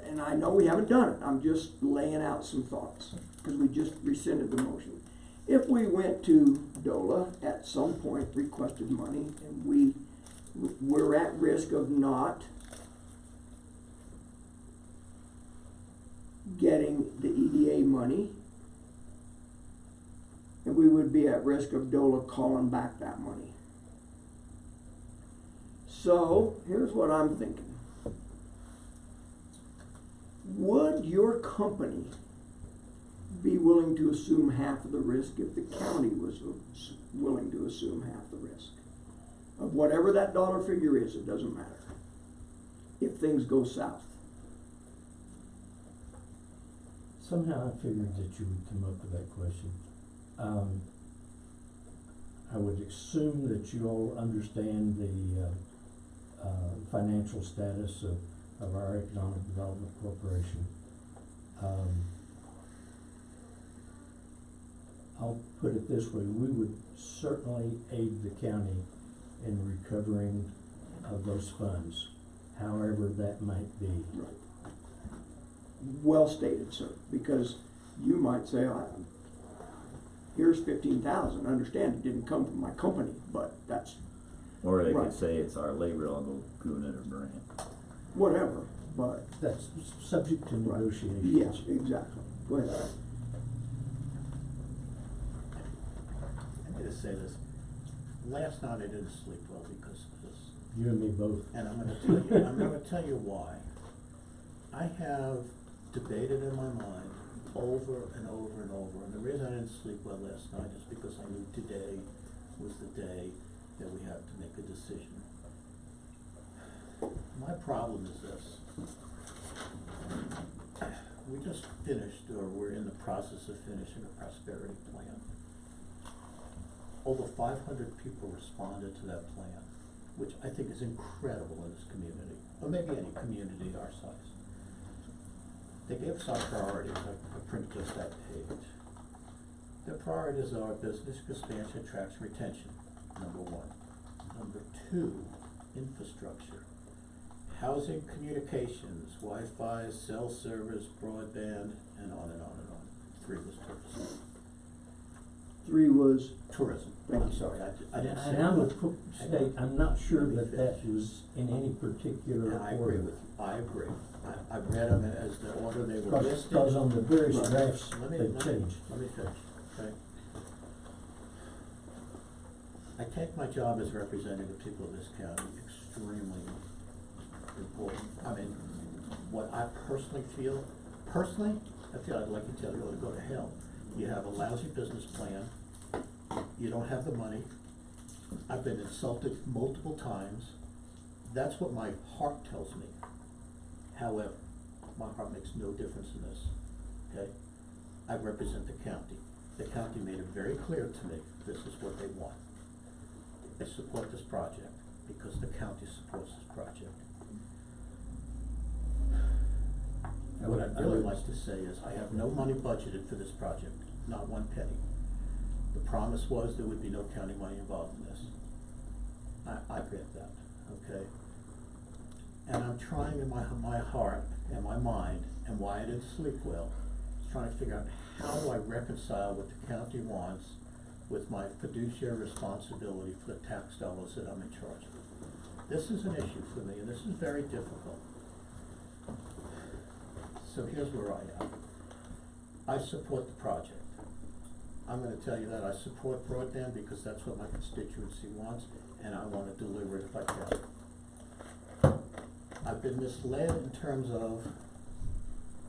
and I know we haven't done it, I'm just laying out some thoughts, because we just rescinded the motion. If we went to DOLA at some point, requested money, and we're at risk of not getting the EDA money, and we would be at risk of DOLA calling back that money. So, here's what I'm thinking. Would your company be willing to assume half of the risk if the county was willing to assume half the risk? Of whatever that dollar figure is, it doesn't matter. If things go south. Somehow I figured that you would come up with that question. I would assume that you all understand the financial status of our Economic Development Corporation. I'll put it this way, we would certainly aid the county in recovering of those funds, however that might be. Well stated, sir, because you might say, here's 15,000, understand it didn't come from my company, but that's Or they right. could say it's our labor, I'll go Guna or Brand. Whatever, but. That's subject to Right. negotiation. Yes, exactly. Go ahead. I need to say this. Last night I didn't sleep well because of this. You and me both. And I'm gonna tell you why. I have debated in my mind over and over and over, and the reason I didn't sleep well last night is because I knew today was the day that we have to make a decision. My problem is this. We just finished, or we're in the process of finishing a prosperity plan. Over 500 people responded to that plan, which I think is incredible in this community, or maybe any community our size. They gave us our priorities. I printed just that page. The priorities are business expansion, attraction, retention, number one. Number two, infrastructure. Housing, communications, Wi-Fi, cell service, broadband, and on and on and on. Three was tourism. 3 was, Tourism, I'm sorry, I didn't say. and I would state, I'm not sure Let me that that finish. was in any particular And I agree order. with you, I agree. I read them as the order they were listed. Because on the various Right. drafts, Let me- they let me- changed. Let me finish, okay? I take my job as representing the people of this county extremely important. I mean, what I personally feel, I feel I'd like to tell you all to go to hell. You have a lousy business plan, you don't have the money, I've been insulted multiple times. That's what my heart tells me. However, my heart makes no difference in this, okay? I represent the county. The county made it very clear to me, this is what they want. They support this project because the county supports this project. What I'd really like to say is, I have no money budgeted for this project, not one penny. The promise was there would be no county money involved in this. I get that, okay? And I'm trying in my heart and my mind, and why I didn't sleep well, trying to figure out how do I reconcile what the county wants with my fiduciary responsibility for the tax dollars that I'm in charge of. This is an issue for me, and this is very difficult. So here's where I am. I support the project. I'm gonna tell you that I support broadband because that's what my constituency wants, and I wanna deliver it if I can. I've been misled in terms of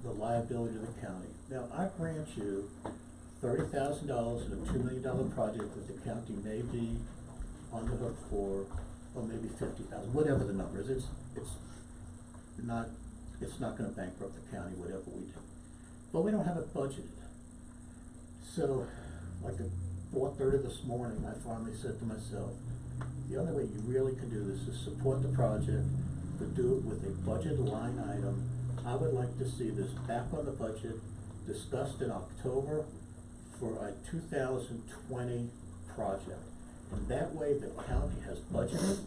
the liability of the county. Now, I grant you $30,000 in a $2 million project that the county may be on the hook for, or maybe 50,000, whatever the number is. It's not gonna bankrupt the county, whatever we do. But we don't have it budgeted. So, like at 4:30 this morning, I finally said to myself, the only way you really can do this is support the project, but do it with a budget line item. I would like to see this back on the budget, discussed in October for a 2020 project. And that way the county has budgeted,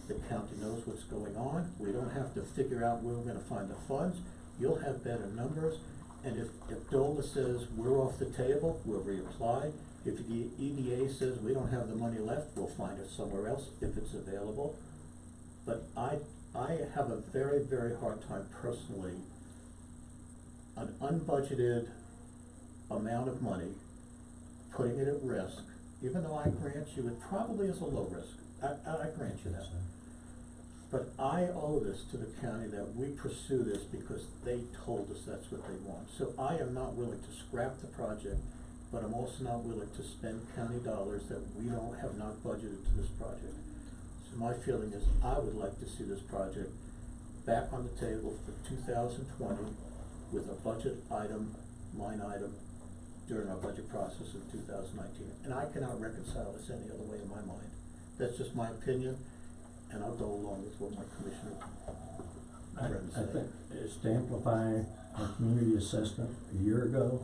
the county knows what's going on, we don't have to figure out where we're gonna find the funds, you'll have better numbers, and if DOLA says we're off the table, we'll reapply. If the EDA says we don't have the money left, we'll find it somewhere else if it's available. But I have a very, very hard time personally, an unbudgeted amount of money, putting it at risk, even though I grant you it probably is a low risk. I grant you that. But I owe this to the county that we pursue this because they told us that's what they want. So I am not willing to scrap the project, but I'm also not willing to spend county dollars that we have not budgeted to this project. So my feeling is I would like to see this project back on the table for 2020 with a budget item, line item, during our budget process of 2019. And I cannot reconcile this any other way in my mind. That's just my opinion, and I'll go along with what my commissioner friends say. I think it's to amplify our community assessment a year ago,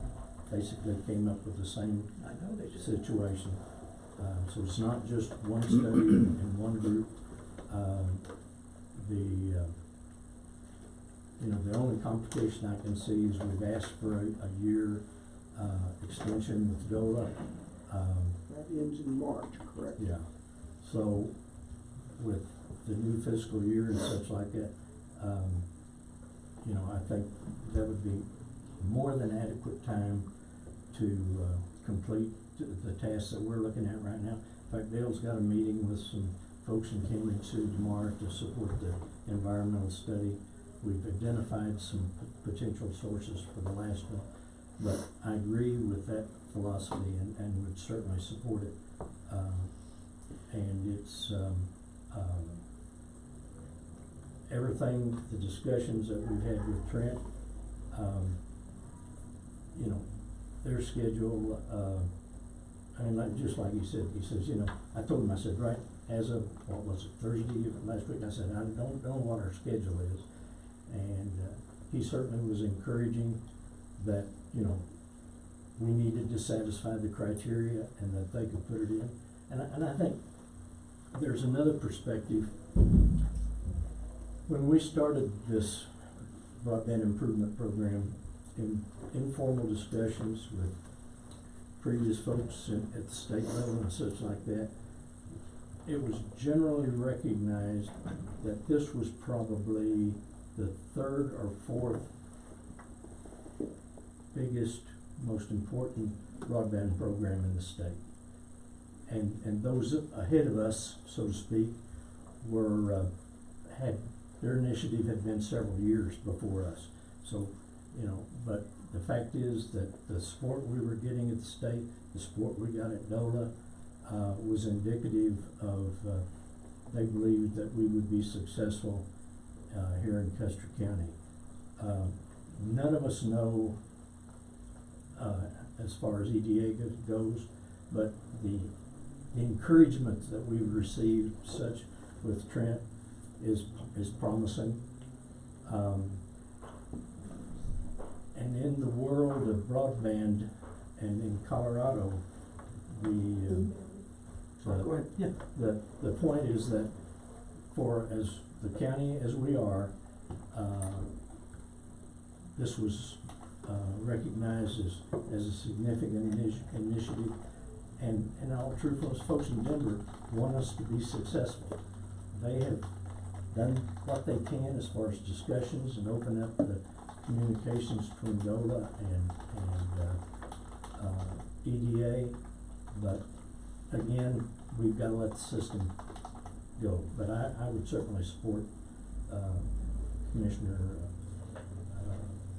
basically came up with the same I know they did. situation. So it's not just one study in one group. The only complication I can see is we've asked for a year extension with DOLA. That ends in March, correct? Yeah, so with the new fiscal year and such like that, I think that would be more than adequate time to complete the tasks that we're looking at right now. In fact, Dale's got a meeting with some folks in Cambridge City tomorrow to support the environmental study. We've identified some potential sources for the last one, but I agree with that philosophy and would certainly support it. and it's, everything, the discussions that we've had with Trent, you know, their schedule, I mean, like, just like he said, he says, you know, I told him, I said, right, as of, what was it, Thursday of last week, I said, I don't know what our schedule is. And, he certainly was encouraging that, you know, we needed to satisfy the criteria and that they could put it in. And I think there's another perspective. When we started this broadband improvement program, in informal discussions with previous folks at the state level and such like that, it was generally recognized that this was probably the third or fourth biggest, most important broadband program in the state. And those ahead of us, so to speak, were, had, their initiative had been several years before us. So, you know, but the fact is that the support we were getting at the state, the support we got at DOLA, was indicative of, they believed that we would be successful here in Custer County. None of us know, as far as EDA goes, but the encouragement that we've received, such with Trent, is promising. And in the world of broadband, and in Colorado, Go ahead. yeah, the point is that for as the county as we are, this was recognized as a significant initiative, and in all truthfulness, folks in Denver want us to be successful. They have done what they can as far as discussions and open up the communications between DOLA and EDA, but again, we've got to let the system go. But I would certainly support Commissioner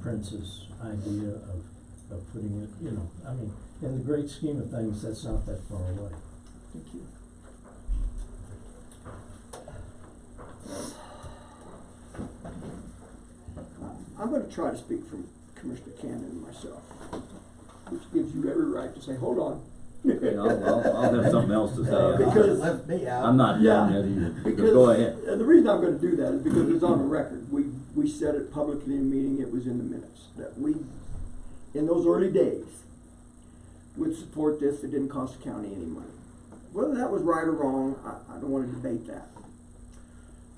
Prince's idea of putting it, you know, I mean, in the great scheme of things, that's not that far away. Thank you. I'm gonna try to speak from Commissioner Cannon and myself, which gives you every right to say, hold on. Okay, I'll have something else to say. Because left me out. I'm not done yet either, but go ahead. The reason I'm gonna do that is because it's on the record. We said it publicly in a meeting, it was in the minutes, that we, in those early days, would support this. It didn't cost the county any money. Whether that was right or wrong, I don't wanna debate that.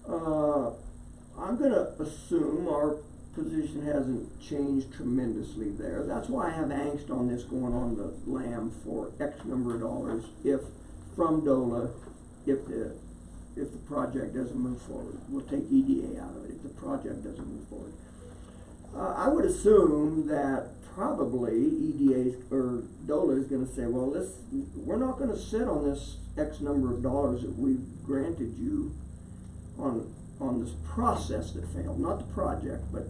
I'm gonna assume our position hasn't changed tremendously there. That's why I have angst on this going on the lam for X number of dollars if from DOLA, if the project doesn't move forward. We'll take EDA out of it if the project doesn't move forward. I would assume that probably EDA or DOLA is gonna say, well, we're not gonna sit on this X number of dollars that we've granted you on this process that failed, not the project, but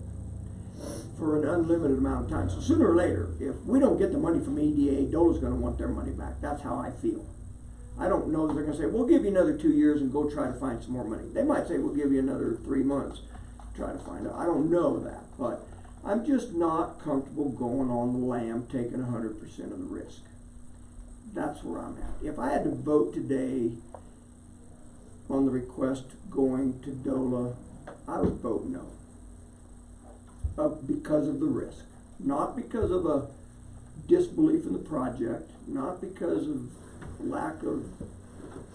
for an unlimited amount of time. So sooner or later, if we don't get the money from EDA, DOLA's gonna want their money back. That's how I feel. I don't know that they're gonna say, we'll give you another 2 years and go try to find some more money. They might say, we'll give you another 3 months to try to find out. I don't know that, but I'm just not comfortable going on the lam, taking 100% of the risk. That's where I'm at. If I had to vote today on the request going to DOLA, I would vote no. Because of the risk. Not because of a disbelief in the project, not because of lack of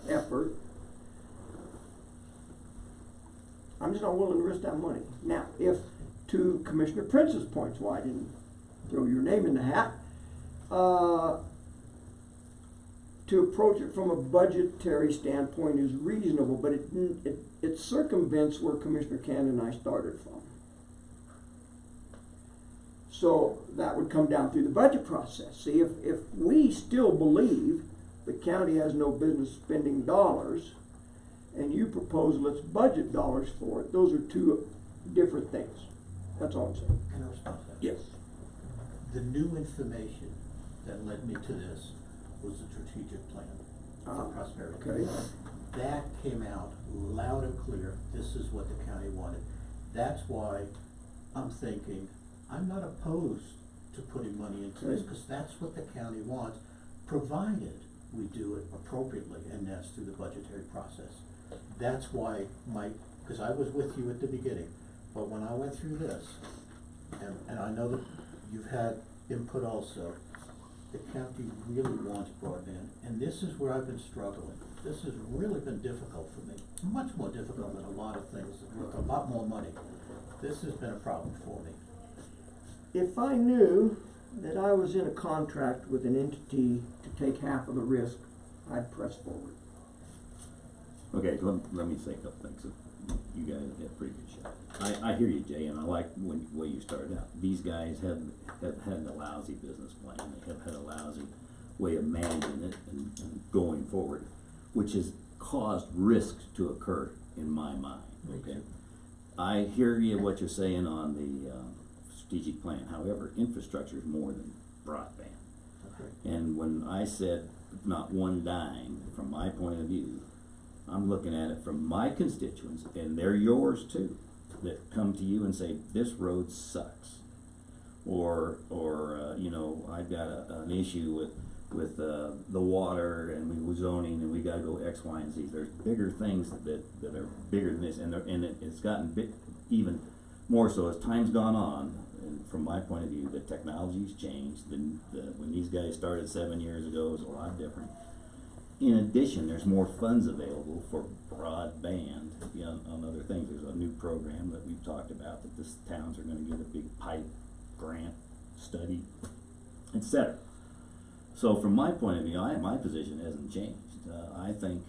effort. I'm just not willing to risk that money. Now, if, to Commissioner Prince's points, why I didn't throw your name in the hat, to approach it from a budgetary standpoint is reasonable, but it circumvents where Commissioner Cannon and I started from. So that would come down through the budget process. See, if we still believe the county has no business spending dollars, and you propose let's budget dollars for it, those are two different things. That's all I'm saying. Can I respond to that? Yes. The new information that led me to this was the strategic plan. for prosperity. Okay. That came out loud and clear, this is what the county wanted. That's why I'm thinking, I'm not opposed to putting money into this, cause that's what the county wants, provided we do it appropriately, and that's through the budgetary process. That's why cause I was with you at the beginning, but when I went through this, and I know that you've had input also, the county really wants broadband, and this is where I've been struggling. This has really been difficult for me, much more difficult than a lot of things, with a lot more money. This has been a problem for me. If I knew that I was in a contract with an entity to take half of the risk, I'd press forward. Okay, let me say a couple things. You guys have had a pretty good shot. I hear you, Jay, and I like the way you started out. These guys have had a lousy business plan. They have had a lousy way of managing it and going forward, which has caused risks to occur in my mind, okay? I hear you, what you're saying on the strategic plan. However, infrastructure is more than broadband. Okay. And when I said not one dime, from my point of view, I'm looking at it from my constituents, and they're yours too, that come to you and say, this road sucks. Or you know, I've got an issue with the water, and we were zoning, and we gotta go X, Y, and Z. There's bigger things that are bigger than this, and it's gotten even more so as time's gone on. And from my point of view, the technology's changed. When these guys started 7 years ago, it was a lot different. In addition, there's more funds available for broadband, you know, on other things. There's a new program that we've talked about that this towns are gonna get a big pipe grant study, etc. So from my point of view, my position hasn't changed. I think,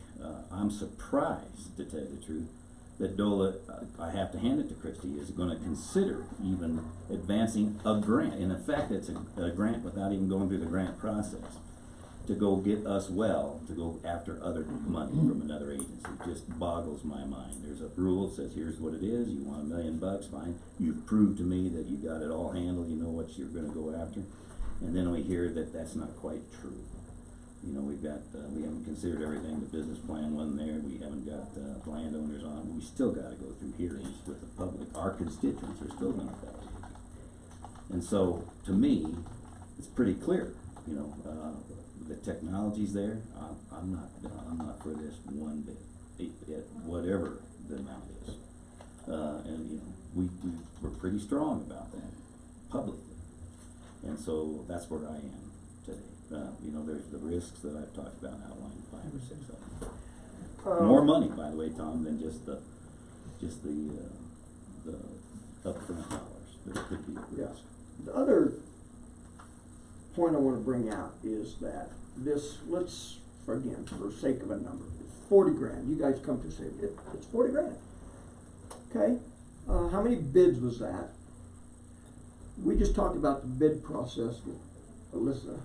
I'm surprised, to tell you the truth, that DOLA, I have to hand it to Christie, is gonna consider even advancing a grant. And in fact, it's a grant without even going through the grant process, to go get us to go after other money from another agency. It just boggles my mind. There's a rule that says, here's what it is, you want $1 million, fine. You've proved to me that you got it all handled, you know what you're gonna go after. And then we hear that that's not quite true. You know, we haven't considered everything, the business plan wasn't there, we haven't got landowners on, but we still gotta go through hearings with the public. Our constituents are still gonna follow. And so, to me, it's pretty clear, you know, the technology's there. I'm not for this one bit, whatever the amount is. And you know, we're pretty strong about that publicly, and so that's where I am today. You know, there's the risks that I've talked about, outlined 5 or 6 of them. More money, by the way, Tom, than just the upfront dollars. There could be a risk. The other point I want to bring out is that let's, for sake of a number, it's 40 grand. You guys come to say it's 40 grand. Okay, how many bids was that? We just talked about the bid process with Alyssa.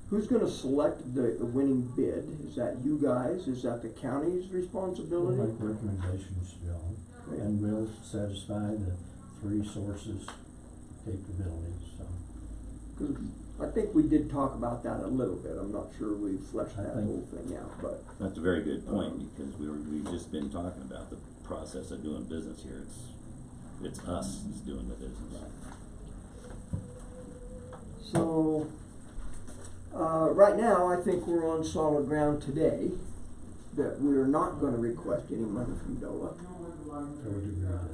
Who's going to select the winning bid? Is that you guys? Is that the county's responsibility? We'll make recommendations, John, Okay. and we'll satisfy the 3 sources capabilities, so. 'Cause I think we did talk about that a little bit. I'm not sure we fleshed that I think- whole thing out, but. That's a very good point, because we've just been talking about the process of doing business here. It's us that's doing the business. So, right now, I think we're on solid ground today that we're not gonna request any money from DOLA. So we do that.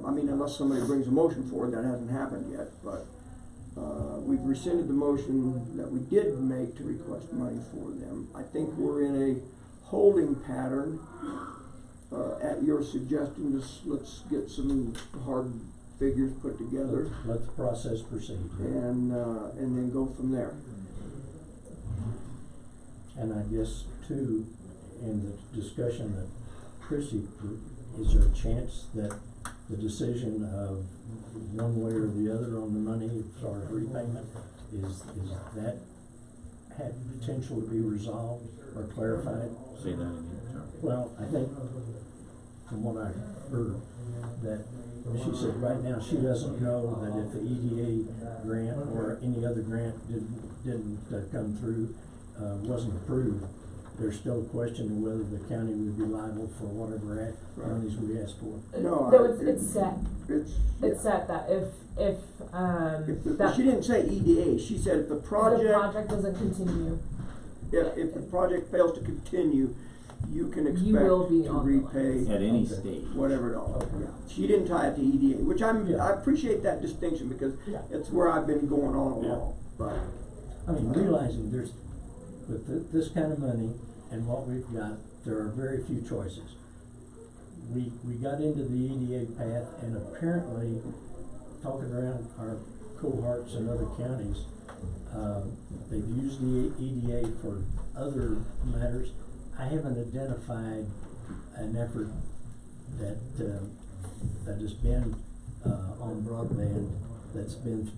I mean, unless somebody brings a motion for it, that hasn't happened yet, but, we've rescinded the motion that we did make to request money for them. I think we're in a holding pattern, at your suggestion, let's get some hard figures put together. Let the process proceed. And then go from there. And I guess too, in the discussion that Chrissy put, is there a chance that the decision of one way or the other on the money as far as repayment, is that had potential to be resolved or clarified? Say that again, Charlie. Well, I think from what I heard, that she said right now she doesn't know that if the EDA grant or any other grant didn't come through, wasn't approved, there's still a question of whether the county would be liable for whatever monies we asked for. No, No, it's set. It's It's set that if that she didn't say EDA. She said if the the project, project doesn't continue, if the project fails to continue, you can expect You will be to on the repay At any stage. whatever dollars. Yeah. She didn't tie it to EDA, which I Yeah. appreciate that distinction because Yeah. it's where I've been going all Yeah. along. But I mean, realizing there's, with this kind of money and what we've got, there are very few choices. We got into the EDA path, and apparently, talking around our cohorts in other counties, they've used the EDA for other matters. I haven't identified an effort that has been on broadband that's been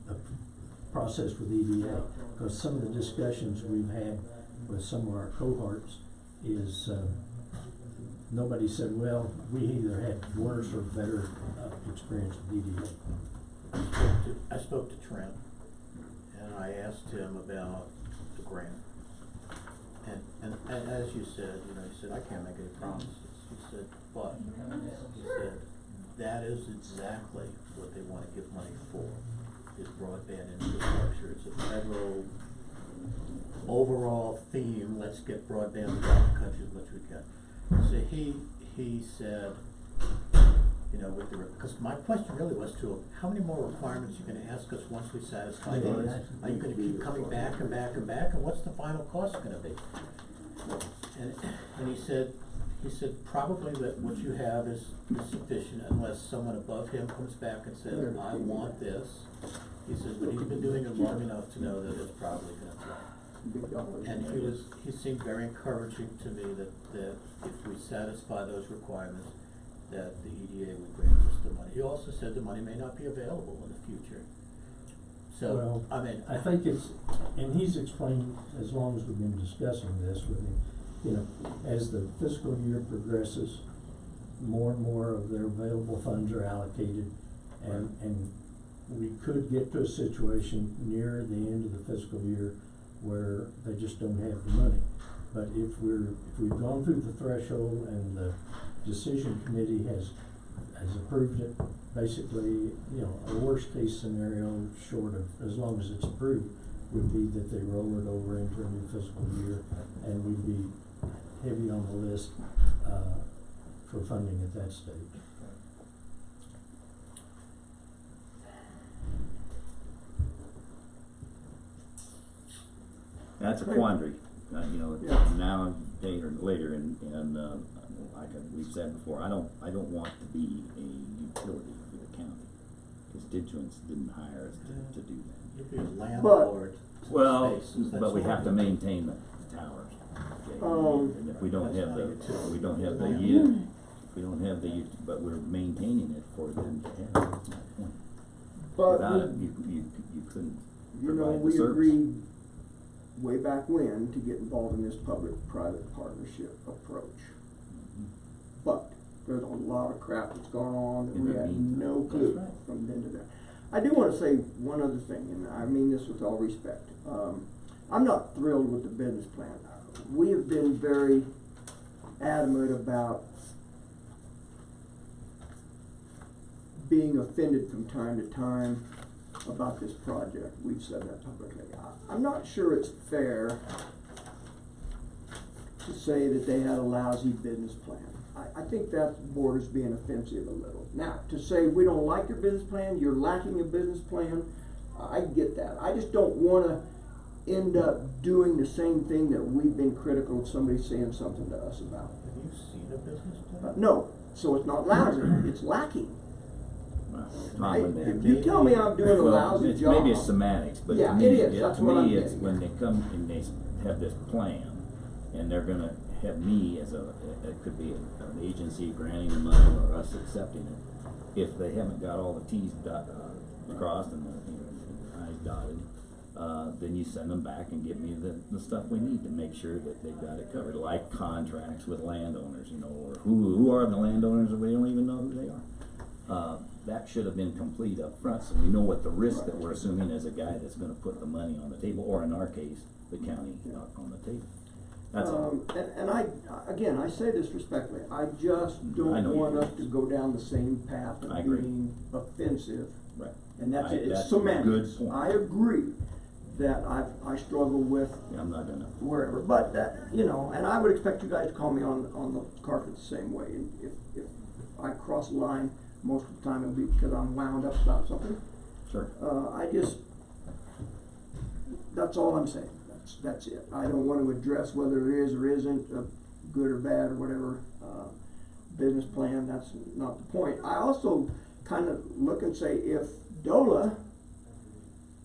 processed with EDA, because some of the discussions we've had with some of our cohorts is nobody said, well, we either had worse or better experience with EDA. I spoke to Trent, and I asked him about the grant. And as you said, he said, I can't make any promises. He said, but, he said, that is exactly what they wanna give money for, is broadband infrastructure. It's a federal overall theme, let's get broadband throughout the country as much as we can. So he said, because my question really was to him, how many more requirements are you gonna ask us once we satisfy these? Are you gonna keep coming back and back and back, and what's the final cost gonna be? And he said probably that what you have is sufficient unless someone above him comes back and says, I want this. He says, but he's been doing it long enough to know that it's probably gonna fly. And he seemed very encouraging to me that if we satisfy those requirements, that the EDA would grant us the money. He also said the money may not be available in the future. So, Well, I think and he's explained, as long as we've been discussing this with him, as the fiscal year progresses, more and more of their available funds are allocated, and we could get to a situation near the end of the fiscal year where they just don't have the money. But if we've gone through the threshold and the decision committee has approved it, basically, a worst case scenario, short of, as long as it's approved, would be that they roll it over into a new fiscal year, and we'd be heavy on the list, for funding at that stage. That's a quandary, now, day or later, and like we've said before, I don't want to be a utility for the county. Constituents didn't hire us to do that. You'd be a landlord. Well, spaces, but we that's have all. to maintain the towers. Okay? And if we don't have but we're maintaining it for them to have, that's my point. But Without it, you couldn't provide the we service. agreed way back when to get involved in this public-private partnership approach. But there's a lot of crap that's gone on that In we the had meantime. no That's clue right. from then to there. I do wanna say one other thing, and I mean this with all respect. I'm not thrilled with the business plan. We have been very adamant about being offended from time to time about this project. We've said that publicly. I'm not sure it's fair to say that they had a lousy business plan. I think that borders being offensive a little. Now, to say we don't like your business plan, you're lacking a business plan, I get that. I just don't wanna end up doing the same thing that we've been critical of somebody saying something to us about. Have you seen a business plan? No, so it's not lousy, it's lacking. Well, Tom, when they- If you tell me I'm doing a lousy job. Maybe it's semantics, but Yeah, to me, it is. That's to what I'm me, it's getting when at. they come and they have this plan, and they're gonna have me as it could be an agency granting the money or us accepting it. If they haven't got all the T's crossed and the I's dotted, then you send them back and give me the stuff we need to make sure that they've got it covered, like contracts with landowners, or who are the landowners if we don't even know who they are. that should have been complete up front, so we know what the risk that we're assuming as a guy that's gonna put the money on the table, or in our case, the county on the table. That's all. And I say this respectfully, I just I know don't you want do. us to go down the same path I of agree. being offensive. Right. And that's it, That's it's a semantics. good point. I agree that I struggle with Yeah, I'm not gonna. wherever, but that, you know, and I would expect you guys to call me on the carpet the same way. And if I cross the line, most of the time it'll be because I'm wound up about something. Sure. That's all I'm saying. That's it. I don't want to address whether there is or isn't a good or bad or whatever, business plan. That's not the point. I also kind of look and say, if DOLA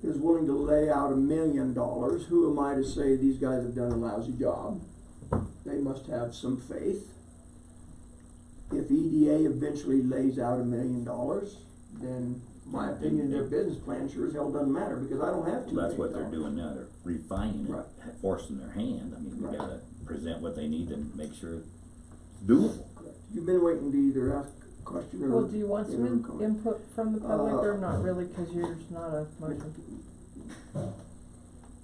is willing to lay out $1 million, who am I to say these guys have done a lousy job? They must have some faith. If EDA eventually lays out $1 million, then my opinion, their business plan sure as hell doesn't matter, because I don't have to. That's what they're doing now, they're refining Right. it, forcing their hand. I mean, we Right. gotta present what they need to make sure it's doable. You've been waiting to either ask a question or. Well, do you want some comment. input from the public or not really, cause yours not a motion?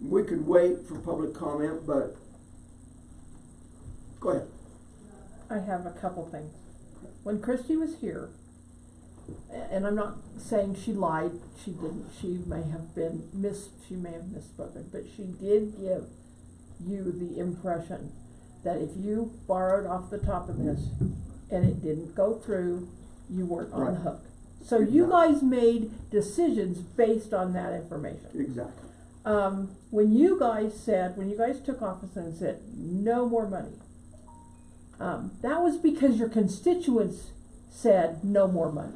We could wait for public comment, but go ahead. I have a couple things. When Christy was here, and I'm not saying she lied, she didn't, she may have misspoken, but she did give you the impression that if you borrowed off the top of this and it didn't go through, you weren't on the Right. hook. So you Exactly. guys made decisions based on that information. Exactly. When you guys took office and said, no more money, that was because your constituents said no more money.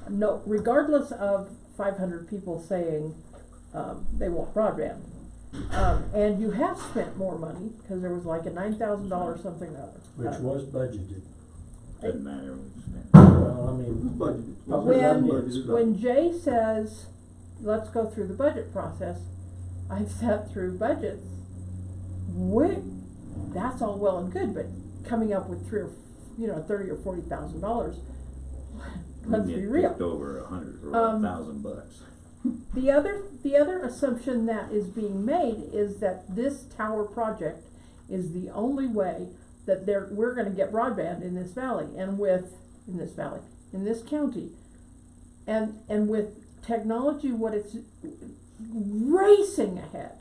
No, regardless of 500 people saying, they want broadband. And you have spent more money, cause there was like a $9,000 something or other. Which was budgeted. Doesn't matter what you spend. Well, I mean, Budgeted. Public When, budgeted. when Jay says, let's go through the budget process, I've sat through budgets. That's all well and good, but coming up with $30,000 or $40,000, let's be real. Just over 100 or $1,000. The other assumption that is being made is that this tower project is the only way that we're gonna get broadband in this valley, and in this county. And with technology, what it's racing ahead,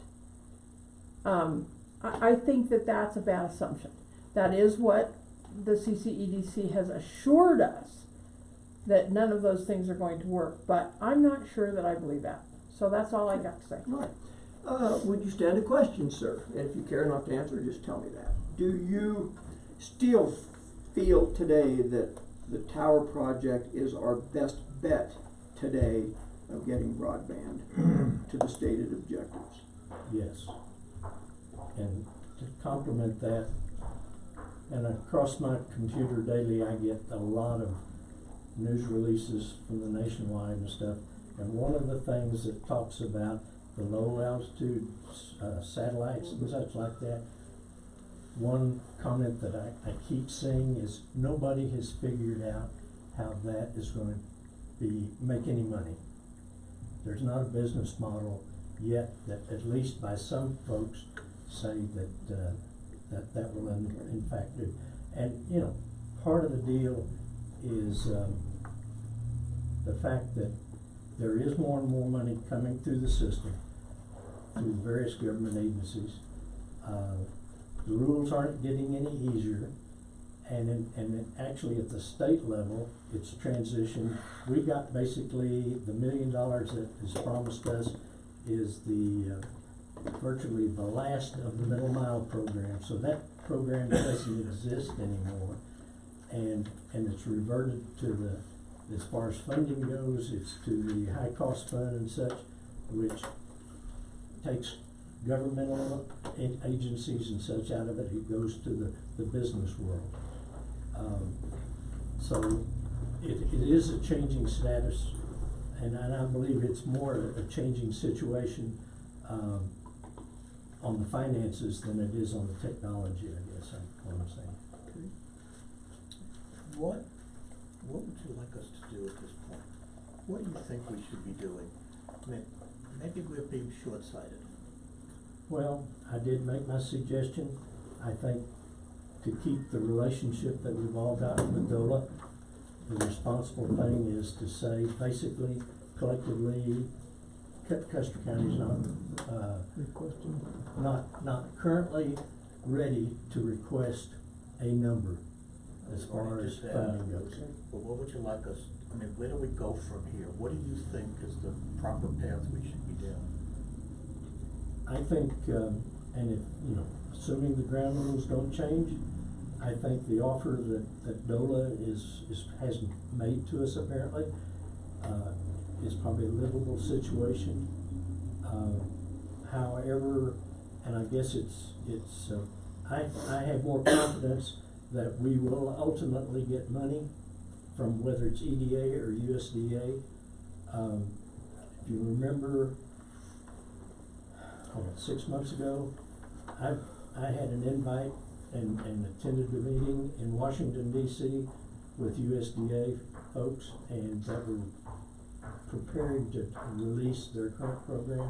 I think that that's a bad assumption. That is what the CCEDC has assured us, that none of those things are going to work, but I'm not sure that I believe that. So that's all I got to say. Right. Would you stand a question, sir? And if you care not to answer, just tell me that. Do you still feel today that the tower project is our best bet today of getting broadband to the stated objectives? yes. And to complement that, and across my computer daily, I get a lot of news releases from the nationwide and stuff. And one of the things that talks about the low altitude satellites and such like that, one comment that I keep seeing is nobody has figured out how that is going to make any money. There's not a business model yet that, at least by some folks, say that will in fact do. And part of the deal is the fact that there is more and more money coming through the system, through various government agencies. The rules aren't getting any easier, and actually at the state level, it's a transition. We got basically the $1 million that is promised us is virtually the last of the middle mile program. So that program doesn't exist anymore, and it's reverted to as far as funding goes, it's to the high cost fund and such, which takes governmental agencies and such out of it. It goes to the business world. So it is a changing status, and I believe it's more a changing situation on the finances than it is on the technology, I guess, what I'm saying. What what would you like us to do at this point? What do you think we should be doing? Maybe we're being short-sighted. Well, I did make my suggestion. I think to keep the relationship that we've all got with DOLA, the responsible thing is to say, basically, collectively, Custer County is not currently ready to request a number as far as funding goes. But what would you like us, where do we go from here? What do you think is the proper path we should be down? I think, and if, assuming the ground rules don't change, I think the offer that DOLA has made to us apparently, is probably a livable situation. However, and I guess I have more confidence that we will ultimately get money from whether it's EDA or USDA. If you remember, 6 months ago, I had an invite and attended the meeting in Washington DC with USDA folks, and that were preparing to release their current program.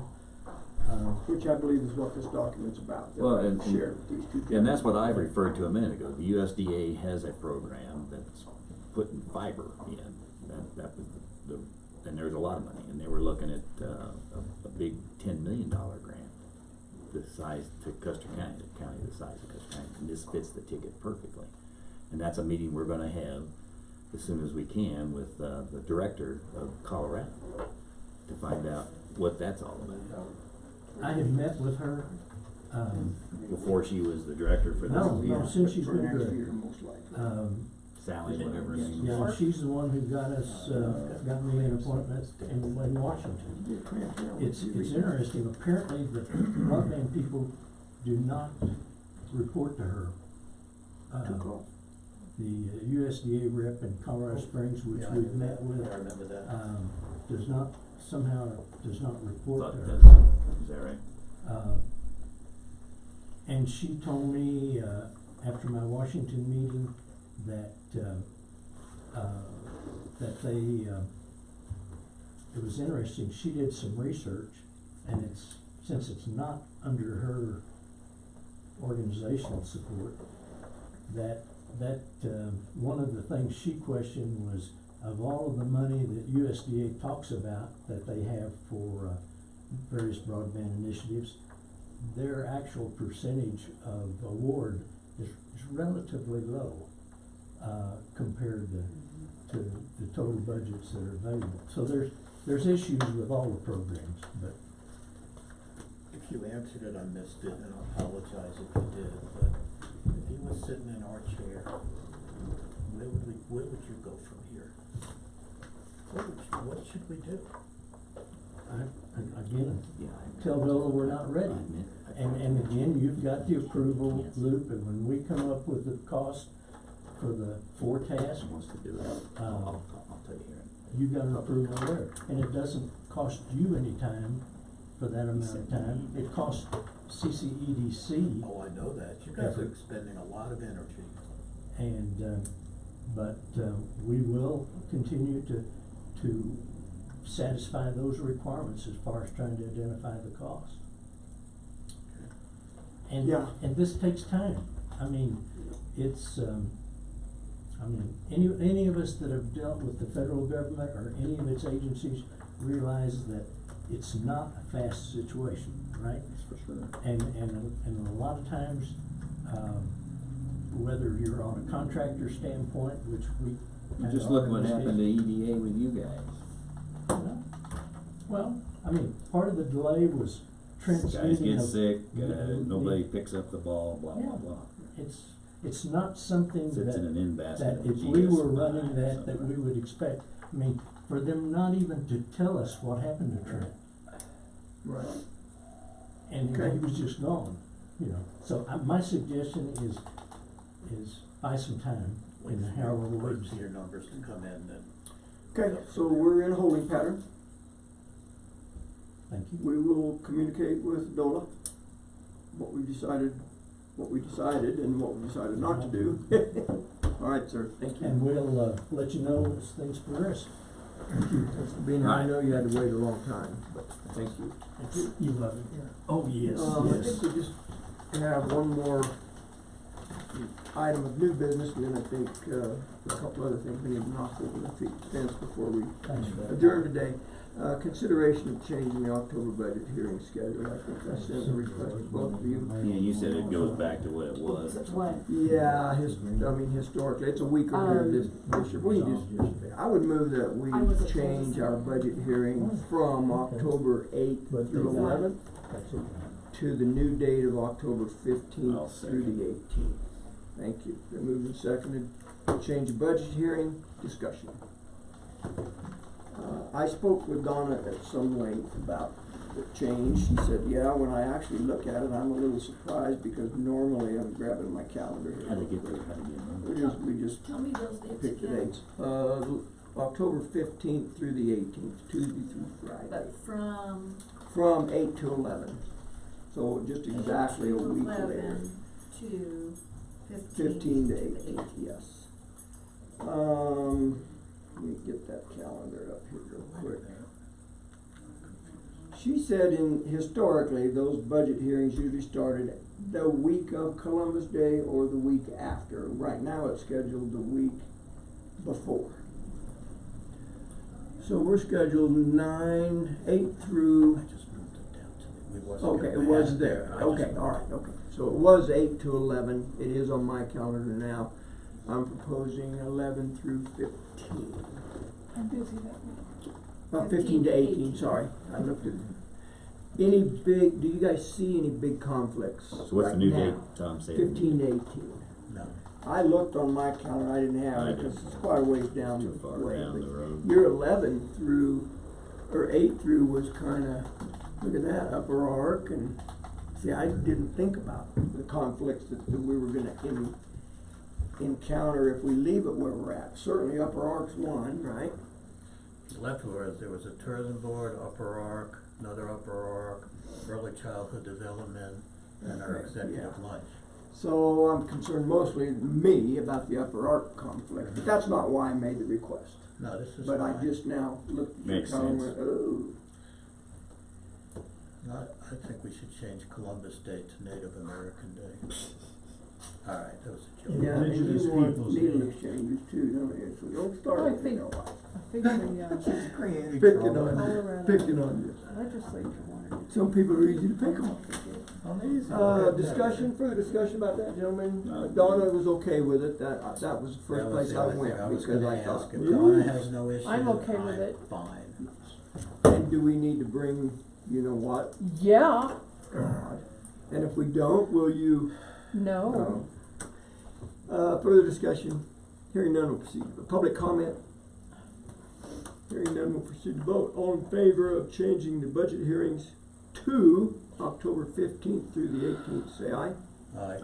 Which I believe is what this document's about. Well, and share with these two and gentlemen. that's what I referred to a minute ago. The USDA has a program that's putting fiber in. That was and there's a lot of money, and they were looking at a big $10 million grant, the size to Custer County, the county the size of Custer County, and this fits the ticket perfectly. And that's a meeting we're going to have as soon as we can with the director of Colorado to find out what that's all about. I have met with her, Before she was the director for no, since she's been next good. year, most likely. Sally, whatever her name Yeah, was. she's the one who got me an appointment in Washington. It's interesting, apparently the broadband people do not report to her. The USDA rep in Colorado Springs, which we've met with, I remember that. does not report to her. Is that right? And she told me, after my Washington meeting, that it was interesting. She did some research, and since it's not under her organizational support, that one of the things she questioned was, of all of the money that USDA talks about that they have for various broadband initiatives, their actual percentage of award is relatively low compared to the total budgets that are available. So there's issues with all the programs, but If you answered it, I missed it, and I apologize if you did, but if you were sitting in our chair, where would you go from here? What should we do? again, tell DOLA we're not ready. And again, you've got the approval loop, and when we come up with the cost for the forecast, Wants to do it. I'll tell you here. you've got an approval there. And it doesn't cost you any time for that amount of time. It costs CCEDC, Oh, I know that. You guys are expending a lot of energy. and, but we will continue to satisfy those requirements as far as trying to identify the cost. And, Yeah. and this takes time. I mean, it's, any of us that have dealt with the federal government or any of its agencies realize that it's not a fast situation, right? That's for sure. And a lot of times, whether you're on a contractor standpoint, which we Just look what happened to EDA with you guys. Well, part of the delay was Trent's Guys meeting get of. sick, nobody picks up the ball, blah, blah, blah. It's not something Sits in an in basket that of if we GS were running that somewhere. we would expect. For them not even to tell us what happened to Trent. Right. And Okay. he was just gone, So my suggestion is buy some time in the however Wait ways. for your numbers to come in, then. Okay, so we're in a holding pattern. Thank you. We will communicate with DOLA what we decided and what we decided not to do. All right, sir, thank you. And we'll, let you know as things progress. Thanks for being here. I know you had to wait a long time, but thank you. You love it here. Oh, yes, I yes. think we just have one more item of new business, and then I think, a couple other things we need to knock over the fence before we Thanks for that. adjourn today. Consideration of changing the October budget hearing schedule. I think I sent a request to both of you. Yeah, you said it goes back to what it was. What? Yeah, historically, it's a week earlier this year. We just, I would move that we I wasn't change told. our budget hearing from October 8th through 11th That's okay. to the new date of October I'll 15th through second. the 18th. Thank you. Been moved and seconded. Change of budget hearing, discussion. I spoke with Donna at some length about the change. She said, yeah, when I actually look at it, I'm a little surprised because normally I'm grabbing my calendar here. How to get there, how to get there. We just Tell me those dates picked the again. dates. October 15th through the 18th, Tuesday through Friday. But From 8 to 11. So just exactly a week later. 11 to 15 to 18, yes. Let me get that calendar up here real quick. She said historically, those budget hearings usually started the week of Columbus Day or the week after. Right now it's scheduled the week before. So we're scheduled 8 through, I just moved it down to, we wasn't okay, it gonna was add there. I just Okay, moved all it. right, okay. So it was 8 to 11. It is on my calendar now. I'm proposing 11 through 15. I'm busy that week. 15 to 18, sorry. I looked at, do you guys see any big conflicts So what's the new right now? date, Tom, say? 15 to 18. No. I looked on my calendar, I didn't have I it because didn't. it's quite a ways down Too the far way. down but the road. Your 11 through, or 8 through was kinda, look at that, upper arc, and see, I didn't think about the conflicts that we were gonna encounter if we leave it where we're at. Certainly upper arc's one, right? Left was, there was a tourism board, upper arc, another upper arc, early childhood development, and our Okay, executive yeah. lunch. So I'm concerned mostly, me, about the upper arc conflict, but that's not why I made the request. No, this is But I fine. just now looked at your Makes calendar and sense. went, oh. I think we should change Columbus Day to Native American Day. All right, that was a joke. Yeah, and Indigenous you want Peoples needle Day. exchanges too, don't you? So don't start I with think- me, no. I think the Picking on you, Colorado picking on you. legislature wanted it. Some people are easy to pick on. Amazing. Further discussion about that, gentlemen? No. Donna was okay with it, that was the That first was place the I only went, thing I was because gonna I thought, ask. If "Ooh." Donna has no issue, I'm okay with it. Fine. And do we need to bring, you know what? Yeah, God. And if we don't, will you? no. Further discussion, hearing none will proceed. Public comment? Hearing none will proceed to vote. All in favor of changing the budget hearings to October 15th through the 18th, say aye.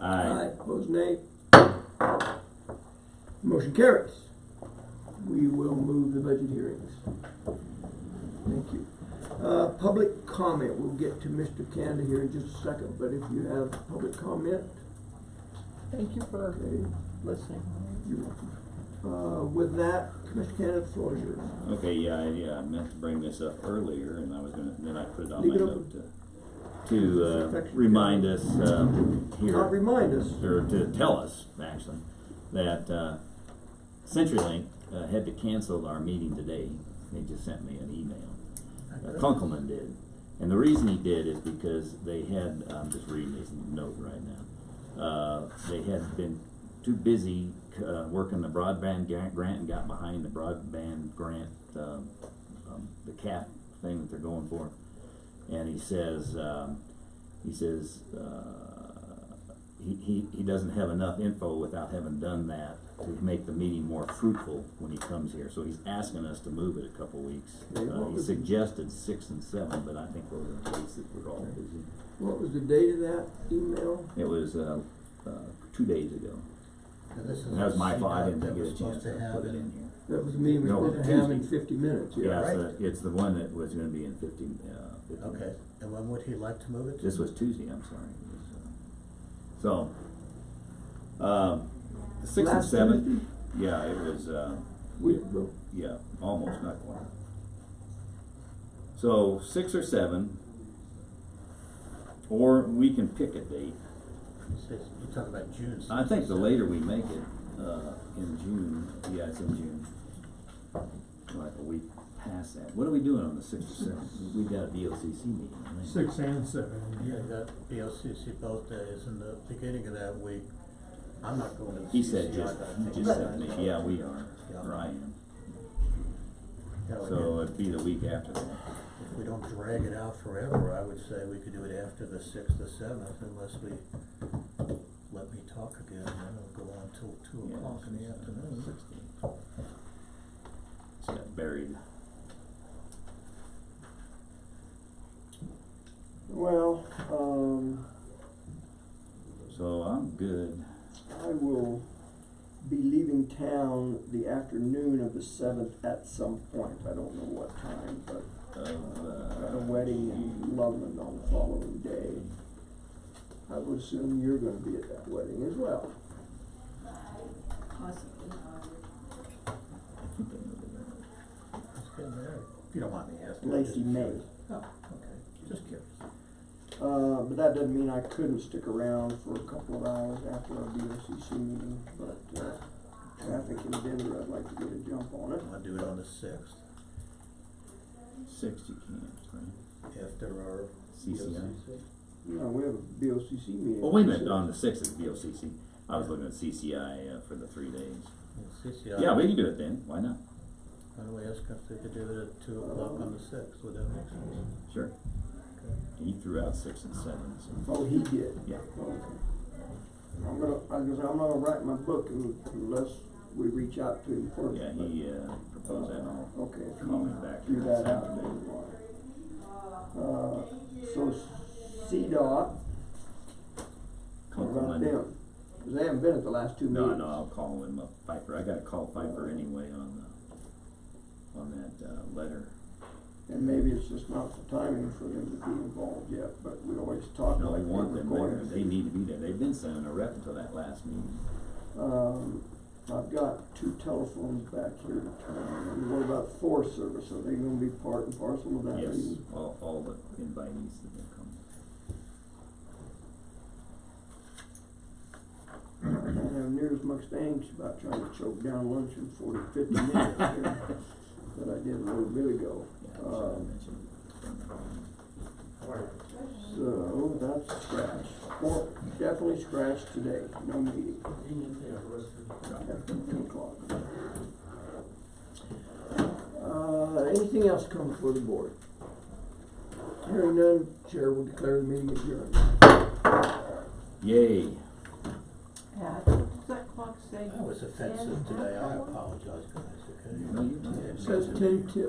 Aye. Opposed, nay. Motion carries. We will move the budget hearings. Thank you. Public comment, we'll get to Mr. Kanda here in just a second, but if you have public comment, Thank you for okay, listening. you're welcome. With that, Mr. Kanda, the floor is yours. Okay, yeah, I meant to bring this up earlier, and I was gonna, then I put it on Leave my it note open. to remind us, here. Not remind us. Or to tell us, actually, that, CenturyLink, had to cancel our meeting today. They just sent me an email. Kunkelman did. And the reason he did is because they had, I'm just reading his note right now. They had been too busy, working the broadband grant and got behind the broadband grant, the cap thing that they're going for. And he says, he doesn't have enough info without having done that to make the meeting more fruitful when he comes here. So he's asking us to move it a couple weeks. He suggested 6 and 7, but I think those are dates that we're all busy. What was the date of that email? It was 2 days ago. And this is That was my the fault. I CDOT didn't that get was a chance supposed to to have put it it. in here. That was the meeting No, we're supposed to have in Tuesday. 50 minutes, yeah. Yeah, it's the one that was gonna be in 50 Okay, and when would he like to move it to? This was Tuesday, I'm sorry. The 6th and Last 7th, Tuesday? yeah, it was, Week ago. yeah, almost, not quite. So 6 or 7, or we can pick a date. You talk about June. I think the later we make it, in June, yeah, it's in June. Like a week past that. What are we doing on the 6th or 7th? We got a BOCC meeting, I think. 6 and 7. Yeah, that BOCC both days in the beginning of that week. I'm not going to the He CCI, said but I think he you just guys said me, are. yeah, we are, Yeah. or I am. Yeah, we So can- it'd be the week after that. If we don't drag it out forever, I would say we could do it after the 6th or 7th, unless we let me talk again, and then it'll go on till 2 Yeah, o'clock in the afternoon. 16. It's got buried. Well, So I'm good. I will be leaving town the afternoon of the 7th at some point. I don't know what time, but got a wedding in Loveland on the following day. I would assume you're gonna be at that wedding as well. Possibly. Let's get married. If you don't want me asking. Lacey May. Oh, okay, just curious. But that doesn't mean I couldn't stick around for a couple of hours after our BOCC meeting, but, traffic in Denver, I'd like to get a jump on it. I'll do it on the 6th, 6 you can't, right? after our CCI? BOCC. No, we have a BOCC meeting. Well, wait a minute, on the 6th is BOCC. I was looking at CCI, for the 3 days. Yeah, CCI. Yeah, we can do it then, why not? Why don't we ask if they could do it at 2 o'clock on the 6th, would that make sense? Sure. He threw out 6 and 7, so. Oh, he did? Yeah. Okay. I'm not gonna write my book unless we reach out to him first. Yeah, he, proposed that, and I'll Okay. if call you him back. Do here that this out afternoon. then. So CDOT, Call what about Monday. them? 'Cause they haven't been at the last 2 No, meetings. no, I'll call him up, Piper. I gotta call Piper anyway on that, letter. And maybe it's just not the timing for them to be involved yet, but we always talk No, like we they want were them going there. to. They need to be there. They've been sending a rep until that last meeting. I've got 2 telephones back here to turn. And what about Forest Service? Are they gonna be part and parcel of that Yes, meeting? all the invitees that have come. I don't have near as much angst about trying to choke down lunch in 50 minutes here that I did a little bit ago. Yeah, I should have mentioned. So that's scratched. Well, definitely scratched today, no meeting. At 2 o'clock. Anything else come before the board? Hearing none, chair will declare the meeting adjourned. Yay. Pat, what does that clock say? That was offensive today, I apologize, guys, okay? No, you're not. Says 10 tip.